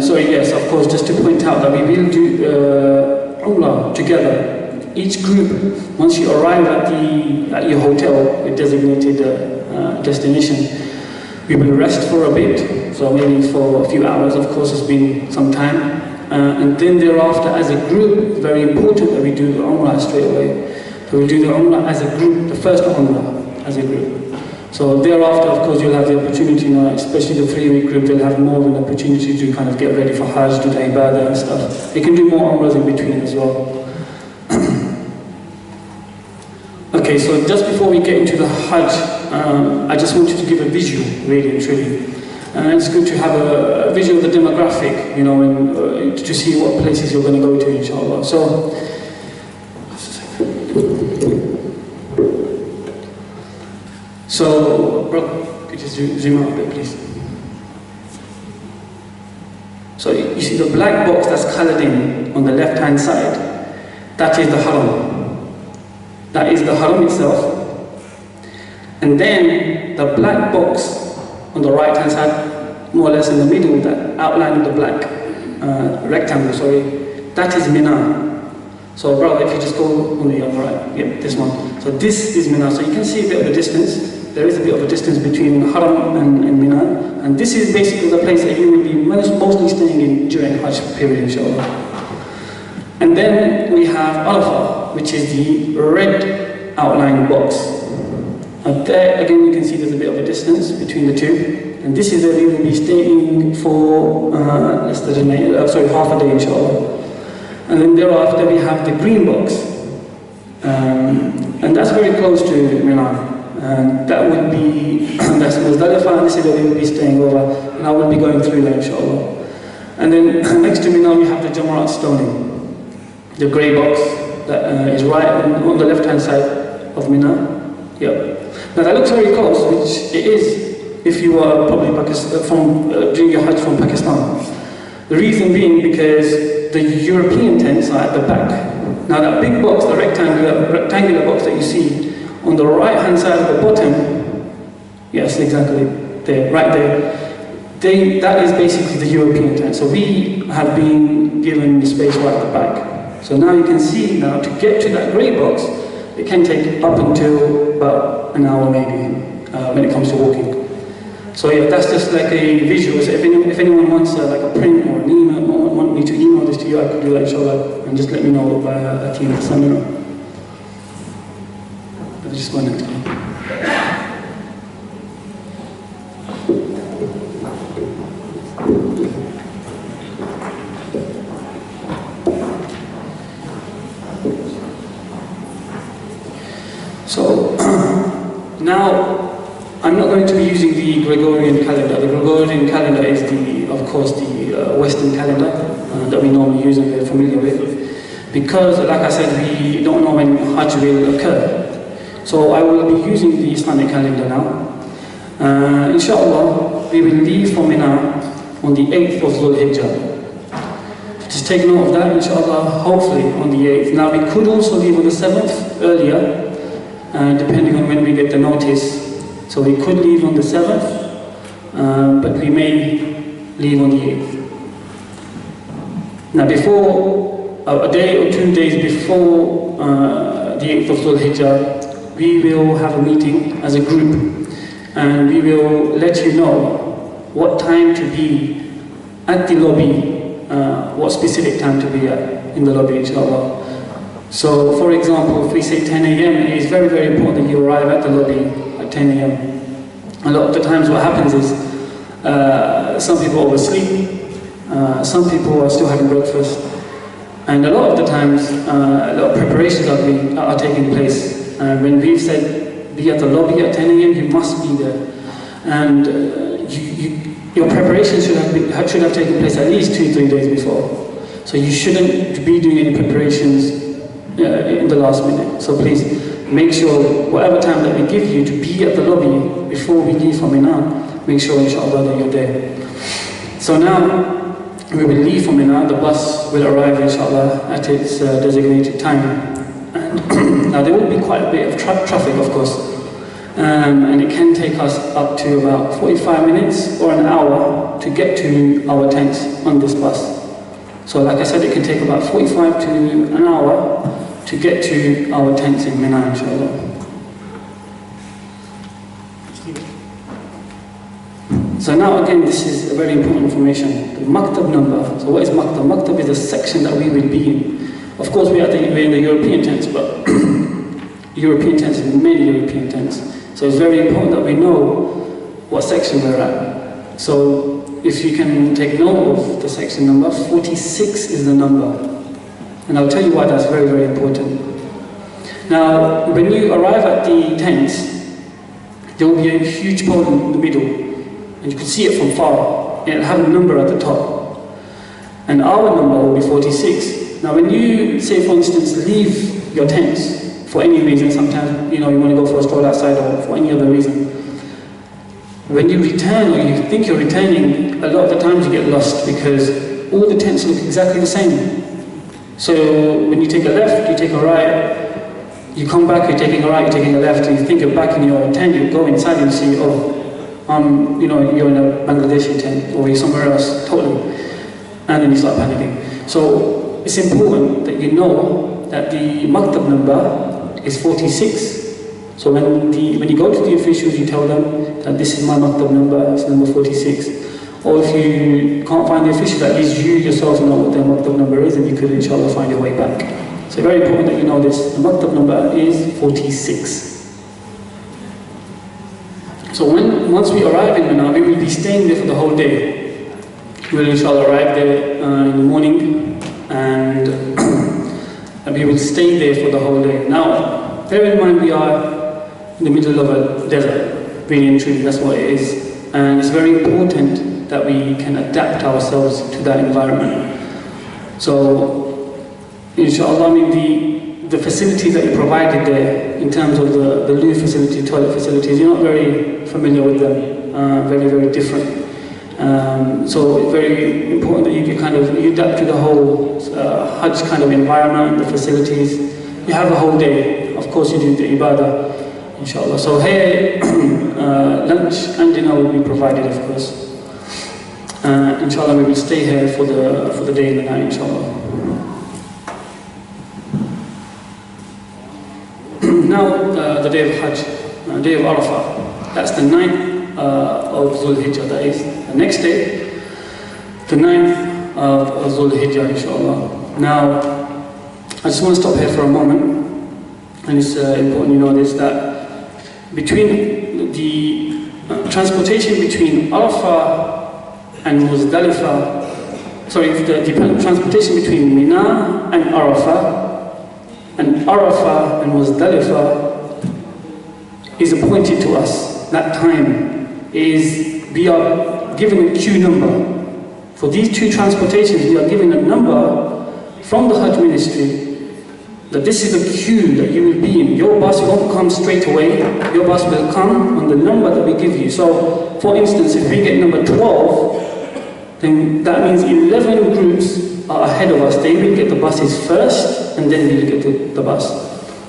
So yes, of course, just to point out that we will do Umrah together. Each group, once you arrive at your hotel, your designated destination, we will rest for a bit, so maybe for a few hours, of course, it's been some time. And then thereafter, as a group, it's very important that we do the Umrah straight away. So we do the Umrah as a group, the first Umrah as a group. So thereafter, of course, you'll have the opportunity, especially the 3-week group, they'll have more of an opportunity to kind of get ready for Hajj, do the Ibadah and stuff. They can do more Umrahs in between as well. Okay, so just before we get into the Hajj, I just wanted to give a visual, really and truly. And it's good to have a visual of the demographic, and to see what places you're going to go to, inshallah. So, bro, could you zoom out a bit, please? So you see the black box that's coloured in on the left-hand side, that is the Haram. That is the Haram itself. And then the black box on the right hand side, more or less in the middle, that outline of the black rectangle, that is Mina. So brother, if you just go on the other right, yep, this one. So this is Mina. So you can see a bit of a distance. There is a bit of a distance between Haram and Mina. And this is basically the place that you will be mostly staying in during Hajj period, inshallah. And then we have Arafat, which is the red outline box. And there again you can see there's a bit of a distance between the two. And this is where we will be staying for half a day, inshallah. And then thereafter we have the green box. And that's very close to Mina. And that would be, that's Muzdalifah, and this is where we will be staying over. And I will be going through that, inshallah. And then next to Mina we have the Jamarat stoning. The grey box that is right on the left hand side of Mina. Yep. Now that looks very close, which it is if you are probably doing your Hajj from Pakistan. The reason being because the European tents are at the back. Now that big box, the rectangular box that you see on the right hand side of the bottom, yes, exactly, there, right there, that is basically the European tent. So we have been given the space right at the back. So now you can see now to get to that grey box, it can take up until about an hour maybe when it comes to walking. So yeah, that's just like a visual. So if anyone wants like a print or an email, want me to email this to you, I could do that, inshallah, and just let me know via a team of seminar. Let's just go next one. So now I'm not going to be using the Gregorian calendar. The Gregorian calendar is of course, the Western calendar that we normally use and we're familiar with. Because, like I said, we don't know when Hajj will occur. So I will be using the Islamic calendar now. Inshallah, we will leave for Mina on the 8th of Dhul Hijjah. Just take note of that, inshallah, hopefully on the 8th. Now we could also leave on the 7th earlier, depending on when we get the notice. So we could leave on the 7th, but we may leave on the 8th. Now before, a day or 2 days before the 8th of Dhul Hijjah, we will have a meeting as a group, and we will let you know what time to be at the lobby, what specific time to be at in the lobby, inshallah. So, for example, if we say 10 a.m., it is very, very important that you arrive at the lobby at 10 a.m. A lot of the times what happens is, some people oversleep, some people are still having breakfast, and a lot of the times, a lot of preparations are taking place. When we've said, be at the lobby at 10 a.m., you must be there. And your preparations should have taken place at least 2-3 days before. So you shouldn't be doing any preparations in the last minute. So please, make sure, whatever time that we give you to be at the lobby before we leave from Mina, make sure, inshallah, that you're there. So now, we will leave from Mina, the bus will arrive, inshallah, at its designated time. And now there will be quite a bit of traffic, of course, and it can take us up to about 45 minutes or an hour to get to our tents on this bus. So like I said, it can take about 45 to an hour to get to our tents in Mina, inshallah. So now again, this is a very important information. The maktab number. So what is maktab? Maktab is the section that we will be in. Of course, we're in the European tents, but European tents and many European tents. So it's very important that we know what section we're at. So if you can take note of the section number, 46 is the number. And I'll tell you why that's very, very important. Now, when you arrive at the tents, there will be a huge pole in the middle, and you can see it from far. It'll have a number at the top. And our number will be 46. Now when you, say for instance, leave your tents for any reason, sometimes you want to go for a stroll outside or for any other reason, when you return or you think you're returning, a lot of the times you get lost because all the tents look exactly the same. So when you take a left, you take a right, you come back, you're taking a right, you're taking a left, and you think you're back in your tent, you go inside and see, you're in a Bangladeshi tent or you're somewhere else totally, and then you start panicking. So it's important that you know that the maktab number is 46. So when you go to the officials, you tell them that this is my maktab number, it's number 46. Or if you can't find the officials, at least you yourself know what their maktab number is, and you could inshallah find your way back. So very important that you know this. The maktab number is 46. So once we arrive in Mina, we will be staying there for the whole day. We will inshallah arrive there in the morning, and we will stay there for the whole day. Now, bear in mind we are in the middle of a desert, really and truly, that's what it is. And it's very important that we can adapt ourselves to that environment. So, inshallah, the facilities that you provided there, in terms of the loo facility, toilet facilities, you're not very familiar with them, very, very different. So it's very important that you adapt to the whole Hajj kind of environment, the facilities. You have a whole day. Of course you do the ibadah, inshallah. So here, lunch and dinner will be provided, of course. Inshallah, we will stay here for the day and the night, inshallah. Now, the day of Hajj, day of Arafat, that's the 9th of Dhul Hijjah, that is the next day, the 9th of Dhul Hijjah, inshallah. Now, I just want to stop here for a moment, and it's important you know this, that between the transportation between Arafat and Muzdalifah, the transportation between Mina and Arafat and Muzdalifah is appointed to us. that time, is we are given a queue number. For these two transportations, we are given a number from the Hajj Ministry that this is the queue that you will be in. Your bus won't come straight away. Your bus will come on the number that we give you. So, for instance, if we get number 12, then that means 11 groups are ahead of us. They will get the buses first, and then we will get the bus.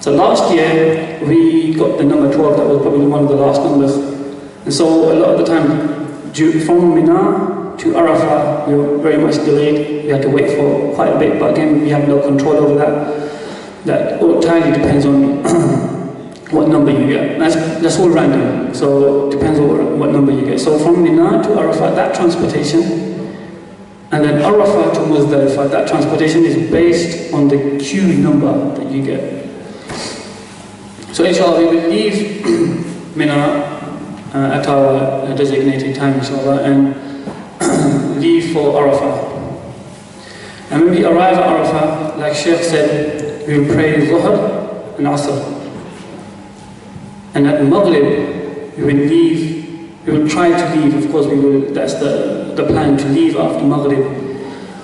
So last year, we got the number 12. That was probably one of the last numbers. And so a lot of the time, from Mina to Arafat, we were very much delayed. We had to wait for quite a bit, but again, we have no control over that. That entirely depends on what number you get. That's all random, so it depends on what number you get. So from Mina to Arafat, that transportation, and then Arafat to Muzdalifah, that transportation is based on the queue number that you get. So inshallah, we will leave Mina at our designated time, inshallah, and leave for Arafat. And when we arrive at Arafat, like Sheikh said, we will pray Zuhr and Asr. And at Maghrib, we will leave, we will try to leave, of course we will, that's the plan, to leave after Maghrib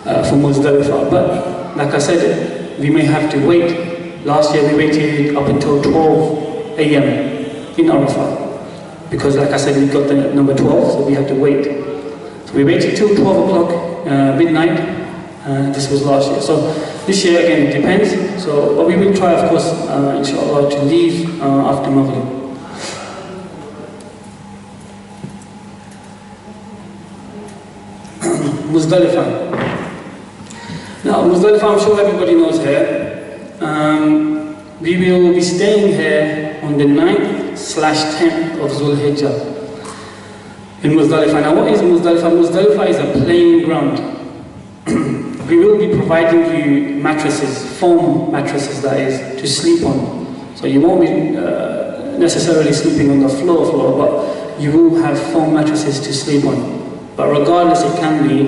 for Muzdalifah. But like I said, we may have to wait. Last year we waited up until 12 a.m. in Arafat. Because like I said, we got the number 12, so we had to wait. So we waited till 12 o'clock, midnight. This was last year. So this year again it depends. So, but we will try, of course, inshallah, to leave after Maghrib. Muzdalifah. Now, Muzdalifah, I'm sure everybody knows here. We will be staying here on the 9th/10th of Zulhijjah in Muzdalifah. Now, what is Muzdalifah? Muzdalifah is a playing ground. We will be providing you mattresses, foam mattresses that is, to sleep on. So you won't be necessarily sleeping on the floor, but you will have foam mattresses to sleep on. But regardless, it can be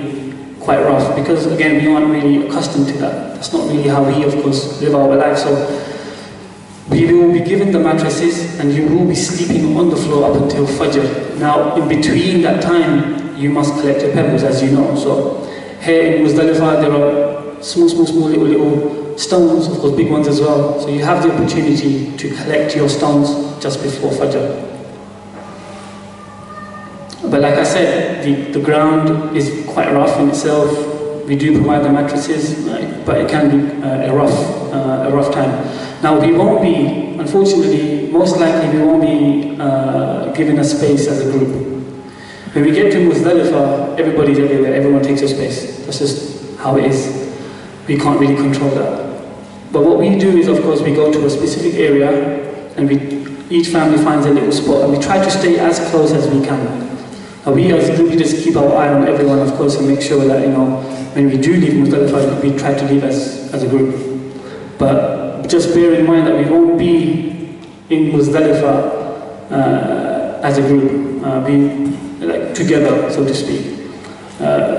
quite rough, because again, we aren't really accustomed to that. That's not really how we, of course, live our life. So we will be given the mattresses, and you will be sleeping on the floor up until Fajr. Now, in between that time, you must collect your pebbles, as you know. So here in Muzdalifah, there are small, little stones, of course, big ones as well. So you have the opportunity to collect your stones just before Fajr. But like I said, the ground is quite rough in itself. We do provide the mattresses, but it can be a rough time. Now we won't be, unfortunately, most likely we won't be given a space as a group. When we get to Muzdalifah, everybody's everywhere, everyone takes a space. That's just how it is. We can't really control that. But what we do is, of course, we go to a specific area, and each family finds a little spot, and we try to stay as close as we can. We as group leaders keep our eye on everyone, of course, and make sure that, when we do leave Muzdalifah, we try to leave as a group. But just bear in mind that we won't be in Muzdalifah as a group, together, so to speak.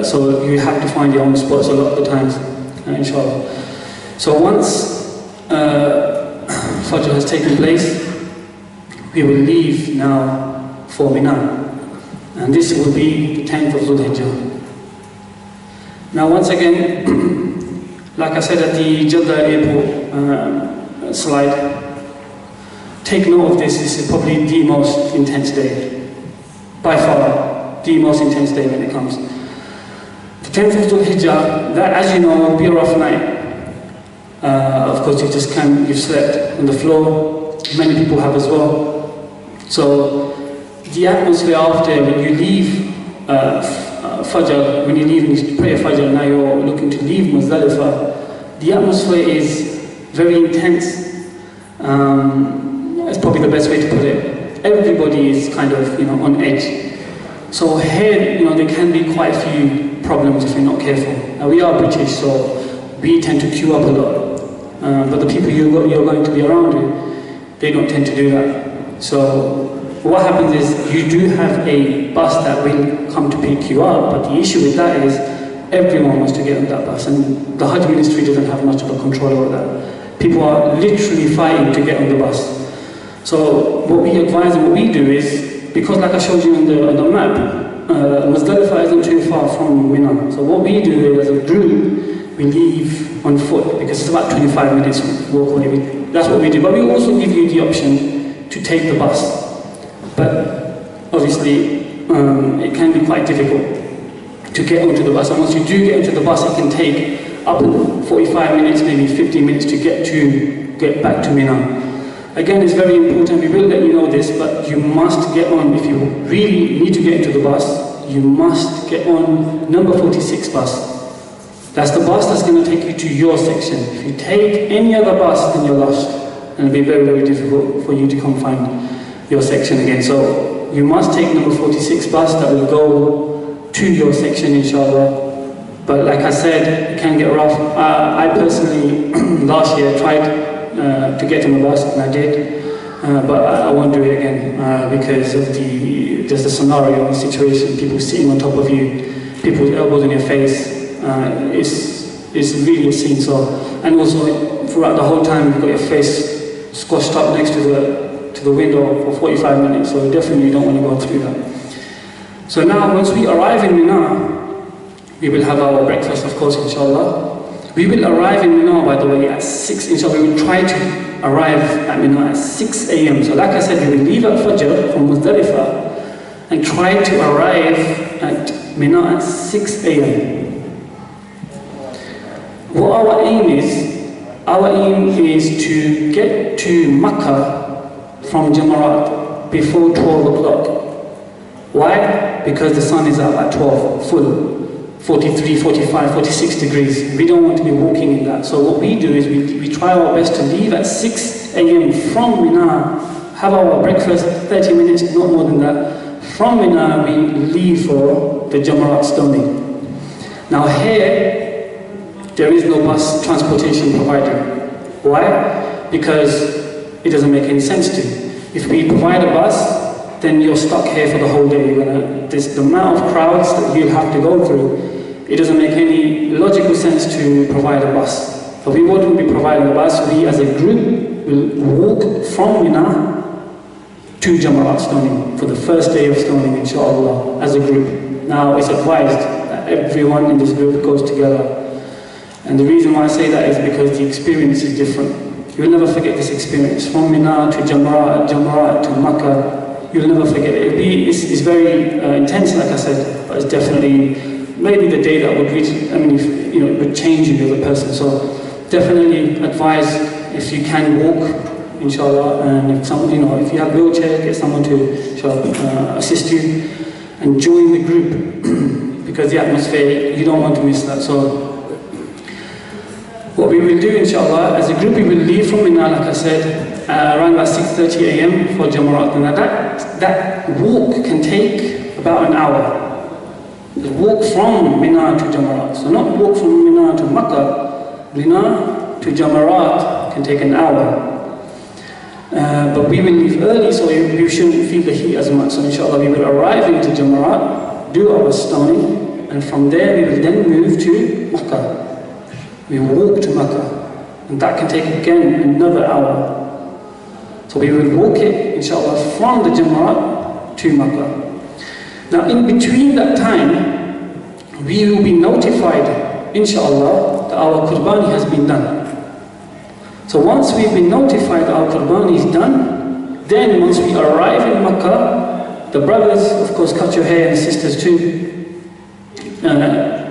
So you have to find your own spots a lot of the times, inshallah. So once Fajr has taken place, we will leave now for Mina. And this will be the 10th of Zulhijjah. Now once again, like I said at the Jeddah airport slide, take note of this. This is probably the most intense day. By far, the most intense day when it comes. The 10th of Zulhijjah, that, as you know, will be a rough night. Of course, you've slept on the floor. Many people have as well. So the atmosphere after, when you leave Fajr, when you leave and you pray Fajr, now you're looking to leave Muzdalifah, the atmosphere is very intense. That's probably the best way to put it. Everybody is kind of, on edge. So here, there can be quite a few problems if you're not careful. Now we are British, so we tend to queue up a lot. But the people you're going to be around with, they don't tend to do that. So what happens is, you do have a bus that will come to pick you up, but the issue with that is, everyone wants to get on that bus, and the Hajj Ministry doesn't have much of a control over that. People are literally fighting to get on the bus. So what we advise and what we do is, because like I showed you on the map, Muzdalifah isn't too far from Mina. So what we do is, as a group, we leave on foot because it's about 25 minutes walk away. That's what we do. But we also give you the option to take the bus. But obviously, it can be quite difficult to get onto the bus. And once you do get into the bus, it can take up to 45 minutes, maybe 50 minutes to get back to Mina. Again, it's very important, we will let you know this, but you must get on, if you really need to get into the bus, you must get on number 46 bus. That's the bus that's going to take you to your section. If you take any other bus, then you're lost. And it'll be very, very difficult for you to come find your section again. So you must take number 46 bus that will go to your section, inshallah. But like I said, it can get rough. I personally, last year, tried to get on the bus, and I did, but I won't do it again because of just the scenario, the situation, people sitting on top of you, people's elbows in your face. It's really obscene. So, and also throughout the whole time you've got your face squashed up next to the window for 45 minutes. So definitely you don't want to go through that. So now, once we arrive in Mina, we will have our breakfast, of course, inshallah. We will arrive in Mina, by the way, at 6, inshallah. We will try to arrive at Mina at 6 a.m. So like I said, we will leave at Fajr from Muzdalifah and try to arrive at Mina at 6 a.m. What our aim is to get to Makkah from Jamarat before 12 o'clock. Why? Because the sun is out at 12, full. 43, 45, 46 degrees. We don't want to be walking in that. So what we do is we try our best to leave at 6 a.m. from Mina, have our breakfast, 30 minutes, not more than that. From Mina, we leave for the Jamarat stoning. Now here, there is no bus transportation provided. Why? Because it doesn't make any sense to. If we provide a bus, then you're stuck here for the whole day. The amount of crowds that you'll have to go through, it doesn't make any logical sense to provide a bus. So we won't be providing a bus. We as a group will walk from Mina to Jamarat stoning for the first day of stoning, inshallah, as a group. Now it's advised that everyone in this group goes together. And the reason why I say that is because the experience is different. You'll never forget this experience. From Mina to Jamarat to Makkah, you'll never forget it. It's very intense, like I said, but it's definitely maybe the day that would reach, it would change you as a person. So definitely advise, if you can walk, inshallah, and if you have a wheelchair, get someone to assist you and join the group because the atmosphere, you don't want to miss that. So what we will do, inshallah, as a group, we will leave from Mina, like I said, around about 6:30 a.m. for Jamarat. Now that walk can take about an hour. The walk from Mina to Jamarat. So not walk from Mina to Makkah, Mina to Jamarat can take an hour. But we will leave early, so you shouldn't feel the heat as much. So inshallah, we will arrive into Jamarat, do our stoning, and from there we will then move to Makkah. We walk to Makkah, and that can take again another hour. So we will walk it, inshallah, from the Jamarat to Makkah. Now in between that time, we will be notified, inshallah, that our Qurbani has been done. So once we've been notified that our Qurbani is done, then once we arrive in Makkah, the brothers, of course, cut your hair, and sisters too.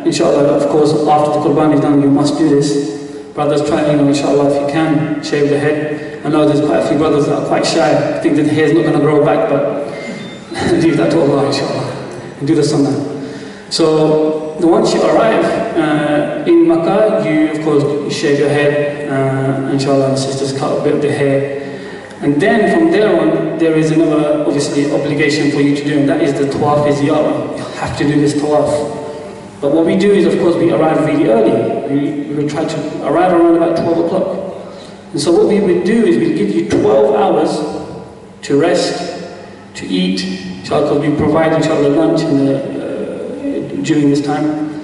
Inshallah, of course, after the Qurbani is done, you must do this. Brothers, try, inshallah, if you can, shave the head. I know there's quite a few brothers that are quite shy, think that the hair's not going to grow back, but leave that to Allah, inshallah, and do the sunnah. So, once you arrive in Makkah, you, of course, shave your head, inshallah, and sisters cut a bit of the hair. And then, from there on, there is another, obviously, obligation for you to do, and that is the tawaf ziyarah. You have to do this tawaf. But what we do is, of course, we arrive really early. We will try to arrive around about 12 o'clock. And so what we would do is we'll give you 12 hours to rest, to eat, inshallah, because we provide, inshallah, lunch during this time.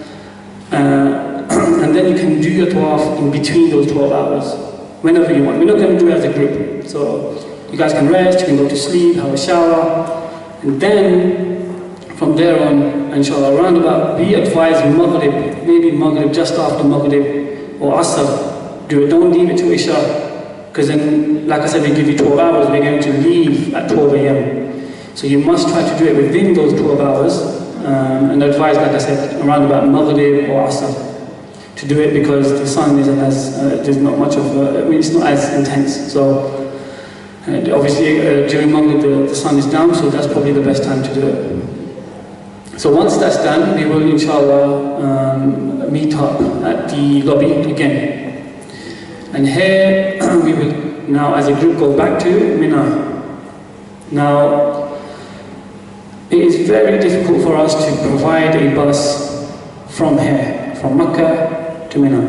And then you can do your tawaf in between those 12 hours, whenever you want. We're not going to do it as a group. So you guys can rest, you can go to sleep, have a shower, And then from there on, inshallah, around about, we advise Maghrib, maybe Maghrib, just after Maghrib or Asr, do it, don't leave it to Isha, because then, like I said, we give you 12 hours, we're going to leave at 12 a.m. So you must try to do it within those 12 hours, and advise, like I said, around about Maghrib or Asr, to do it, because the sun isn't as, there's not much of, it's not as intense. So obviously during Maghrib the sun is down, so that's probably the best time to do it. So once that's done, we will inshallah meet up at the lobby again. And here we will now as a group go back to Mina. Now, it is very difficult for us to provide a bus from here, from Mecca to Mina.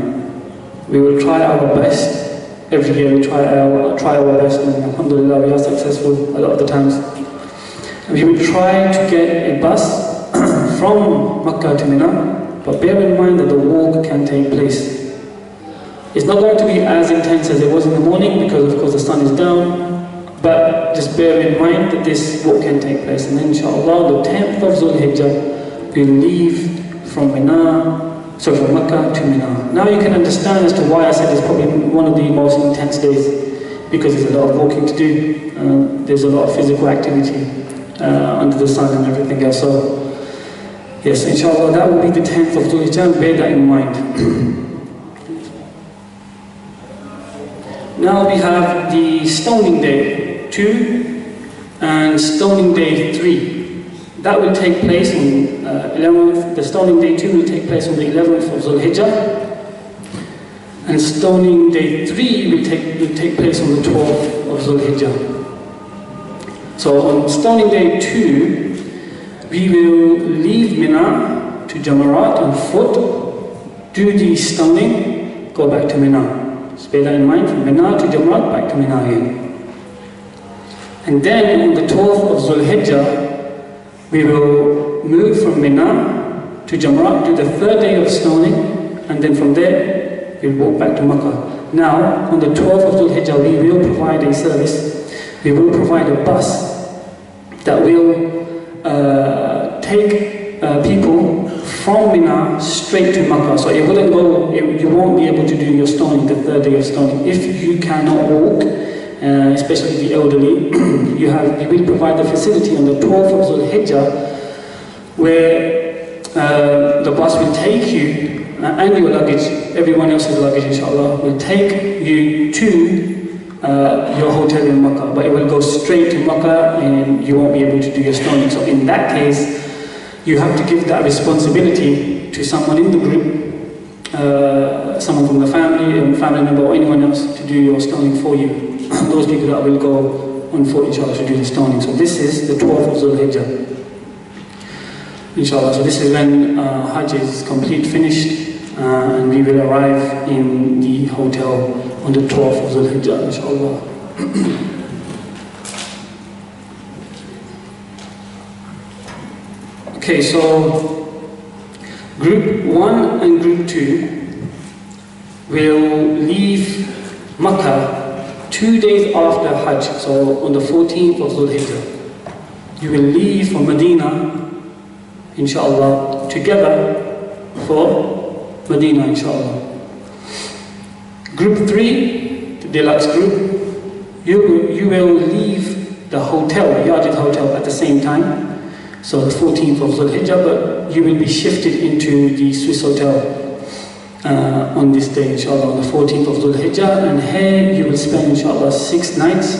We will try our best. Every year we try our best, and alhamdulillah we are successful a lot of the times. And we will try to get a bus from Mecca to Mina, but bear in mind that the walk can take place. It's not going to be as intense as it was in the morning, because of course the sun is down, but just bear in mind that this walk can take place. And then inshallah the 10th of Zulhijjah we'll leave from Mina, so from Mecca to Mina. Now you can understand as to why I said it's probably one of the most intense days, because there's a lot of walking to do, there's a lot of physical activity under the sun and everything else. So yes, inshallah that will be the 10th of Dhul Hijjah, bear that in mind. Now we have the stoning day 2 and stoning day 3. That will take place on 11th, the stoning day 2 will take place on the 11th of Zulhijjah, and stoning day 3 will take place on the 12th of Zulhijjah. So on stoning day 2, we will leave Mina to Jamarat on foot, do the stoning, go back to Mina. So bear that in mind, from Mina to Jamarat, back to Mina again. And then on the 12th of Zulhijjah, we will move from Mina to Jamrat, do the 3rd day of stoning, and then from there we'll walk back to Makkah. Now, on the 12th of Dhul Hijjah, we will provide a service. We will provide a bus that will take people from Mina straight to Makkah. So it wouldn't go, you won't be able to do your stoning, the 3rd day of stoning, if you cannot walk. Especially the elderly, we will provide the facility on the 12th of Zulhijjah, where the bus will take you and your luggage, everyone else's luggage inshallah, will take you to your hotel in Makkah, but it will go straight to Makkah and you won't be able to do your stoning. So in that case, you have to give that responsibility to someone in the group, someone from the family, family member or anyone else to do your stoning for you. Those people that will go on foot inshallah to do the stoning. So this is the 12th of Zulhijjah inshallah. So this is when Hajj is complete, finished, and we will arrive in the hotel on the 12th of Zulhijjah inshallah. Okay, so group 1 and group 2 will leave Makkah 2 days after Hajj, so on the 14th of Zulhijjah. You will leave for Medina, inshallah, together for Medina, inshallah. Group 3, the deluxe group, you will leave the hotel, the Yajid hotel, at the same time, so the 14th of Zulhijjah, but you will be shifted into the Swiss hotel on this day, inshallah, on the 14th of Dhul Hijjah, and here you will spend, inshallah, 6 nights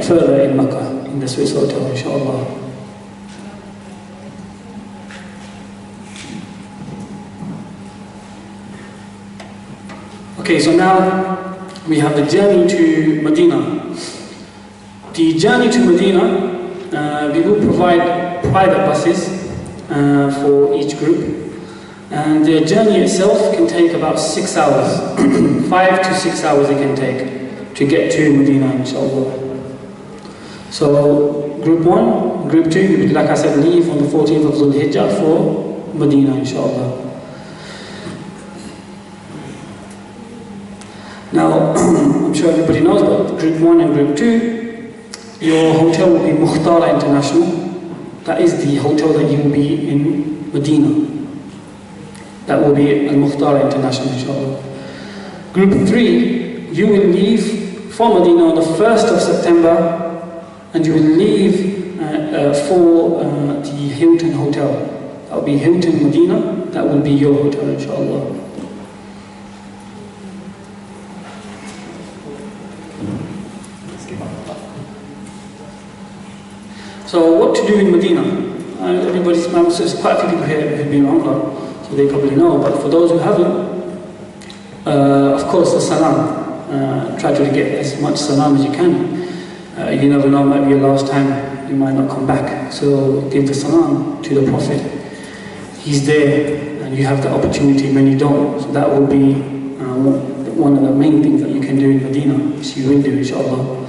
further in Makkah, in the Swiss hotel, inshallah. Okay, so now we have the journey to Medina. The journey to Medina, we will provide private buses for each group. And the journey itself can take about 6 hours, 5 to 6 hours it can take to get to Medina, inshallah. So group 1, group 2, like I said, leave on the 14th of Dhul Hijjah for Medina, inshallah. Now, I'm sure everybody knows, but group 1 and group 2, your hotel will be Mukhtara International. That is the hotel that you will be in Medina. That will be Al-Mukhtara International, inshallah. Group 3, you will leave from Medina on the 1st of September, and you will leave for the Hilton Hotel. That will be Hilton Medina. That will be your hotel, inshallah. So what to do in Medina? There's quite a few people here who have been on Umrah, so they probably know, but for those who haven't, of course the salam. Try to get as much salam as you can. You never know, it might be your last time, you might not come back. So give the salam to the Prophet. He's there and you have the opportunity, many don't. So that will be one of the main things that you can do in Medina, which you will do, inshallah.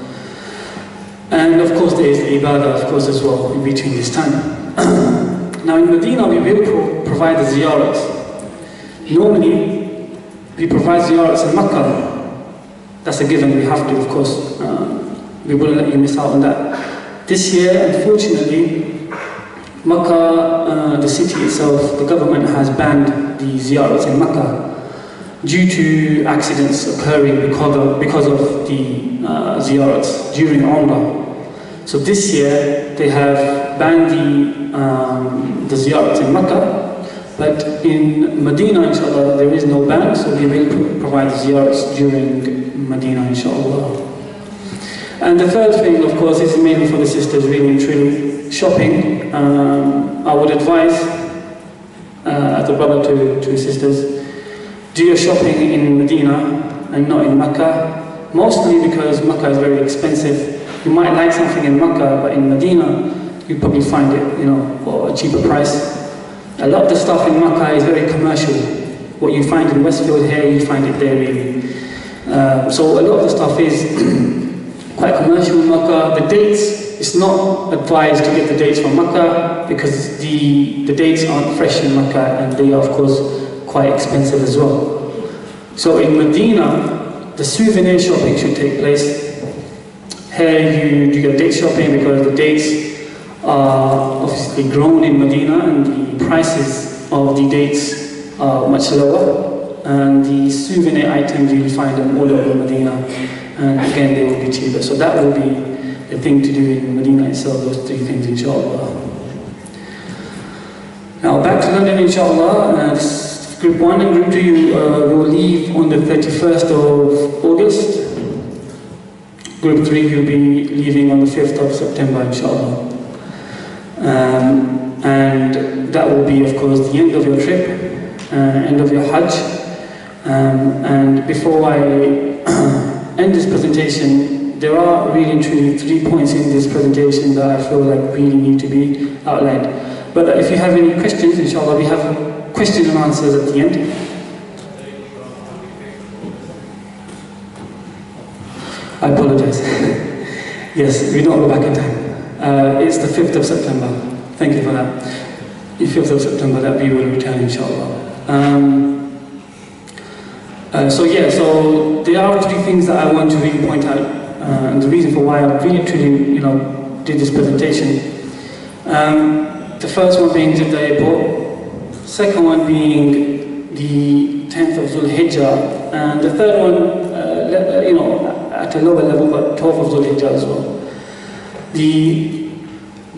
And of course there is the ibadah, of course, as well, in between this time. Now in Medina we will provide the ziyarats. Normally we provide ziyarats in Makkah. That's a given, we have to, of course. We wouldn't let you miss out on that. This year, unfortunately, Makkah, the city itself, the government has banned the ziyarats in Makkah due to accidents occurring because of the ziyarats during Umrah. So this year they have banned the ziyarats in Makkah, but in Medina, inshallah, there is no ban, so we will provide the ziyarats during Medina, inshallah. And the third thing, of course, is mainly for the sisters, really and truly, shopping. I would advise, as a brother to sisters, do your shopping in Medina and not in Makkah, mostly because Makkah is very expensive. You might like something in Makkah, but in Medina, you probably find it, for a cheaper price. A lot of the stuff in Makkah is very commercial. What you find in Westfield here, you find it there really. So a lot of the stuff is quite commercial in Makkah. The dates, it's not advised to get the dates from Makkah because the dates aren't fresh in Makkah and they are, of course, quite expensive as well. So in Medina, the souvenir shopping should take place. Here you do your date shopping because the dates are obviously grown in Medina and the prices of the dates are much lower. And the souvenir items, you'll find them all over Medina. And again, they will be cheaper. So that will be the thing to do in Medina itself, those three things, inshallah. Now back to London, inshallah. Group 1 and Group 2 will leave on the 31st of August. Group 3 will be leaving on the 5th of September, inshallah. And that will be, of course, the end of your trip, end of your Hajj. And before I end this presentation, there are really and truly 3 points in this presentation that I feel like really need to be outlined. But if you have any questions, inshallah, we have questions and answers at the end. I apologize. Yes, we don't go back in time. It's the 5th of September. Thank you for that. The 5th of September that we will return, inshallah. So there are 3 things that I want to really point out, and the reason for why I really truly, did this presentation. The first one being Jeddah Airport, second one being the 10th of Dhul Hijjah, and the third one, at a lower level, but 12th of Dhul Hijjah as well. The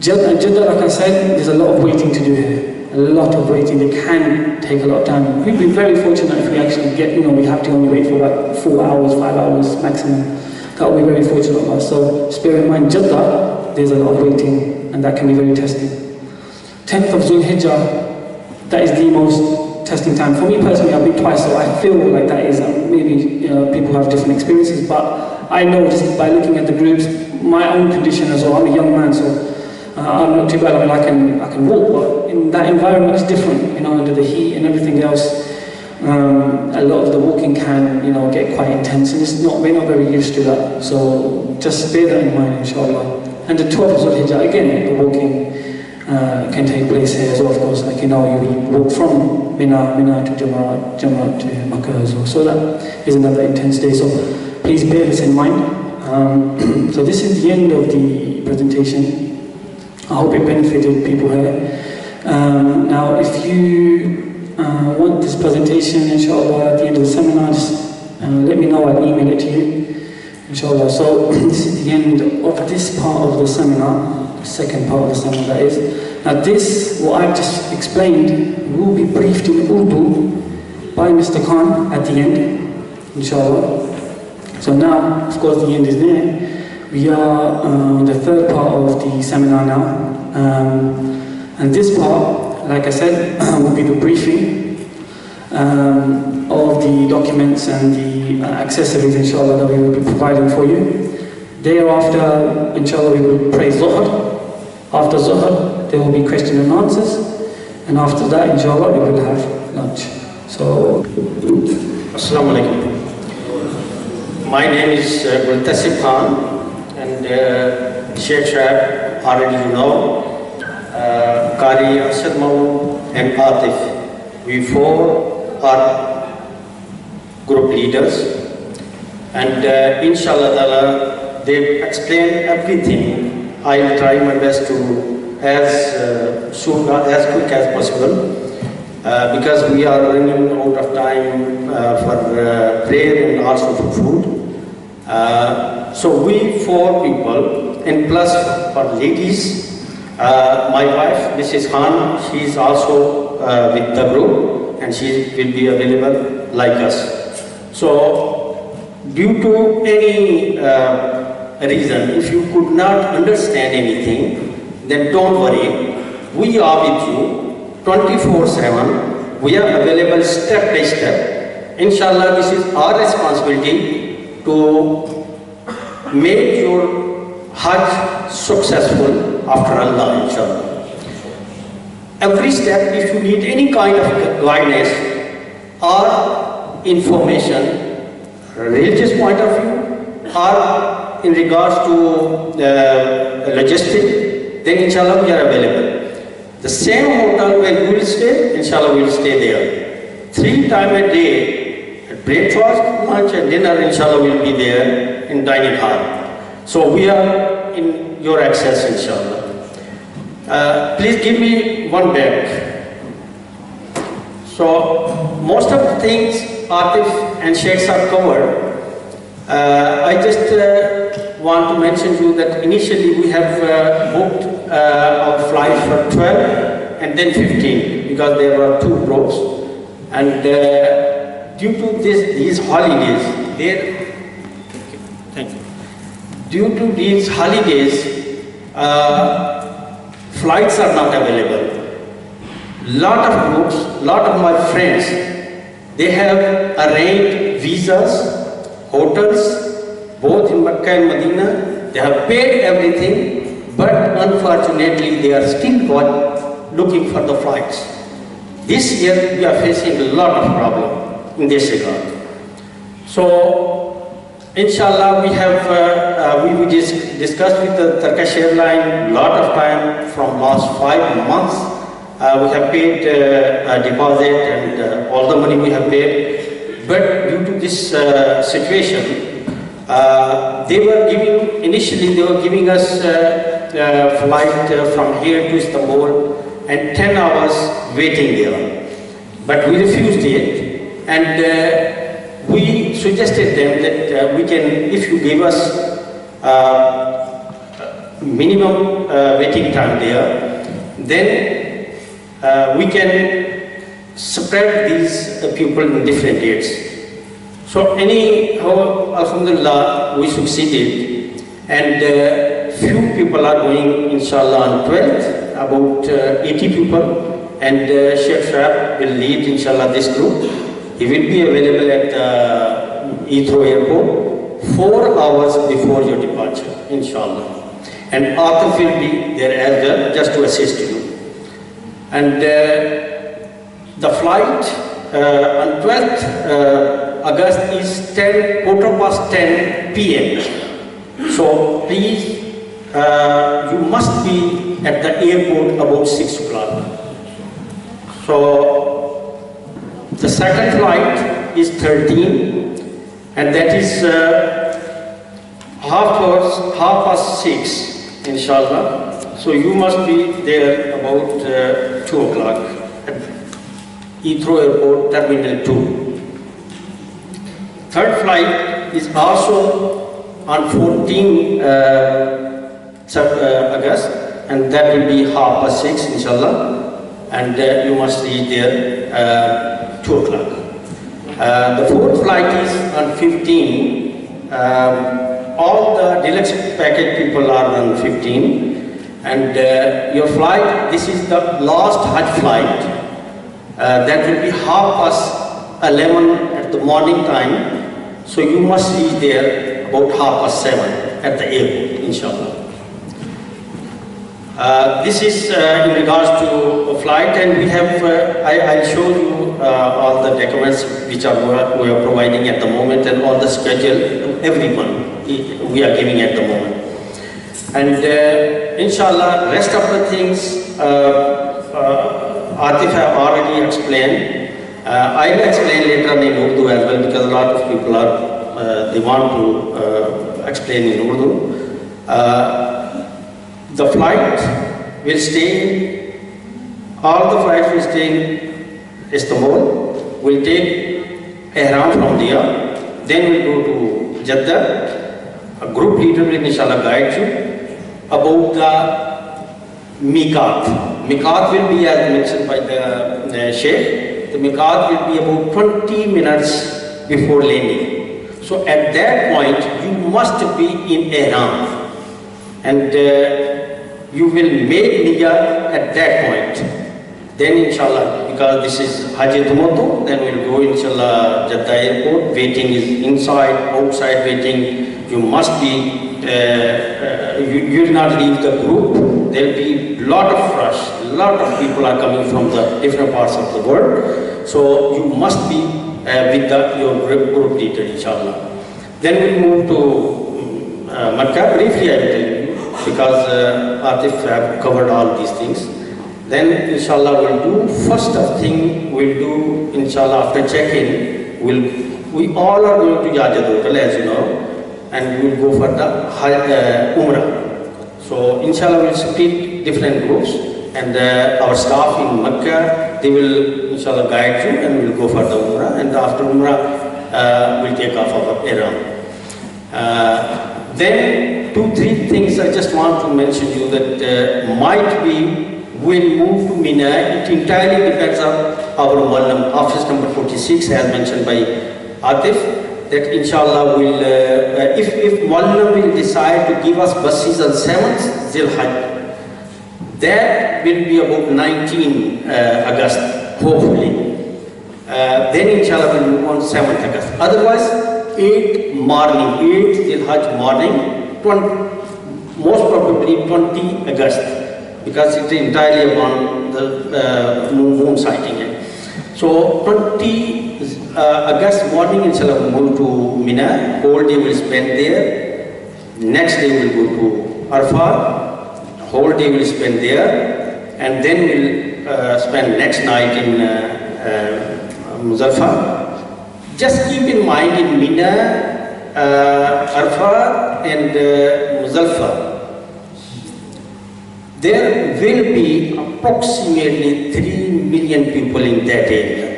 Jeddah, like I said, there's a lot of waiting to do here. A lot of waiting. They can take a lot of time. We've been very fortunate if we actually get, we have to only wait for about 4 hours, 5 hours maximum. That will be very fortunate of us. So just bear in mind, Jeddah, there's a lot of waiting, and that can be very testing. 10th of Dhul Hijjah, that is the most testing time. For me personally, I've been twice, so I feel like that is, maybe people have different experiences, but I know just by looking at the groups, my own condition as well. I'm a young man, so I'm not too bad. I can walk, but in that environment it's different, under the heat and everything else. A lot of the walking can, get quite intense, and we're not very used to that. So just bear that in mind, inshallah. And the 12th of Dhul Hijjah, again, the walking can take place here as well, of course. Like you walk from Mina to Jamrat to Makkah as well. So that is another intense day. So please bear this in mind. So this is the end of the presentation. I hope it benefited people here. Now if you want this presentation, inshallah, at the end of the seminar, just let me know, I'll email it to you, inshallah. So this is the end of this part of the seminar, the second part of the seminar that is. Now this, what I've just explained, will be briefed in Urdu by Mr. Khan at the end, inshallah. So now, of course, the end is there. We are on the third part of the seminar now. And this part, like I said, will be the briefing of the documents and the accessories, inshallah, that we will be providing for you. Thereafter, inshallah, we will pray Zuhr. After Zuhr, there will be question and answers. And after that, inshallah, we will have lunch. So, Assalamu alaikum. My name is Multasib Khan, and Sheikh Shahab already you know. Qari Asad Maud and Atif. We four are group leaders, and inshallah they explain everything. I will try my best to as quick as possible because we are running out of time for prayer and also for food. So we four people, and plus for ladies. My wife, Mrs. Khan, she is also with the group and she will be available like us. So, due to any reason, if you could not understand anything, then don't worry. We are with you 24/7. We are available step by step. Inshallah, this is our responsibility to make your Hajj successful after Allah, inshallah. Every step, if you need any kind of guidance or information, religious point of view, or in regards to logistics, then inshallah we are available. The same hotel where you will stay, inshallah we will stay there. 3 times a day, breakfast, lunch and dinner, inshallah we will be there in dining hall. So we are in your access, inshallah. Please give me one bag. So most of the things Atif and Sheikhs are covered. I just want to mention to you that initially we have booked our flights for 12 and then 15 because there were 2 groups. And due to these holidays, due to these holidays, flights are not available. Lot of groups, lot of my friends, they have arranged visas, hotels, both in Mecca and Medina. They have paid everything, but unfortunately they are still looking for the flights. This year we are facing a lot of problem in this regard. So, inshallah, we have discussed with the Turkish airline lot of time from last 5 months. We have paid a deposit and all the money we have paid. But due to this situation, initially they were giving us a flight from here to Istanbul and 10 hours waiting there. But we refused it, and we suggested them that we can, if you give us minimum waiting time there, then we can spread these people in different dates. So anyhow, alhamdulillah, we succeeded, and few people are going, inshallah, on 12th, about 80 people, and Sheikh Shahab will lead, inshallah, this group. He will be available at Heathrow Airport 4 hours before your departure, inshallah. And Atif will be there as well, just to assist you. And the flight on 12th August is 10 p.m. So please, you must be at the airport about 6 o'clock. So the second flight is 13, and that is half 6:30, inshallah. So you must be there about 2 o'clock at Heathrow Airport, Terminal 2. Third flight is also on 14 August, and that will be 6:30, inshallah. And you must reach there 2 o'clock. The fourth flight is on 15. All the deluxe package people are on 15. And your flight, this is the last Hajj flight. That will be 11:30 at the morning time. So you must reach there about 7:30 at the airport, inshallah. This is in regards to a flight, and we have, I'll show you all the documents which we are providing at the moment, and all the schedule, everyone we are giving at the moment. And inshallah, rest of the things Atif have already explained. I will explain later in Urdu as well, because a lot of people are, they want to explain in Urdu. The flight will stay, all the flights will stay in Istanbul. We'll take Ihram from there, then we'll go to Jeddah. A group leader will inshallah guide you about the Miqat. Miqat will be, as mentioned by the Sheikh, the Miqat will be about 20 minutes before landing. So at that point, you must be in Ihram. And you will make niyyah at that point. Then inshallah, because this is Hajj and Umrah, then we'll go inshallah Jeddah airport. Waiting is inside, outside waiting. You must be, you will not leave the group. There will be lot of rush. Lot of people are coming from the different parts of the world. So you must be with your group leader, inshallah. Then we'll move to Makkah. Briefly I will tell you, because Atif have covered all these things. Then inshallah we'll do, first of thing we'll do, inshallah, after check-in, we all are going to Hajj and Umrah, as you know, and we'll go for the Umrah. So inshallah we'll split different groups, and our staff in Makkah, they will inshallah guide you, and we'll go for the Umrah, and after Umrah we'll take off our Ihram. Then 2-3 things I just want to mention you that might be we'll move to Mina. It entirely depends on our Muallim, office number 46, as mentioned by Atif, that inshallah will, if Muallim will decide to give us buses on 7th Zil Hajj, that will be about 19 August, hopefully. Then inshallah we'll move on 7th August. Otherwise, 8th Zil Hajj morning, most probably 20 August, because it is entirely upon the moon sighting. So 20 August morning, inshallah, we'll move to Mina. Whole day we'll spend there. Next day we'll go to Arafat. Whole day we'll spend there, and then we'll spend next night in Muzdalifah. Just keep in mind, in Mina, Arafat and Muzdalifah, there will be approximately 3 million people in that area.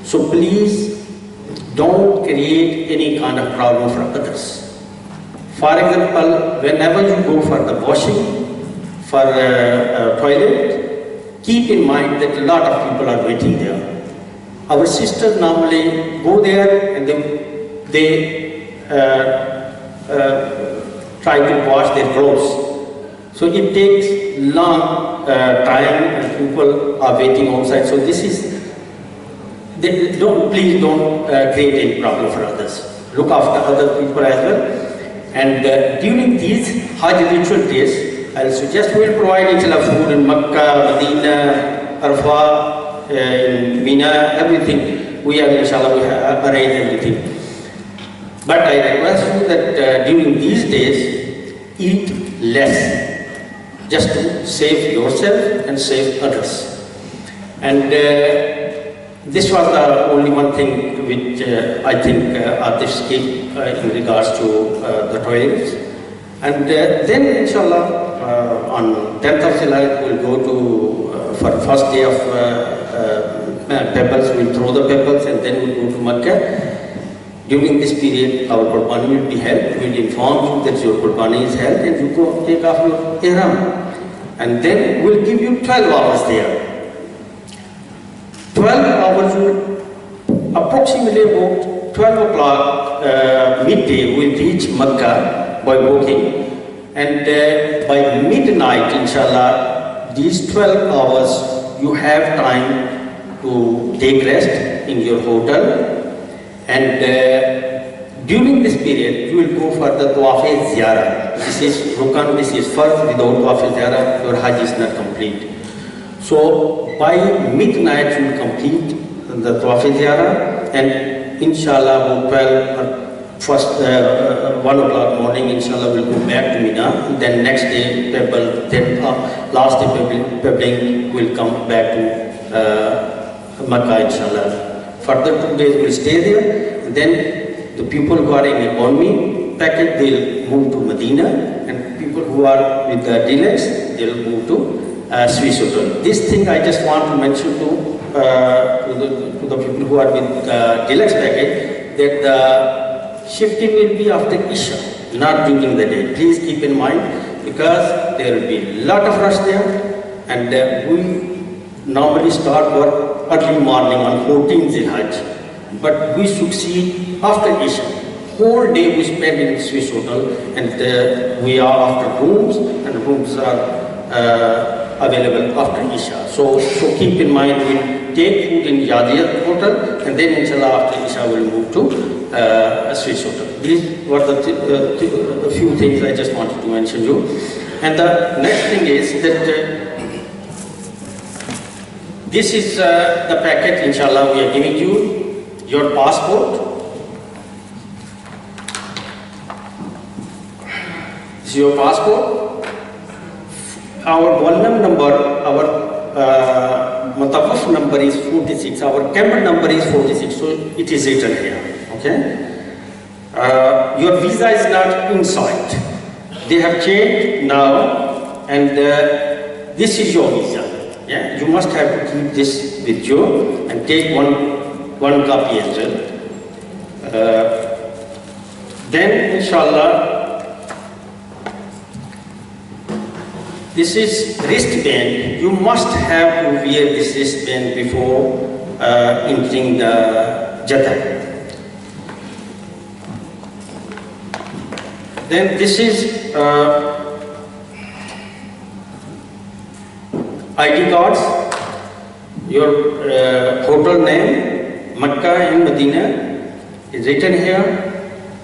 So please don't create any kind of problem for others. For example, whenever you go for the washing, for toilet, keep in mind that a lot of people are waiting there. Our sisters normally go there and they try to wash their clothes. So it takes long time and people are waiting outside. So this is, please don't create any problem for others. Look after other people as well. And during these Hajj ritual days, I will suggest we will provide inshallah food in Makkah, Medina, Arafat, in Mina, everything. We have inshallah arranged everything. But I request you that during these days, eat less, just to save yourself and save others. And this was the only one thing which I think Atif skipped in regards to the toilets. And then inshallah on 10th of July we'll go to for first day of pebbles, we'll throw the pebbles and then we'll go to Mecca. During this period our Qurbani will be held. We'll inform you that your Qurbani is held and you go take off your ihram. And then we'll give you 12 hours there. 12 hours, approximately about 12 o'clock midday we'll reach Mecca by walking. And by midnight, inshallah, these 12 hours you have time to take rest in your hotel. And during this period, you will go for the Tawaf-e-Ziyarah. This is Rukan, this is first. Without Tawaf-e-Ziyarah, your Hajj is not complete. So by midnight, you will complete the Tawaf-e-Ziyarah, and inshallah, about 12 or first 1 o'clock morning, inshallah, we'll go back to Mina. Then next day, pebble, then last day pebbling will come back to Makkah, inshallah. Further 2 days we'll stay there. And then the people who are in economy package, they'll move to Medina, and people who are with the deluxe, they'll move to Swiss Hotel. This thing I just want to mention to the people who are with deluxe package, that the shifting will be after Isha, not during the day. Please keep in mind, because there will be a lot of rush there, and we normally start work early morning on 14th Zilhajj, but we succeed after Isha. Whole day we spend in Swiss Hotel, and we are after rooms, and rooms are available after Isha. So keep in mind, we'll take food in Yadiyat Hotel, and then inshallah after Isha we'll move to a Swiss Hotel. These were the few things I just wanted to mention you. And the next thing is that this is the packet, inshallah, we are giving you. Your passport. This is your passport. Our volume number, our Matawaf number is 46. Our camera number is 46. So it is written here. Okay. Your visa is not inside. They have changed now, and this is your visa. Yeah, you must have to keep this with you and take one copy as well. Then, inshallah, this is wristband. You must have to wear this wristband before entering the Jeddah. Then this is ID cards, your hotel name, Mecca and Medina is written here.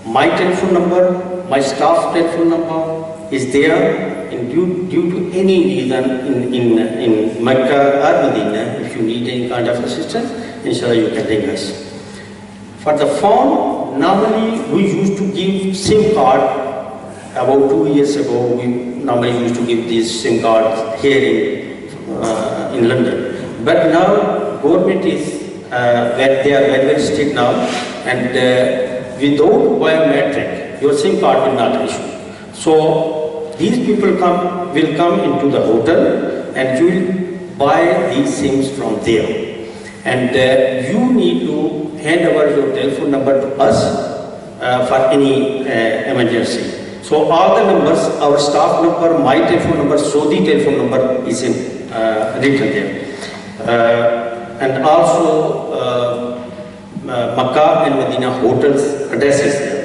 My telephone number, my staff telephone number is there. And due to any reason in Mecca or Medina, if you need any kind of assistance, inshallah you can ring us. For the phone, normally we used to give SIM card. About 2 years ago, we normally used to give these SIM cards here in London. But now government is they are very strict now, and without biometric, your SIM card will not issue. So these people will come into the hotel, and you will buy these SIMs from there. And you need to hand over your telephone number to us for any emergency. So all the numbers, our staff number, my telephone number, Saudi telephone number is written there. And also Makkah and Medina hotels addresses there.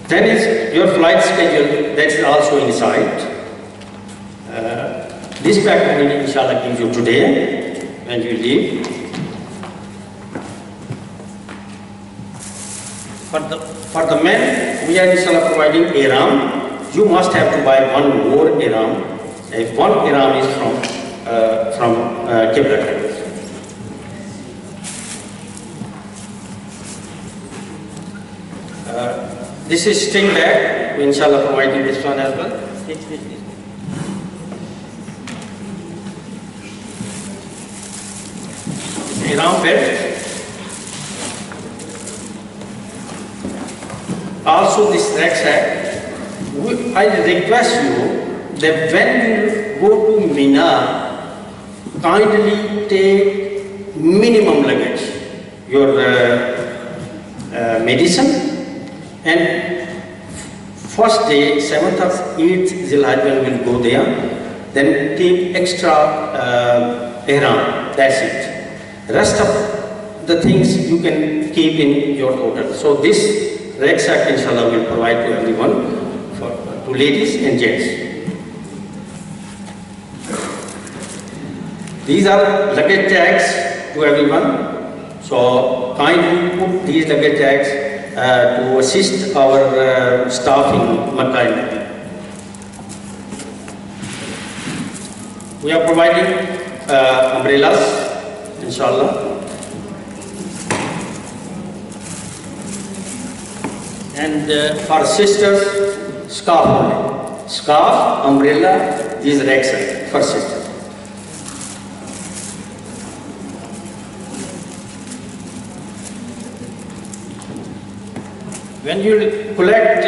Then is your flight schedule, that is also inside. This packet will inshallah give you today when you leave. For the men, we are inshallah providing ihram. You must have to buy one more ihram. One ihram is from Qibla Travels. This is string bag. We inshallah providing this one as well. Ihram belt. Also this rucksack, I request you that when you go to Mina, kindly take minimum luggage, your medicine, and first day, 7th or 8th Zilhaj when we will go there, then take extra ihram, that's it. Rest of the things you can keep in your hotel. So this rucksack inshallah will provide to everyone, to ladies and gents. These are luggage tags to everyone. So kindly put these luggage tags to assist our staff in Makkah and Medina. We are providing umbrellas, inshallah. And for sisters, scarf only. Scarf, umbrella, these rucksack for sisters. When you collect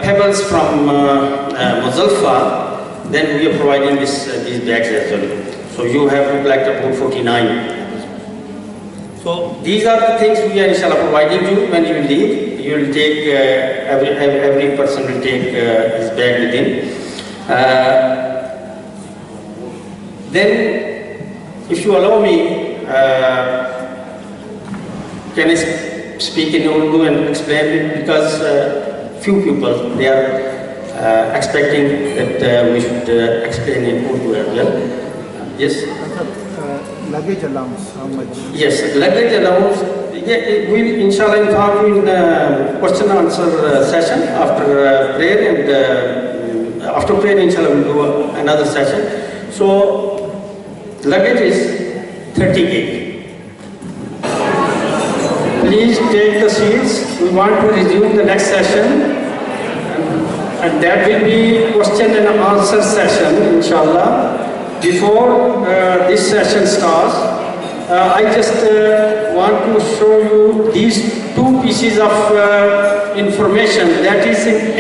pebbles from Muzdalifah, then we are providing these bags as well. So you have to collect about 49. So these are the things we are inshallah providing you when you will leave. You will take, every person will take his bag with him. Then, if you allow me, can I speak in Urdu and explain it, because few people, they are expecting that we should explain in Urdu as well. Yes? Luggage allowance, how much? Yes, luggage allowance, yeah, we'll inshallah inform you in question and answer session after prayer, and after prayer inshallah we'll do another session. So, luggage is 30 kg. Please take the seats. We want to resume the next session, and that will be question and answer session, inshallah. Before this session starts, I just want to show you these two pieces of information that is in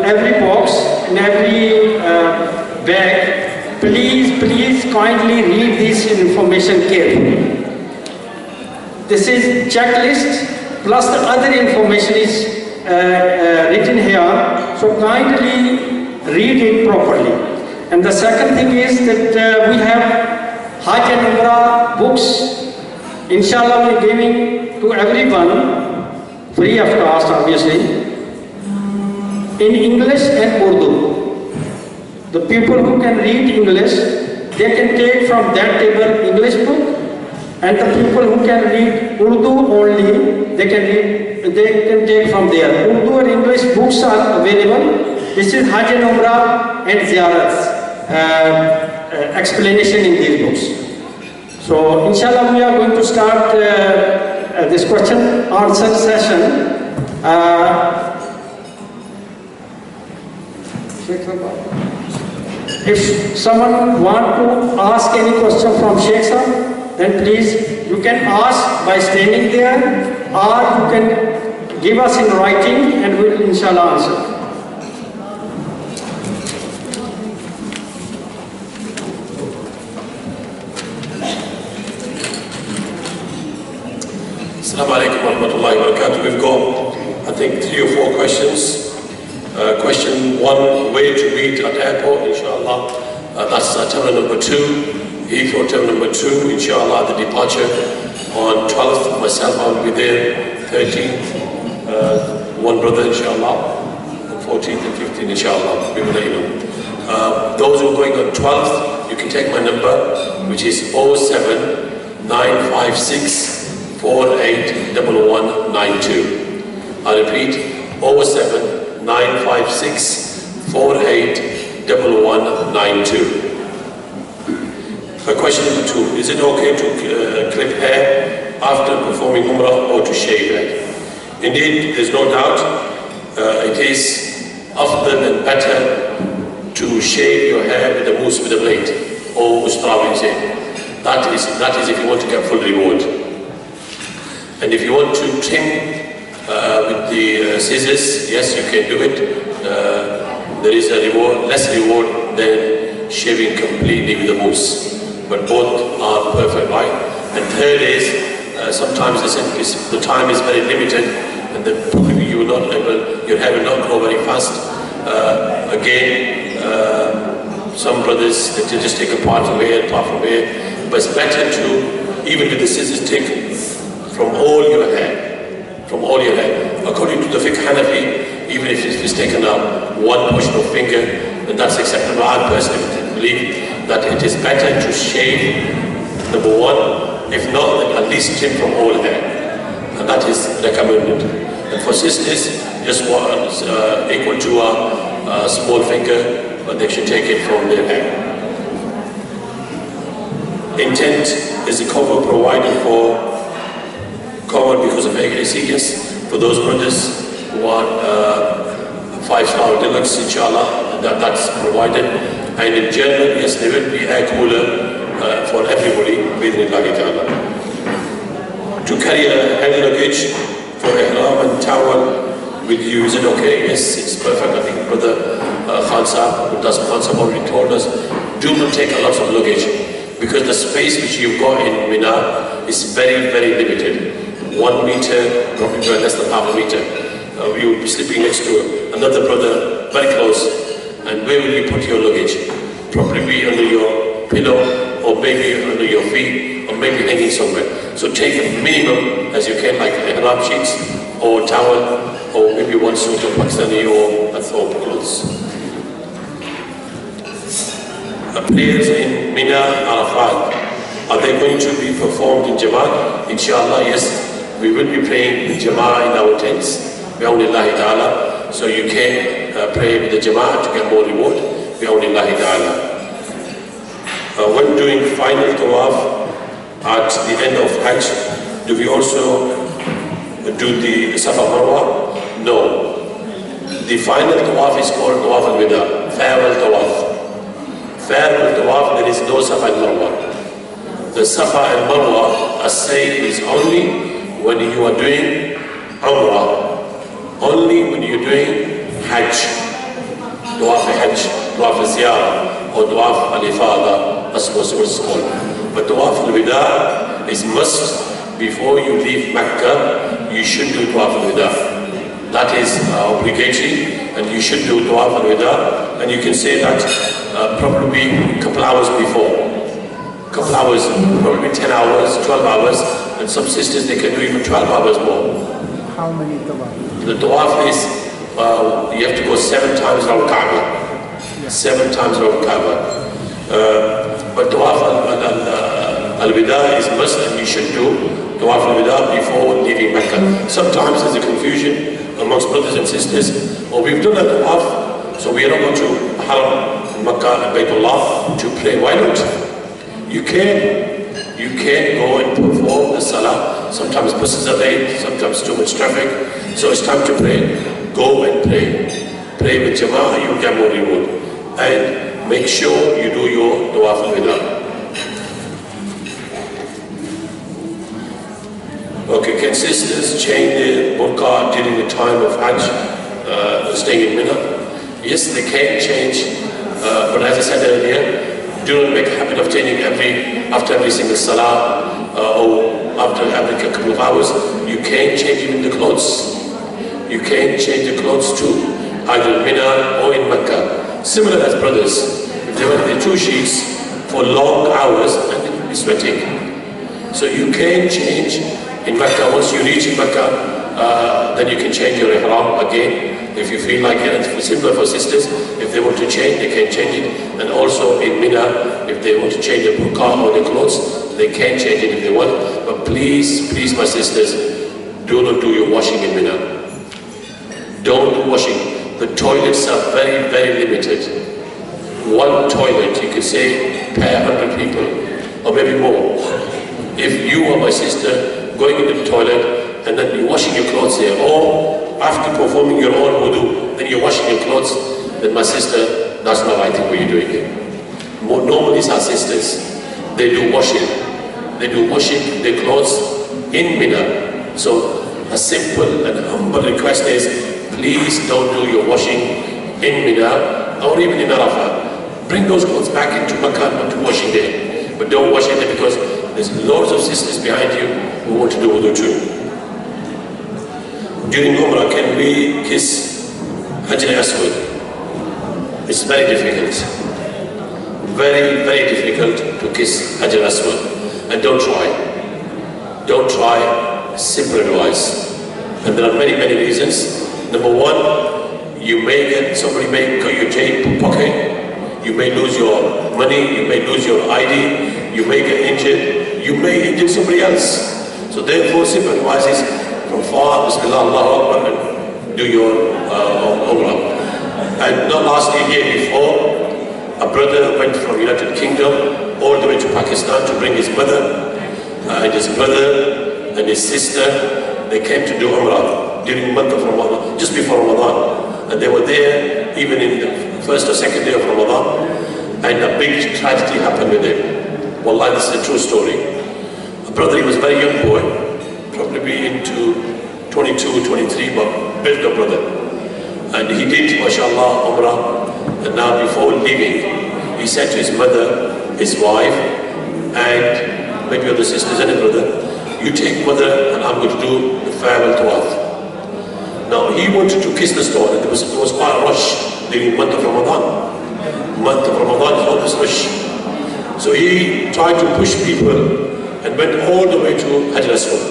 every box, in every bag. Please kindly read this information carefully. This is checklist plus the other information is written here, so kindly read it properly. And the second thing is that we have Hajj and Umrah books. Inshallah we are giving to everyone, free of cost obviously, in English and Urdu. The people who can read English, they can take from that table English book. And the people who can read Urdu only, they can take from there. Urdu and English books are available. This is Hajj and Umrah and Ziyarats explanation in these books. So inshallah we are going to start this question answer session. If someone want to ask any question from Sheikh Sahab, then please, you can ask by standing there, or you can give us in writing and we will inshallah answer. Assalamu alaikum wa rahmatullahi wa barakatuh. We've got, I think, 3 or 4 questions. Question 1, where to meet at airport, inshallah. That's terminal number 2. Heathrow terminal number 2, inshallah, the departure on 12th. Myself, I will be there 13th. One brother, inshallah. 14th and 15th, inshallah. We will let you know. Those who are going on 12th, you can take my number, which is 07 956 481192. I repeat, 07 956 481192. Question number 2, is it okay to clip hair after performing Umrah or to shave it? Indeed, there's no doubt it is afdal and better to shave your hair with a blade, or ustra we say. That is if you want to get full reward. And if you want to trim the scissors, yes, you can do it. There is a reward, less reward than shaving completely with a mousse. But both are perfect, right? And third is, sometimes the time is very limited, and then probably you will not able, your hair will not grow very fast. Again, some brothers, they just take a part from here, part from here. But it's better to, even with the scissors, take from all your hair. From all your hair. According to the fiqh Hanafi, even if it's taken out one portion of finger, then that's acceptable. I personally believe that it is better to shave, number one, if not, then at least trim from all hair. And that is recommended. And for sisters, just one equal to a small finger, but they should take it from their hair. Intent is a cover provided for cover because of accuracy, yes. For those brothers who want 5-star deluxe, inshallah, that's provided. And in general, yes, there will be air cooler for everybody, bi'idhnillahi ta'ala. To carry a hand luggage for ihram and towel with you, is it okay? Yes, it's perfect. I think Brother Khan Sahab already told us, do not take a lot of luggage, because the space which you've got in Mina is very, very limited. 1 meter, probably less than half a meter. You will be sleeping next to another brother, very close. And where will you put your luggage? Probably under your pillow, or maybe under your feet, or maybe hanging somewhere. So take a minimum as you can, like ihram sheets, or towel, or maybe one suit of Pakistani or a thawb clothes. Prayers in Mina, Arafat, are they going to be performed in Jama'at? Inshallah, yes. We will be praying in Jama'at in our tents, bi'awnillahi ta'ala. So you can pray with the Jama'at to get more reward, bi'awnillahi ta'ala. When doing final tawaf at the end of Hajj, do we also do the Safa Marwa? No. The final tawaf is called Tawaf al-Wida, farewell tawaf. Farewell tawaf, there is no Safa and Marwa. The Safa and Marwa, as say, is only when you are doing Umrah. Only when you're doing Hajj. Tawaf al-Hajj, Tawaf al-Ziyarah, or Tawaf al-Ifada, that's what it's called. But Tawaf al-Wida is must. Before you leave Mecca, you should do Tawaf al-Wida. That is obligatory, and you should do Tawaf al-Wida, and you can say that probably a couple hours before. Couple hours, probably 10 hours, 12 hours, and some sisters, they can do even 12 hours more. How many tawaf? The Tawaf is, you have to go 7 times around Kaaba. 7 times around Kaaba. But Tawaf al-Wida is must, and you should do Tawaf al-Wida before leaving Mecca. Sometimes there's a confusion amongst brothers and sisters. Oh, we've done a Tawaf, so we are not going to Haram, Mecca and Baytullah to pray. Why not? You can go and perform the Salah. Sometimes buses are late, sometimes too much traffic. So it's time to pray. Go and pray. Pray with Jama'ah, you get more reward. And make sure you do your Tawaf al-Wida. Okay, can sisters change their burqa during the time of Hajj, staying in Mina? Yes, they can change, but as I said earlier, do not make a habit of changing after every single salah, or after every couple of hours. You can change even the clothes. You can change the clothes too, either in Mina or in Mecca. Similar as brothers, if they wear the 2 sheets for long hours, and they will be sweating. So you can change in Mecca. Once you reach Mecca, then you can change your ihram again if you feel like it. It's simpler for sisters. If they want to change, they can change it. And also in Mina, if they want to change the burqa or the clothes, they can change it if they want. But please, please, my sisters, do not do your washing in Mina. Don't do washing. The toilets are very, very limited. 1 toilet, you can say, per 100 people, or maybe more. If you or my sister going into the toilet and then you're washing your clothes here, or after performing your own wudu, then you're washing your clothes, then my sister, that's not right thing what you're doing here. Normally our sisters, they do washing. They do washing their clothes in Mina. So a simple and humble request is, please don't do your washing in Mina or even in Arafat. Bring those clothes back into Makkah and to washing there. But don't wash it there because there's loads of sisters behind you who want to do wudu too. During Umrah, can we kiss Hajj al-Aswad? It's very difficult. Very, very difficult to kiss Hajj al-Aswad. And don't try. Don't try. Simple advice. And there are many, many reasons. Number one, somebody may cut your pocket. You may lose your money, you may lose your ID, you may get injured, you may injure somebody else. So therefore, simple advice is from far, Bismillah, Allahu Akbar, and do your Umrah. And not last year before, a brother went from United Kingdom all the way to Pakistan to bring his mother and his brother and his sister. They came to do Umrah during the month of Ramadan, just before Ramadan. And they were there even in the first or second day of Ramadan. And a big tragedy happened with him. Wallahi, this is a true story. A brother, he was a very young boy, probably into 22, 23, but built a brother. And he did, mashallah, Umrah. And now before leaving, he said to his mother, his wife, and maybe other sisters and a brother, you take mother and I'm going to do the farewell tawaf. Now he wanted to kiss the stone, and there was quite a rush during the month of Ramadan. Month of Ramadan is always rush. So he tried to push people and went all the way to Hajj al-Aswad.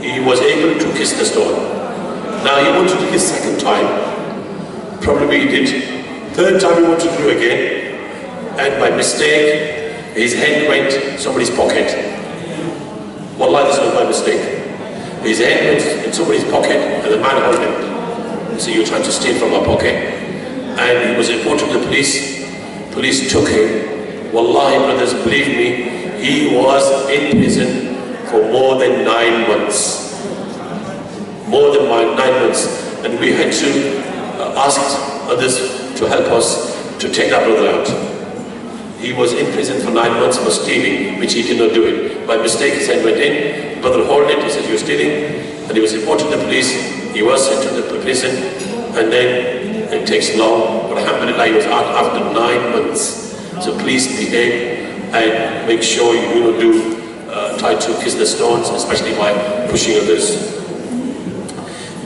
He was able to kiss the stone. Now he wanted to kiss second time. Probably he did. Third time he wanted to do again. And by mistake, his hand went in somebody's pocket. Wallahi, this was by mistake. His hand went in somebody's pocket and the man held him. So you're trying to steal from my pocket. And he was reported to the police. Police took him. Wallahi, brothers, believe me, he was in prison for more than 9 months. More than 9 months. And we had to ask others to help us to take that brother out. He was in prison for 9 months for stealing, which he did not do it. By mistake, his hand went in, brother held it, he said, you're stealing. And he was reported to the police. He was sent to the prison, and then it takes long, but alhamdulillah, he was out after 9 months. So please behave and make sure you do not try to kiss the stones, especially by pushing others.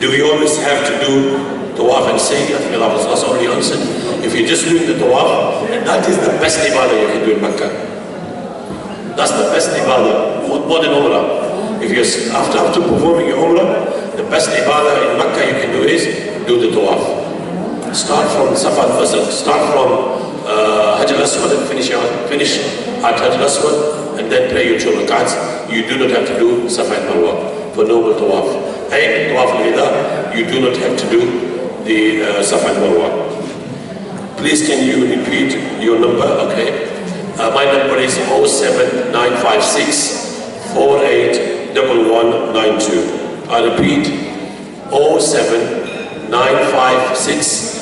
Do we always have to do tawaf and say? I think Allah was already answered. If you're just doing the tawaf, that is the best ibadah you can do in Makkah. That's the best ibadah, more than Umrah. If you're after performing your Umrah, the best ibadah in Makkah you can do is do the tawaf. Start from Safa al-Fasl, start from Hajj al-Aswad and finish at Hajj al-Aswad and then pray your 2 rakats. You do not have to do Safa and Marwa for normal tawaf. And tawaf al-Wida, you do not have to do the Safa and Marwa. Please can you repeat your number? Okay. My number is 07956 481192. I repeat, 07956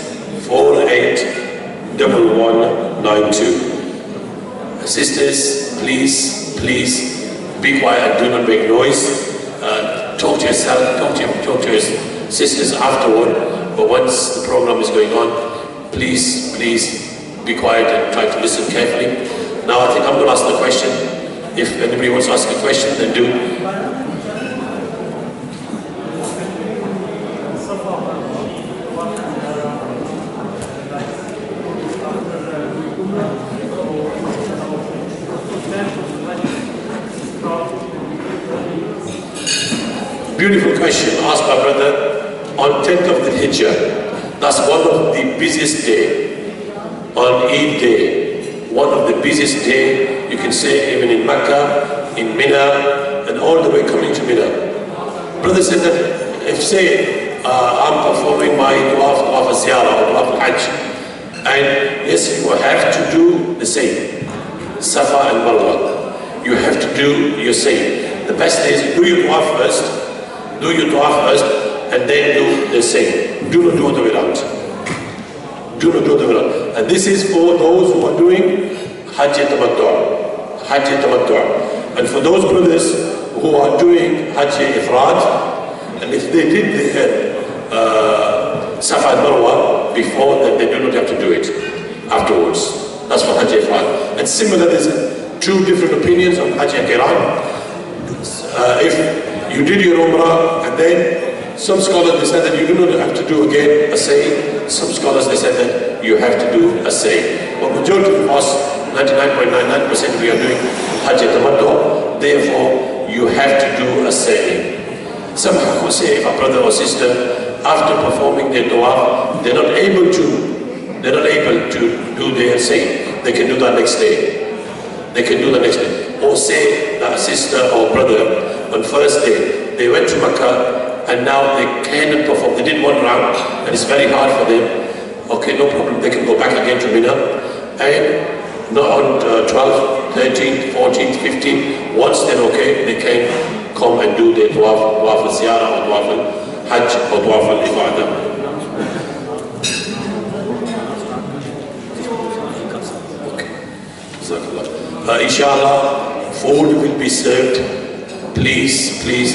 481192. Sisters, please be quiet, do not make noise. Talk to yourself, talk to your sisters afterward, but once the program is going on, please be quiet and try to listen carefully. Now I think I'm going to ask the question. If anybody wants to ask a question, then do. Beautiful question asked by brother. On 10th of the Hijjah, that's one of the busiest day. On Eid day, one of the busiest day, you can say even in Mecca, in Mina, and all the way coming to Mina. Brother said that if say I'm performing my tawaf al-ziyarah or tawaf al-hajj, and yes, you have to do the same, Safa and Marwa, you have to do your same. The best is do your tawaf first, and then do the same. Do not do the way around. Do not do the way around. And this is for those who are doing Hajj and Umrah. And for those brothers who are doing Hajj Ifrad, And if they did the Safa and Marwa before, then they do not have to do it afterwards. That's for Hajj Ifrad. And similar, there's two different opinions on Hajj and Qiran. If you did your Umrah and then some scholars they said that you do not have to do again a say. Some scholars they said that you have to do a say. But majority of us, 99.99% we are doing Hajj Tamattu. Therefore, you have to do a say. Some will say if a brother or sister, after performing their tawaf, they're not able to do their say. They can do that next day. They can do the next day. Or say that a sister or brother on first day, they went to Makkah and now they cannot perform. They did one round and it's very hard for them. Okay, no problem. They can go back again to Mina. And not on 12th, 13th, 14th, 15th, once they're okay, they can come and do their tawaf al-ziyarah or tawaf al-hajj or tawaf al-ibadah. Inshallah, food will be served. Please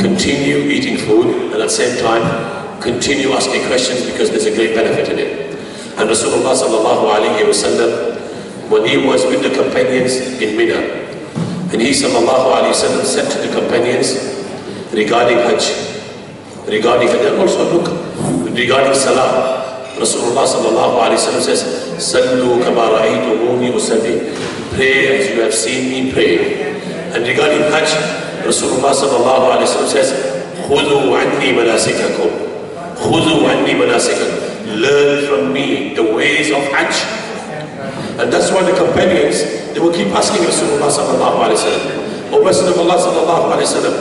continue eating food and at the same time continue asking questions because there's a great benefit in it. And Rasulullah sallallahu alayhi wa sallam, when he was with the companions in Mina, and he sallallahu alayhi wa sallam said to the companions regarding Hajj, and also look, regarding Salah, Rasulullah sallallahu alayhi wa sallam says, Sallu kama ra'aytumuni usalli. Pray as you have seen me pray. And regarding Hajj, Rasulullah sallallahu alayhi wa sallam says, Khudhu anni manasikakum. Khudhu anni manasikakum. Learn from me the ways of Hajj. And that's why the companions, they will keep asking Rasulullah sallallahu alayhi wa sallam, O Messenger of Allah sallallahu alayhi wa sallam,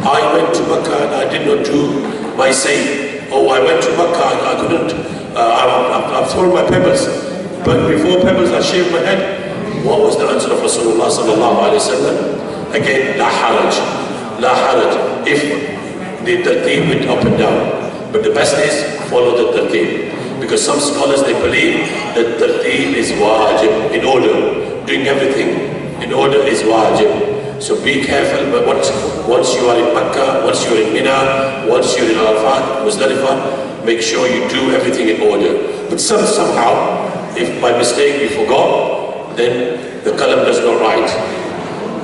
I went to Makkah and I did not do my say. Oh, I went to Makkah and I couldn't, I've thrown my pebbles. But before pebbles, I shaved my head. What was the answer of Rasulullah sallallahu alayhi wa sallam? Again, la haraj, la haraj. If the tartib went up and down. But the best is follow the tartib. Because some scholars, they believe that tartib is wajib, in order. Doing everything in order is wajib. So be careful, but once you are in Makkah, once you are in Mina, once you are in Arafat, Muzdalifah, make sure you do everything in order. But somehow, if by mistake you forgot, then the qalam does not write.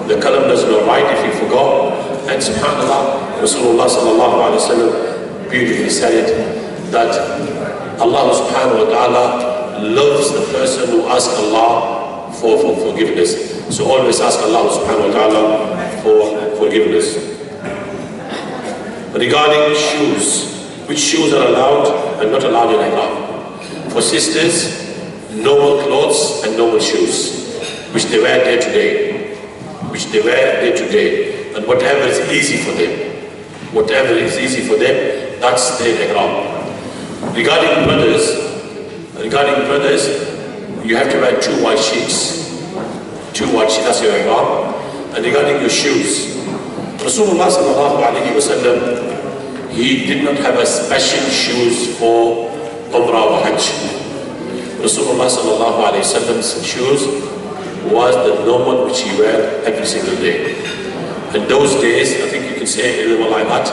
The qalam does not write if you forgot. And subhanAllah, Rasulullah sallallahu alayhi wa sallam beautifully said it, that Allah subhanahu wa ta'ala loves the person who asks Allah for forgiveness. So always ask Allah subhanahu wa ta'ala for forgiveness. Regarding shoes, which shoes are allowed and not allowed in Ihram? For sisters, normal clothes and normal shoes, which they wear day to day, and whatever is easy for them, that's their ihram. Regarding brothers, you have to wear two white sheets, that's your ihram. And regarding your shoes, Rasulullah sallallahu alayhi wa sallam, he did not have a special shoes for Umrah or Hajj. Rasulullah sallallahu alayhi wa sallam's shoes was the normal which he wear every single day. And those days, I think you can say a little like that.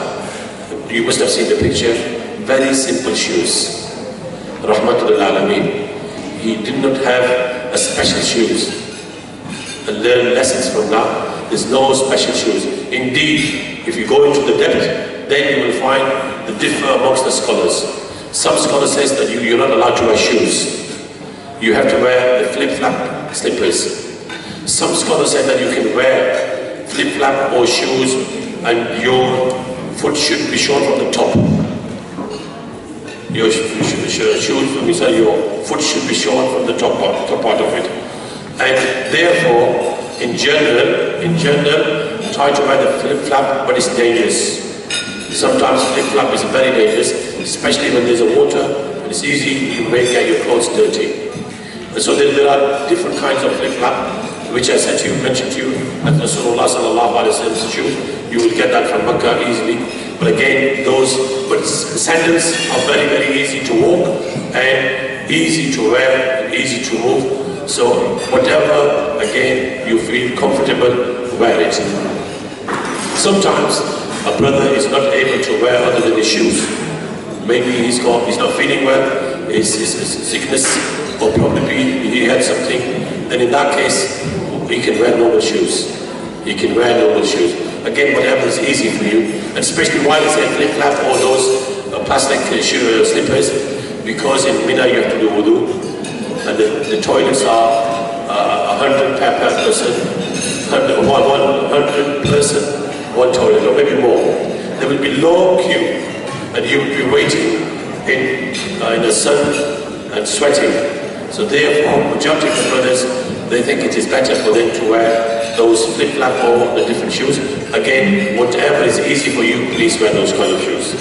You must have seen the picture. Very simple shoes. Rahmatul Alameen. He did not have a special shoes. And learn lessons from that. There's no special shoes. Indeed, if you go into the depth, then you will find the differ amongst the scholars. Some scholars says that you're not allowed to wear shoes. You have to wear the flip-flap slippers. Some scholars say that you can wear flip-flap or shoes and your foot should be shown from the top. Your foot should be shown from the top part of it. And therefore, in general, try to wear the flip-flap, but it's dangerous. Sometimes flip-flap is very dangerous, especially when there's a water and it's easy, you may get your clothes dirty. And so there are different kinds of flip-flap, which I said to you, mentioned to you, at Rasulullah sallallahu alayhi wa sallam's shoe. You will get that from Makkah easily. But again, but sandals are very, very easy to walk and easy to wear and easy to move. So whatever, again, you feel comfortable, wear it. Sometimes a brother is not able to wear other than his shoes, maybe he's not feeling well, his sickness, or probably he had something, then in that case, he can wear normal shoes. He can wear normal shoes. Again, whatever is easy for you, and especially why I say flip-flap or those plastic slippers, because in Mina you have to do wudu, and the toilets are 100 per person, 100 person, one toilet, or maybe more. There will be long queue, and you will be waiting in the sun and sweating. So therefore, majority of the brothers, they think it is better for them to wear those flip-flap or the different shoes. Again, whatever is easy for you, please wear those kind of shoes.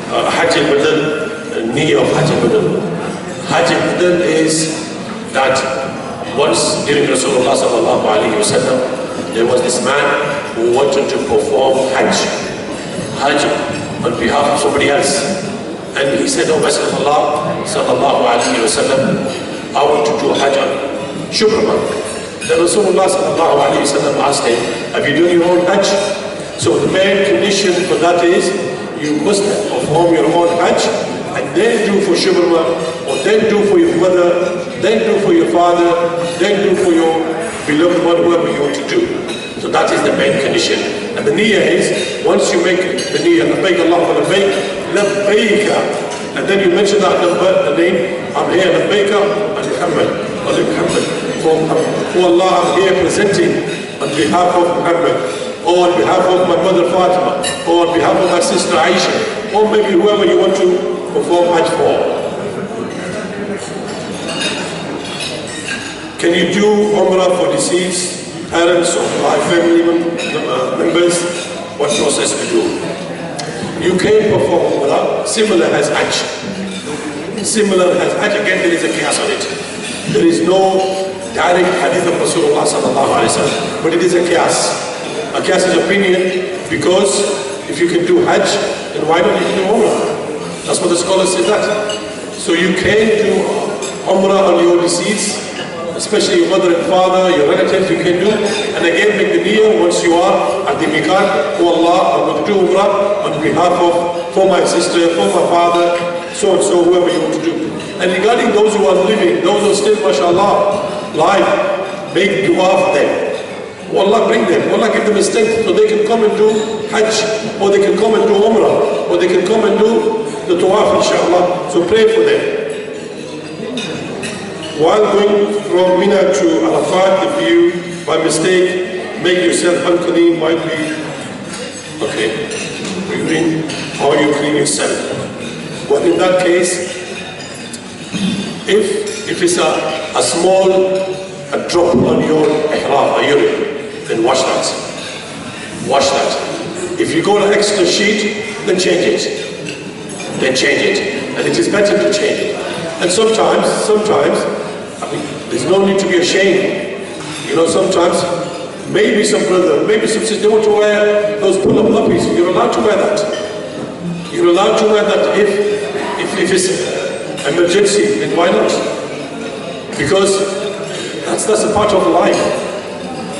Hajj and Umrah, knee of Hajj and Umrah. Hajj and Umrah is that once during Rasulullah sallallahu alaihi wasallam, there was this man who wanted to perform Hajj on behalf of somebody else. And he said, "Oh Messenger of Allah sallallahu alaihi wasallam, I want to do Hajj on Shubra." Then Rasulullah sallallahu alaihi wasallam asked him, "Have you done your own Hajj?" So the main condition for that is you must perform your own Hajj and then do for Shubra, or then do for your mother, then do for your father, then do for your beloved one, whoever you want to do. So that is the main condition. And the niyyah is, once you make the niyyah, labbaik Allahumma labbaik, labbaika, and then you mention that number, the name, I'm here, labbaika, and Muhammad, for Allah, I'm here presenting on behalf of Muhammad, or on behalf of my mother Fatima, or on behalf of my sister Aisha, or maybe whoever you want to perform Hajj for. Can you do Umrah for deceased parents or live family members? What process we do? You can perform Umrah, similar as Hajj. Similar as Hajj, again there is a qiyas on it. There is no direct hadith of Rasulullah sallallahu alaihi wasallam, but it is a qiyas. A qiyas is opinion, because if you can do Hajj, then why don't you do Umrah? That's what the scholars say that. So you can do Umrah on your deceased, especially your mother and father, your relatives, you can do. And again, make the niyyah once you are at the miqat, oh Allah, I'm going to do Umrah on behalf of, for my sister, for my father, so and so, whoever you want to do. And regarding those who are living, those who are still, mashallah, live, make dua for them. Oh Allah, bring them, oh Allah, give them a strength so they can come and do Hajj, or they can come and do Umrah, or they can come and do the Tawaf, inshallah. So pray for them. While going from Mina to Arafat, if you, by mistake, make yourself unclean, might be, okay, you mean, how you clean yourself. Well, in that case, if it's a small drop on your ihram, a urine, then wash that. Wash that. If you got an extra sheet, then change it. Then change it. And it is better to change it. And sometimes, I mean, there's no need to be ashamed. You know, sometimes, maybe some brother, maybe some sister, they want to wear those pull-up nappies. You're allowed to wear that. You're allowed to wear that if it's emergency, then why not? Because that's a part of life.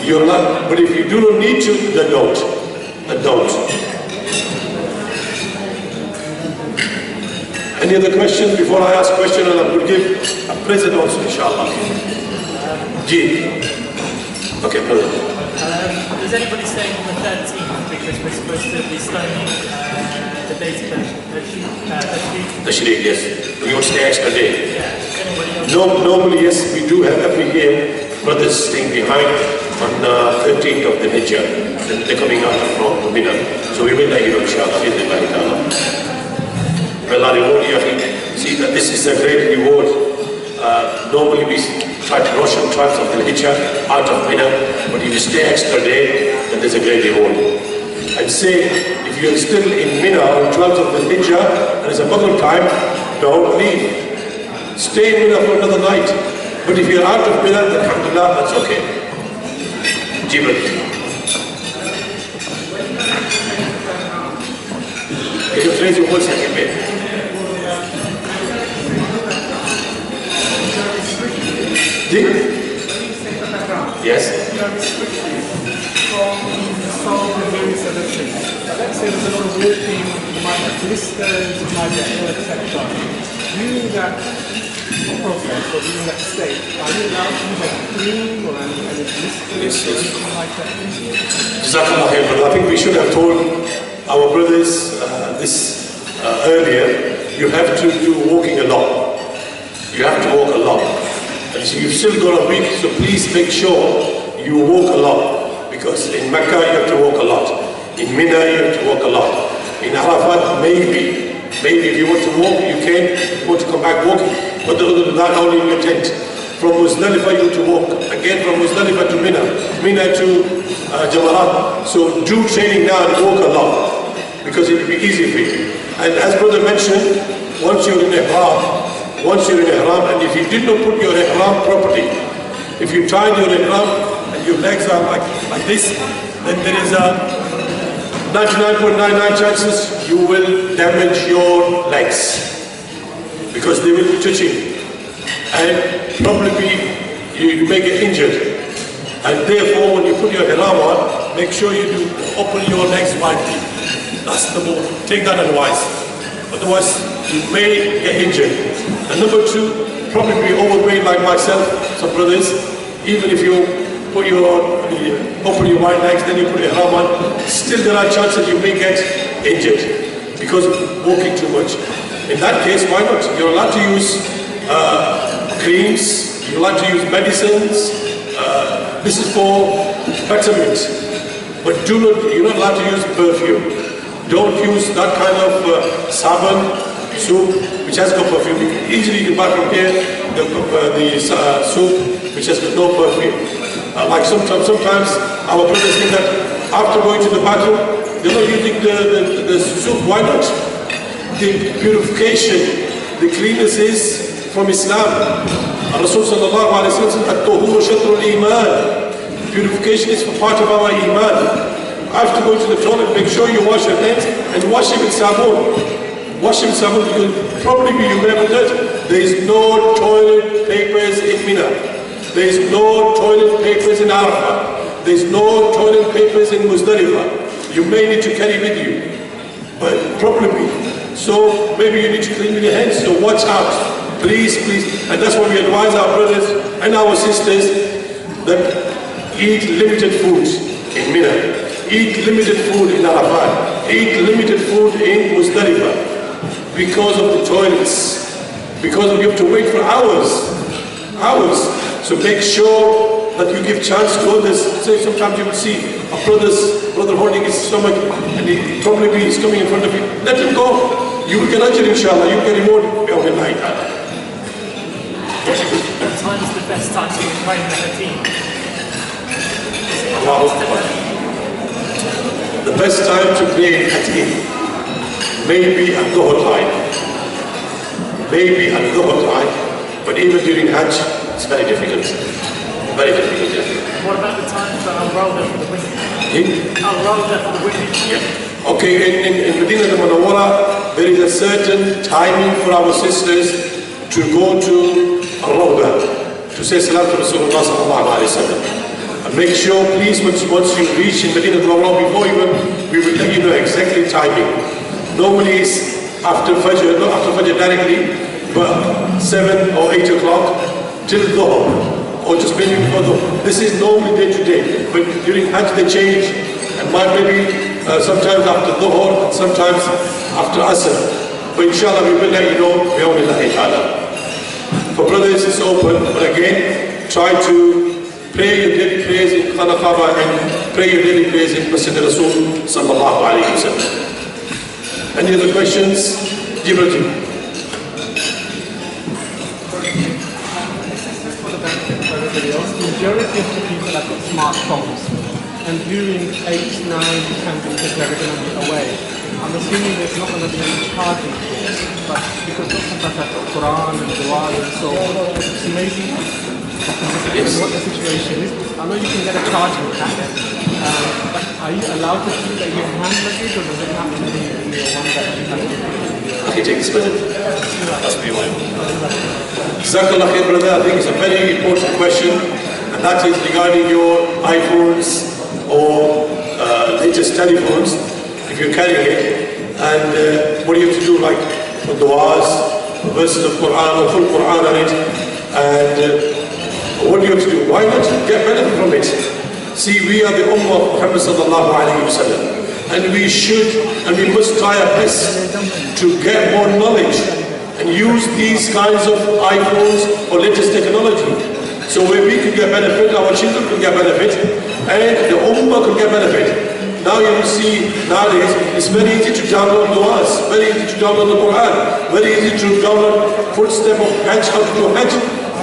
You're allowed, but if you do not need to, then don't. Then don't. Any other questions before I ask question? And I will give a present also, inshallah. Ji. Okay, brother. Is anybody staying on the 13th because we're supposed to be studying the date of the Shriek, yes. You want to stay extra day? Yeah. No, normally, yes, we do have every year brothers staying behind on the 13th of the Hijjah. They're coming out from Mina. So we will let you know, inshallah. Allah reward you. See that this is a great reward. Normally we try to rush on 12th of the Hijjah out of Mina, but if you stay extra day, then there's a great reward. And say, if you're still in Mina on 12th of the Hijjah, and it's a Maghrib time, don't leave. Stay in Mina for another night. But if you're out of Mina, then alhamdulillah, that's okay. Jibril. Can you raise your voice a little bit? Yes? solve the various other things. Let's say there's a lot of walking, you might have blisters, you might get ill, etc. During that process or during that state, are you allowed to use a cream or any blisters or anything like that? Jazakallah khair, brother. I think we should have told our brothers this earlier. You have to do walking a lot. You have to walk a lot. And so you've still got a week, so please make sure you walk a lot. Because in Mecca you have to walk a lot. In Mina you have to walk a lot. In Arafat maybe if you want to walk you can, if you want to come back walking. But other than that only in your tent. From Muzdalifah you have to walk. Again from Muzdalifah to Mina. Mina to Jamarat. So do training now and walk a lot. Because it will be easy for you. And as brother mentioned, once you're in Ihram, and if you did not put your Ihram properly, if you tie your Ihram and your legs are like this, then there is a 99.99 chances you will damage your legs because they will be touching and probably you may get injured. And therefore when you put your Ihram on, make sure you do open your legs widely. That's the more, take that advice. Otherwise you may get injured. And number two, probably be overweight like myself, some brothers. Even if you put open your wide legs, then you put your ihram on, still there are chances you may get injured because of walking too much. In that case, why not? You're allowed to use creams, you're allowed to use medicines. This is for betterment. But you're not allowed to use perfume. Don't use that kind of sabun, soup, which has got perfume. Easily you can buy from here the soup which has got no perfume. Like sometimes our brothers think that after going to the battle, they're not using the soup. Why not? The purification, the cleanness is from Islam. Rasul sallallahu alayhi wa sallam, at-tuhuru shatrul iman. Purification is for part of our iman. After going to the toilet, make sure you wash your hands and wash it with sabun. Wash it with sabun because probably you may have heard there is no toilet papers in Mina. There is no toilet papers in Arafat. There is no toilet papers in Muzdalifah. You may need to carry with you, but probably. So maybe you need to clean with your hands. So watch out, please. And that's why we advise our brothers and our sisters that eat limited food in Mina. Eat limited food in Arafat. Eat limited food in Muzdalifah because of the toilets. Because you have to wait for hours. So make sure that you give chance to others. Say sometimes you will see a brother holding his stomach and he probably is coming in front of you. Let him go. You will get ajr inshallah. You will get reward. When is the best time to train the team? The best time to play at him may be at Dhuhr time. But even during Hajj, it's very difficult. Very difficult, yeah. What about the time for Al-Rawda for the women? Al-Rawda for the women? Yeah. Okay, in Medina al-Munawwara, there is a certain timing for our sisters to go to Al-Rawda, to say Salam to Rasulullah sallallahu alayhi wa sallam. And make sure, please, once you reach in Medina al-Munawwara, before even, we will let you know exactly timing. Normally it's after Fajr, not after Fajr directly, but 7 or 8 o'clock till Dhuhr, or just maybe before Dhuhr. This is normally day to day, but during Hajj they change, and might maybe sometimes after Dhuhr, and sometimes after Asr. But inshallah we will let you know, bi'awnillahi ta'ala. For brothers it's open, but again, try to pray your daily prayers in Khana Kaaba and pray your daily prayers in Masjid Rasul sallallahu alayhi wa sallam. Any other questions? Ibrahim. The majority of the people have got smartphones, and during 8, 9, 10 because they're going to be away, I'm assuming there's not going to be any charging calls, but because lots of us have got Quran and Dua and so on, so maybe what the situation is. I know you can get a charging pack, but are you allowed to keep that in your hand luggage, or does it have to be in your one that you have to keep? Okay, take this minute. That's me, Jazakallah khair, brother. I think it's a very important question, and that is regarding your iPhones or latest telephones, if you're carrying it, and what do you have to do, like for du'as, verses of Quran or full Quran on it, and what do you have to do? Why not get benefit from it? See, we are the Ummah of Muhammad sallallahu alayhi wa sallam, and we should and we must try our best to get more knowledge and use these kinds of iPhones or latest technology. So where we could get benefit, our children could get benefit, and the Ummah could get benefit. Now you will see, nowadays, it's very easy to download du'as, very easy to download the Quran, very easy to download full step of Hajj, how to do Hajj.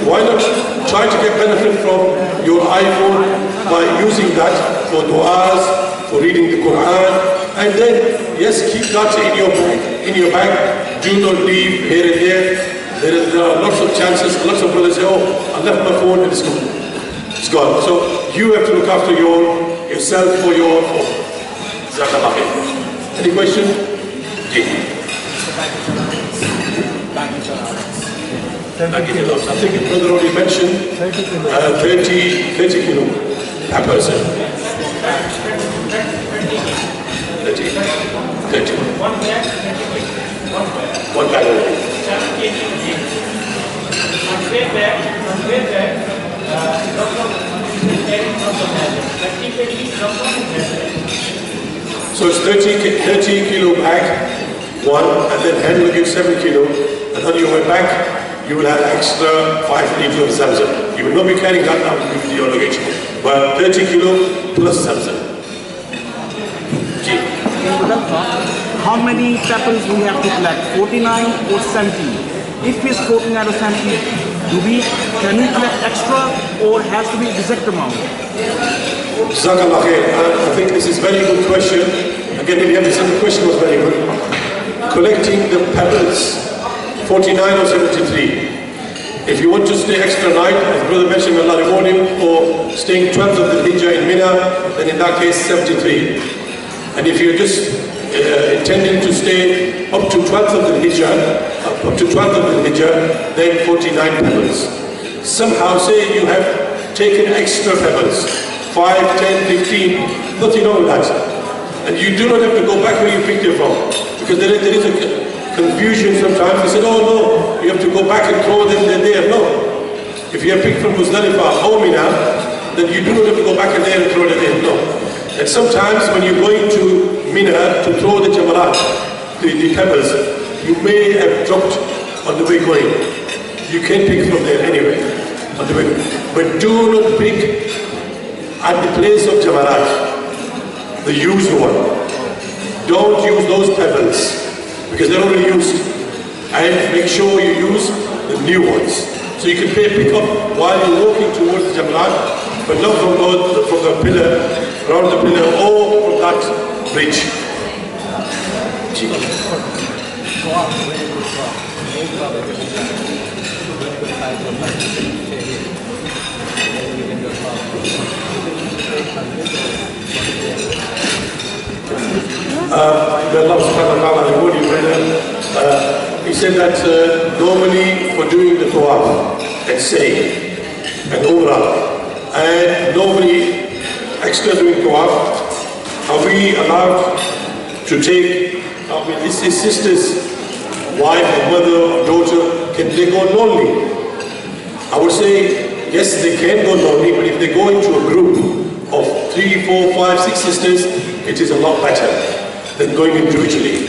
Why not try to get benefit from your iPhone by using that for du'as, for reading the Quran, and then, yes, keep that in your bag. Do not leave here and there. There are lots of chances, lots of brothers say, oh, I left my phone and it's gone. It's gone. So you have to look after yourself or your phone. Any question? I think the brother already mentioned 30 kilo per person. 30. One bag only. So it's 30 kilo bag, one, and then hand will give 7 kilo, and on your way back, you will have extra 5 liters of Zamzam. You will not be carrying that out with your luggage, but 30 kilo plus Zamzam. How many pebbles we have to collect? 49 or 70? If it's 49 or 70, can we collect extra or has to be exact amount? Jazakallah khair. I think this is a very good question. Again, the question was very good. Collecting the pebbles, 49 or 73. If you want to stay extra night, as brother mentioned, Allah reward him for staying 12th of the Hijjah in Mina, then in that case 73. And if you're just intending to stay up to 12th of the Hijjah, then 49 pebbles. Somehow say you have taken extra pebbles, 5, 10, 15, nothing wrong with that. And you do not have to go back where you picked it from. Because there is a confusion sometimes. They said, oh no, you have to go back and throw them there. No. If you have picked from Muzdalifah or Mina, then you do not have to go back and there and throw them in. No. And sometimes when you're going to Mina to throw the jamarat, the pebbles, you may have dropped on the way going. You can pick from there anyway, on the way. But do not pick at the place of jamarat, the used one. Don't use those pebbles, because they're already used. And make sure you use the new ones. So you can pick up while you're walking towards the jamarat, but not from the pillar, around the pillar, or from that bridge. Allah subhanahu wa ta'ala reward you, brother. He said that normally for doing the tawaf and saying and umrah, and normally extra doing tawaf, are we allowed to take, his sister's wife or mother or daughter, can they go lonely? I would say, yes, they can go lonely, but if they go into a group of 3, 4, 5, 6 sisters, it is a lot better than going individually.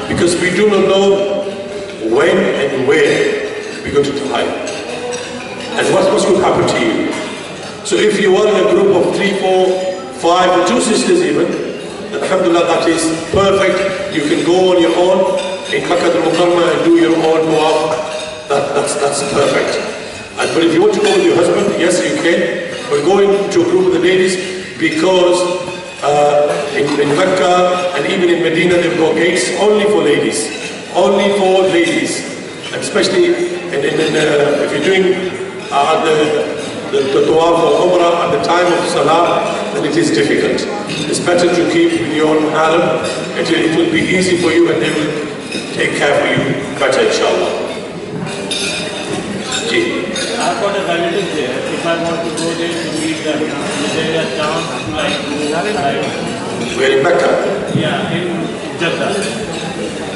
Because we do not know when and where we're going to die. And what could happen to you. So if you are in a group of 3, 4, 5, or 2 sisters even, then alhamdulillah, that is perfect. You can go on your own in Makkah al-Mukarramah and do your own tawaf. That's perfect. But if you want to go with your husband, yes, you can. But go into a group of the ladies, because in Mecca and even in Medina, they've got gates only for ladies. Only for ladies. And especially if you're doing the tawaf or umrah at the time of salah, then it is difficult. It's better to keep in your own haram. It will be easy for you, and they will take care of you better, inshallah. I've got a relative there. If I want to go there to meet them, is there a chance like We're in Mecca. Yeah, in Jeddah.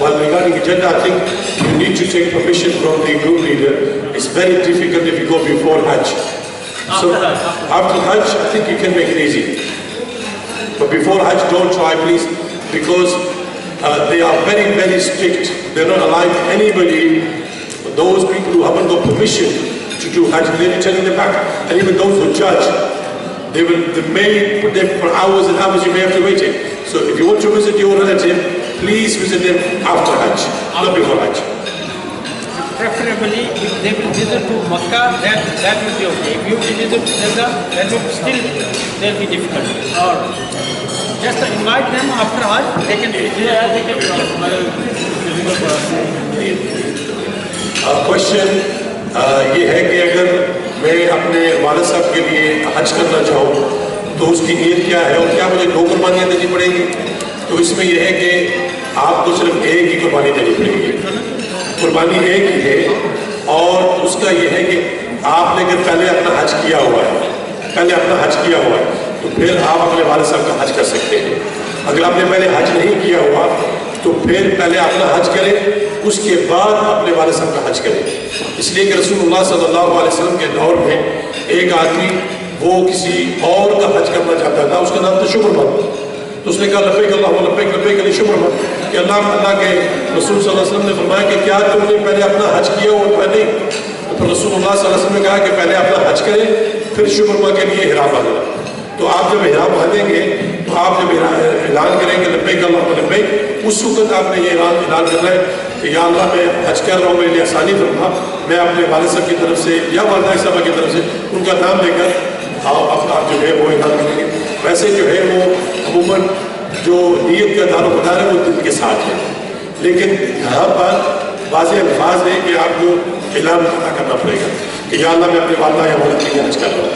Well, regarding Jeddah, I think you need to take permission from the group leader. It's very difficult if you go before Hajj. After Hajj, I think you can make it easy. But before Hajj, don't try, please, because they are very, very strict. They're not allowing anybody, those people who haven't got permission to do Hajj, they're returning them back. And even those who judge, they may put them for hours and hours, you may have to wait it. So if you want to visit your relative, please visit them after Hajj, not before Hajj. Preferably, if they will visit to Makkah, that will be okay. If you will visit Jeddah, that will still there will be difficult. Or just invite them after Hajj, they can visit. Yeah, they can Question ये है कि अगर मैं अपने वालिद साहब के लिए हज करना चाहूँ तो उसकी नीयत क्या है और क्या मुझे 2 कुर्बानियाँ देनी पड़ेगी? तो इसमें यह है कि आपको सिर्फ एक ही कुर्बानी देनी पड़ेगी। कुर्बानी एक ही है और उसका यह है कि आपने अगर पहले अपना हज किया हुआ है, तो फिर आप अपने वालिद साहब का हज कर सकते हैं। अगर आपने पहले हज नहीं किया हुआ तो फिर पहले अपना हज करें, उसके बाद अपने वालिद साहब का हज करें। इसलिए कि रसूलुल्लाह सल्लल्लाहु अलैहि वसल्लम के दौर में एक आदमी वो किसी और का हज करना चाहता था, उसका नाम था शुक्रमन। तो उसने कहा लब्बैक अल्लाहुम्मा लब्बैक लब्बैक अली शुक्रमन कि अल्लाह के रसूल सल्लल्लाहु अलैहि वसल्लम ने फरमाया कि क्या तुमने पहले अपना हज किया हुआ है? नहीं। तो फिर रसूलुल्लाह सल्लल्लाहु अलैहि वसल्लम ने कहा कि पहले अपना हज करें, फिर शुक्रमन के लिए हिराम बांधना। तो आप जब हिराम बांधेंगे तो आप जब ऐलान करेंगे लब्बैक अल्लाहुम्मा लब्बैक, उस वक्त आपने ये ऐलान करना है कि या अल्लाह मैं हज कर रहा हूँ, मेरे लिए आसानी फरमा। मैं अपने वालिद साहब की तरफ से या वालिदा साहबा की तरफ से उनका नाम लेकर आप जो है वो ऐलान करेंगे। वैसे जो है वो अमूमन जो नीयत का दारोमदार है वो दिल के साथ है, लेकिन यहाँ पर वाज़े अल्फाज है कि आपको ऐलान करना पड़ेगा कि या अल्लाह मैं अपने वालिदा या वालिद के लिए हज कर रहा हूँ।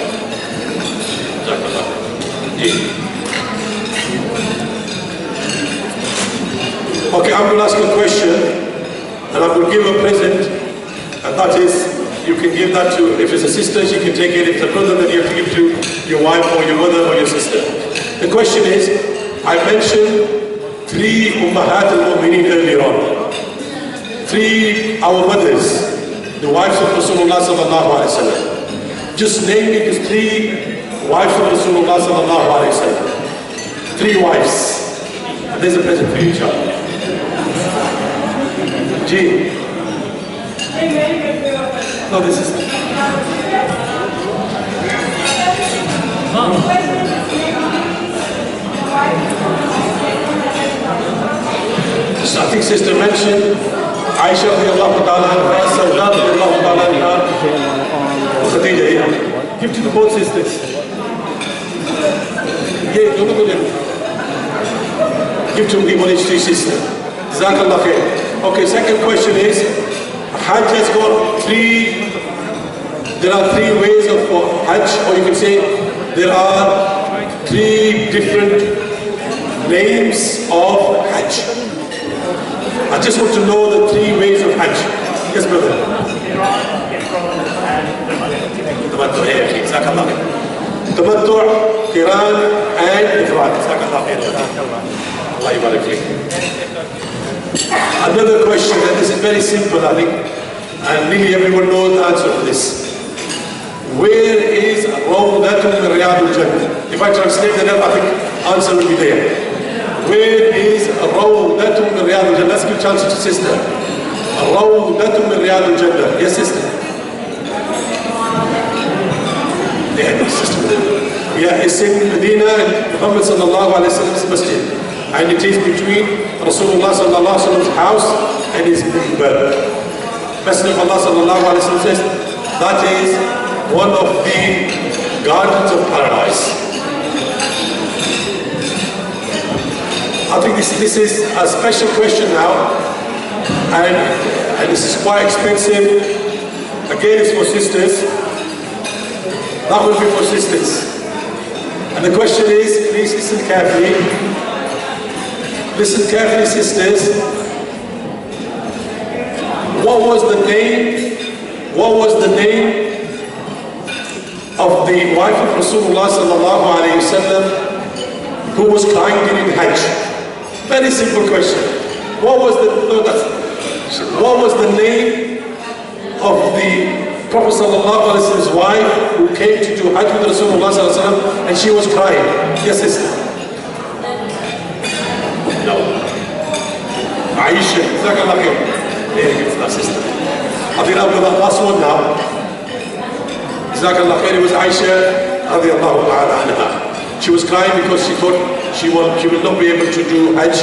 Okay, I'm going to ask a question and I'm going to give a present, and that is, you can give that to, if it's a sister, she can take it. If it's a brother, then you have to give it to your wife or your mother or your sister. The question is, I mentioned 3 Ummahat al-Mu'mineen earlier on. 3 our mothers, the wives of Rasulullah sallallahu alaihi wasallam. Just name me these 3 wives of Rasulullah sallallahu alaihi wasallam. 3 wives. And there's a present for you, inshallah. Ji. No, this is. So I think sister mentioned Aisha radiallahu ta'ala anha, Sauda radiallahu ta'ala anha, Khadija. Give to the both sisters. Yeah, don't go there. Give to me one each 3 sisters. Jazakallah khair. Okay, second question is, Hajj has got 3, there are 3 ways of Hajj, or you can say there are 3 different names of Hajj. I just want to know the 3 ways of Hajj. Yes, brother. Tamattu, Jazakallah khair. Tamattu, Qiran and Ifrad. Jazakallah khair. Allah yabarak fik. Another question, and this is very simple, I think, and nearly everyone knows the answer to this. Where is Rawdatun min Riyadul Jannah? If I translate that, I think answer will be there. Where is Rawdatun min Riyadul Jannah? Let's give a chance to sister. Rawdatun min Riyadul Jannah. Yes, sister. Yeah, sister. Yeah, it's in Medina and Muhammad sallallahu alayhi wa sallam's masjid. And it is between Rasulullah sallallahu alaihi wasallam's house and his minbar. Messenger of Allah sallallahu alaihi wasallam says that is one of the gardens of paradise. I think this is a special question now, and this is quite expensive. Again, it's for sisters. That will be for sisters. And the question is, please listen carefully. Listen carefully, sisters. What was the name of the wife of Rasulullah sallallahu alayhi wa sallam who was crying during Hajj? Very simple question. What was the name of the Prophet ﷺ's wife who came to do Hajj with Rasulullah ﷺ and she was crying? Yes, sister. No. Aisha. Jazakallah khair. Very good, my sister. I think I'll go that last one now. Jazakallah khair. It was Aisha radiallahu ta'ala anha. She was crying because she thought she will not be able to do Hajj.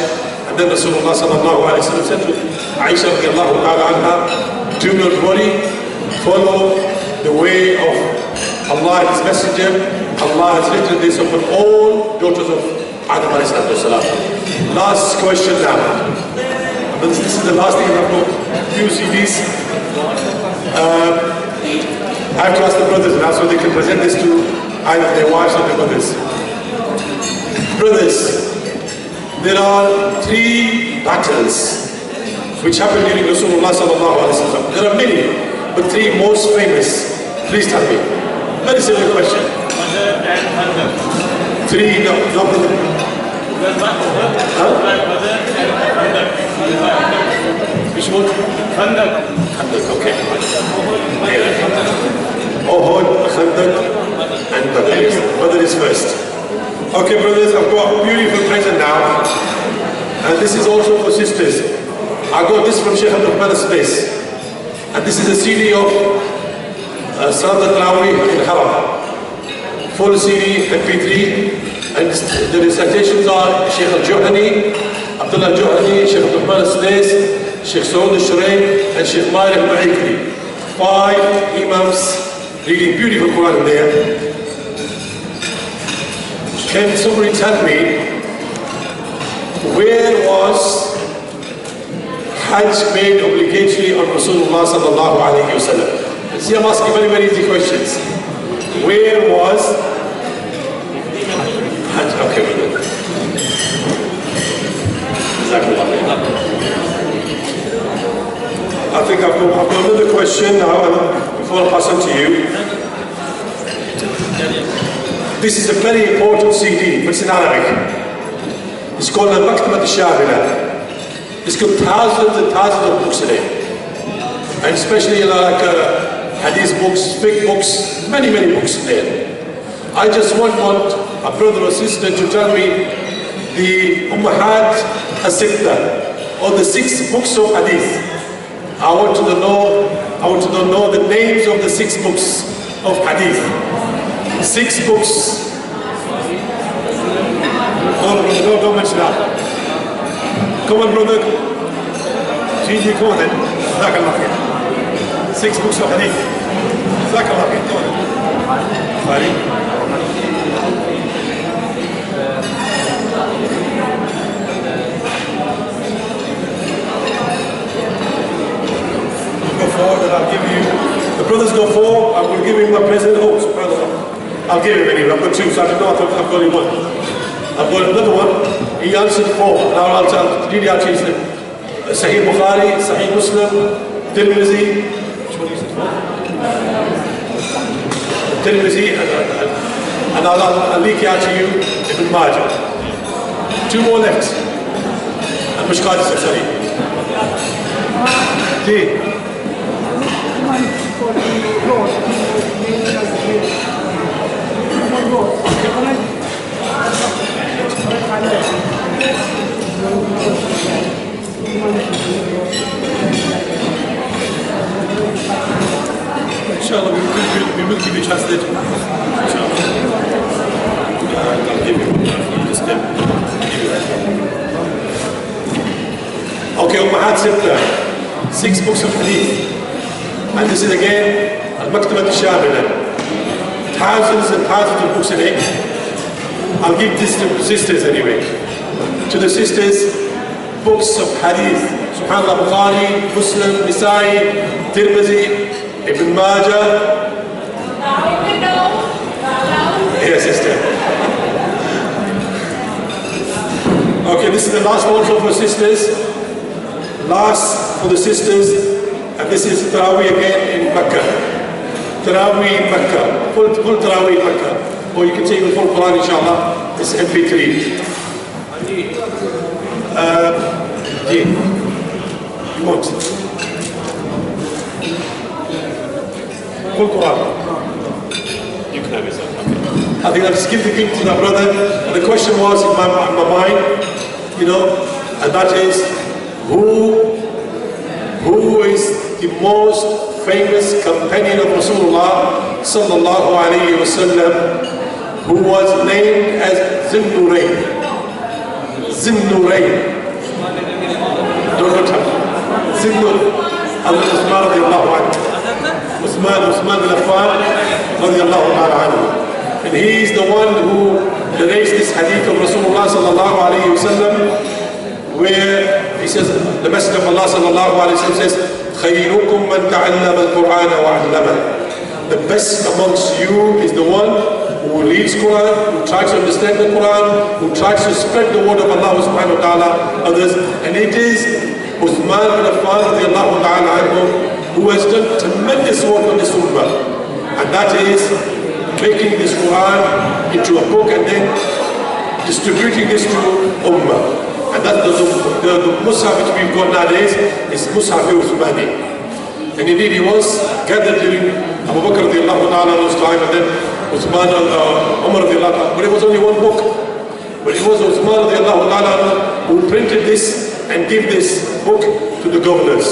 And then Rasulullah sallallahu alayhi wa sallam said to Aisha radiallahu ta'ala anha, do not worry, follow the way of Allah and His Messenger. Allah has written this upon all daughters of Adam alayhi salam. Last question now. This is the last thing I've got. Few CDs. I have to ask the brothers now so they can present this to either their wives or their mothers. Brothers, there are 3 battles which happened during Rasulullah sallallahu alaihi wasallam. There are many, but 3 most famous. Please tell me. Very simple question. 3, no, which one? Khandak, okay. Uhud, Khandak, and Badr. Badr is first. Okay, brothers, I've got a beautiful present now. And this is also for sisters. I got this from Sheikh Abdul's place. And this is a CD of Salat al-Tarawih in Haram. Full CD, MP3. And the recitations are Sheikh al-Juhani, Abdullah al-Juhani, Sheikh Abdul's place, Sheikh Saud al-Shurayn, and Sheikh Malik al-Ma'ikri. 5 Imams reading beautiful Quran there. Can somebody tell me, where was Hajj made obligatory on Rasulullah sallallahu alayhi wa sallam? See, I'm asking very, very easy questions. Where was Hajj? Okay, brother. I think I've got another question now, before I pass on to you. This is a very important CD, but it's in Arabic. It's called Al-Maktabat al-Shamila. It's got thousands and thousands of books in it. And especially like hadith books, fiqh books, many, many books in there. I just want a brother or sister to tell me the Ummahat as-Sitta, or the 6 books of hadith. I want to know the names of the 6 books of hadith. 6 books. No, don't mention that. Come on, brother. Gigi, come on then. Jazakallah khair. 6 books of hadith. Jazakallah khair. Come on. Sorry. Go forward and I'll give you. The brothers go forward. I will give him my present. Oh, subhanAllah. I'll give him anyway. I've got 2, so I don't know if I've got only 1. I've got another one. He answered 4. Now I'll really I'll change them. Sahih Bukhari, Sahih Muslim, Tirmizi. Which one is it? Tirmizi, and I'll leak out to you Ibn Majah. 2 more left. And Mishkat is sorry. Inshallah, we will give you translated. Inshallah. I'll give you just Okay, Ummahat Sitta, 6 books of hadith. And this is again Al-Maktabat al-Shamila. Thousands and thousands of books in it. I'll give this to the sisters anyway. To the sisters, books of hadith. Subhanallah, Bukhari, Muslim, Nisai, Tirmizi, Ibn Majah. Yes, sister. Okay, this is the last one also for sisters. Last for the sisters. And this is Tarawih again in Mecca. Tarawih in Mecca. Full Tarawih in Mecca. Or you can say the full Quran, inshallah. It's MP3. You want it? Full Quran. You can have it, sir. Okay. I think I'll just give the gift to that brother. And the question was in my mind, you know, and that is, who is the most famous companion of Rasulullah sallallahu alayhi wa sallam, who was named as Zinnurayn? Zinnurayn. Don't tell me. Zinnurayn. Uthman radiallahu anhu. Uthman bin Affan radiallahu anhu. And he is the one who narrates this hadith of Rasulullah sallallahu alayhi wa sallam, where he says, the Messenger of Allah sallallahu alayhi wa sallam says, خَيْرُكُمْ مَنْ تَعَلَّمَ الْقُرْآنَ وَعَلَّمَهُ. The best amongst you is the one who reads Quran, who tries to understand the Quran, who tries to spread the word of Allah subhanahu wa ta'ala others. And it is Uthman bin Affan radiallahu ta'ala anhu who has done tremendous work on this ummah. And that is making this Quran into a book and then distributing this to ummah. And that's the Mus'haf which we've got nowadays is Mus'haf Uthmani. And indeed he was gathered during Abu Bakr radiallahu ta'ala's time, and then Uthman Umar radiallahu ta'ala, but it was only one book. But it was Uthman radiallahu ta'ala who printed this and gave this book to the governors.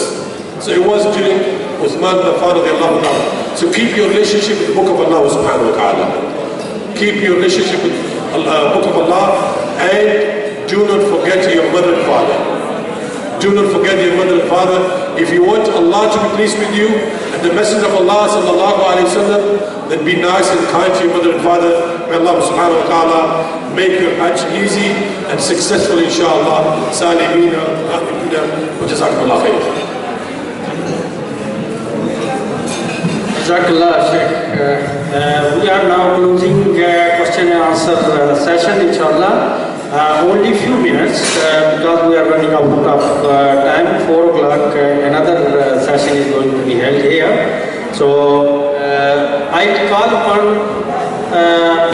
So it was during Uthman radiallahu ta'ala. So keep your relationship with the book of Allah subhanahu wa ta'ala. Keep your relationship with the book of Allah, and do not forget your mother and father. Do not forget your mother and father. If you want Allah to be pleased with you and the Messenger of Allah sallallahu alayhi wa sallam, then be nice and kind to your mother and father. May Allah subhanahu wa ta'ala make your Hajj easy and successful, inshallah. Salimina, amina, wa jazakumullah khair. Jazakallah, Sheikh. We are now closing question and answer session, inshallah. Only few minutes because we are running out of time. 4 o'clock, another session is going to be held here. So I call upon,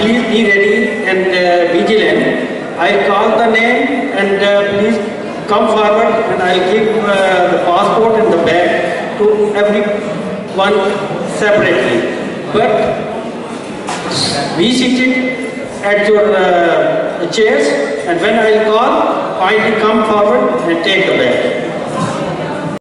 please be ready and vigilant. I call the name and please come forward, and I'll give the passport and the bag to everyone separately. But be seated at your chairs, and when I will call, kindly come forward and take the bag.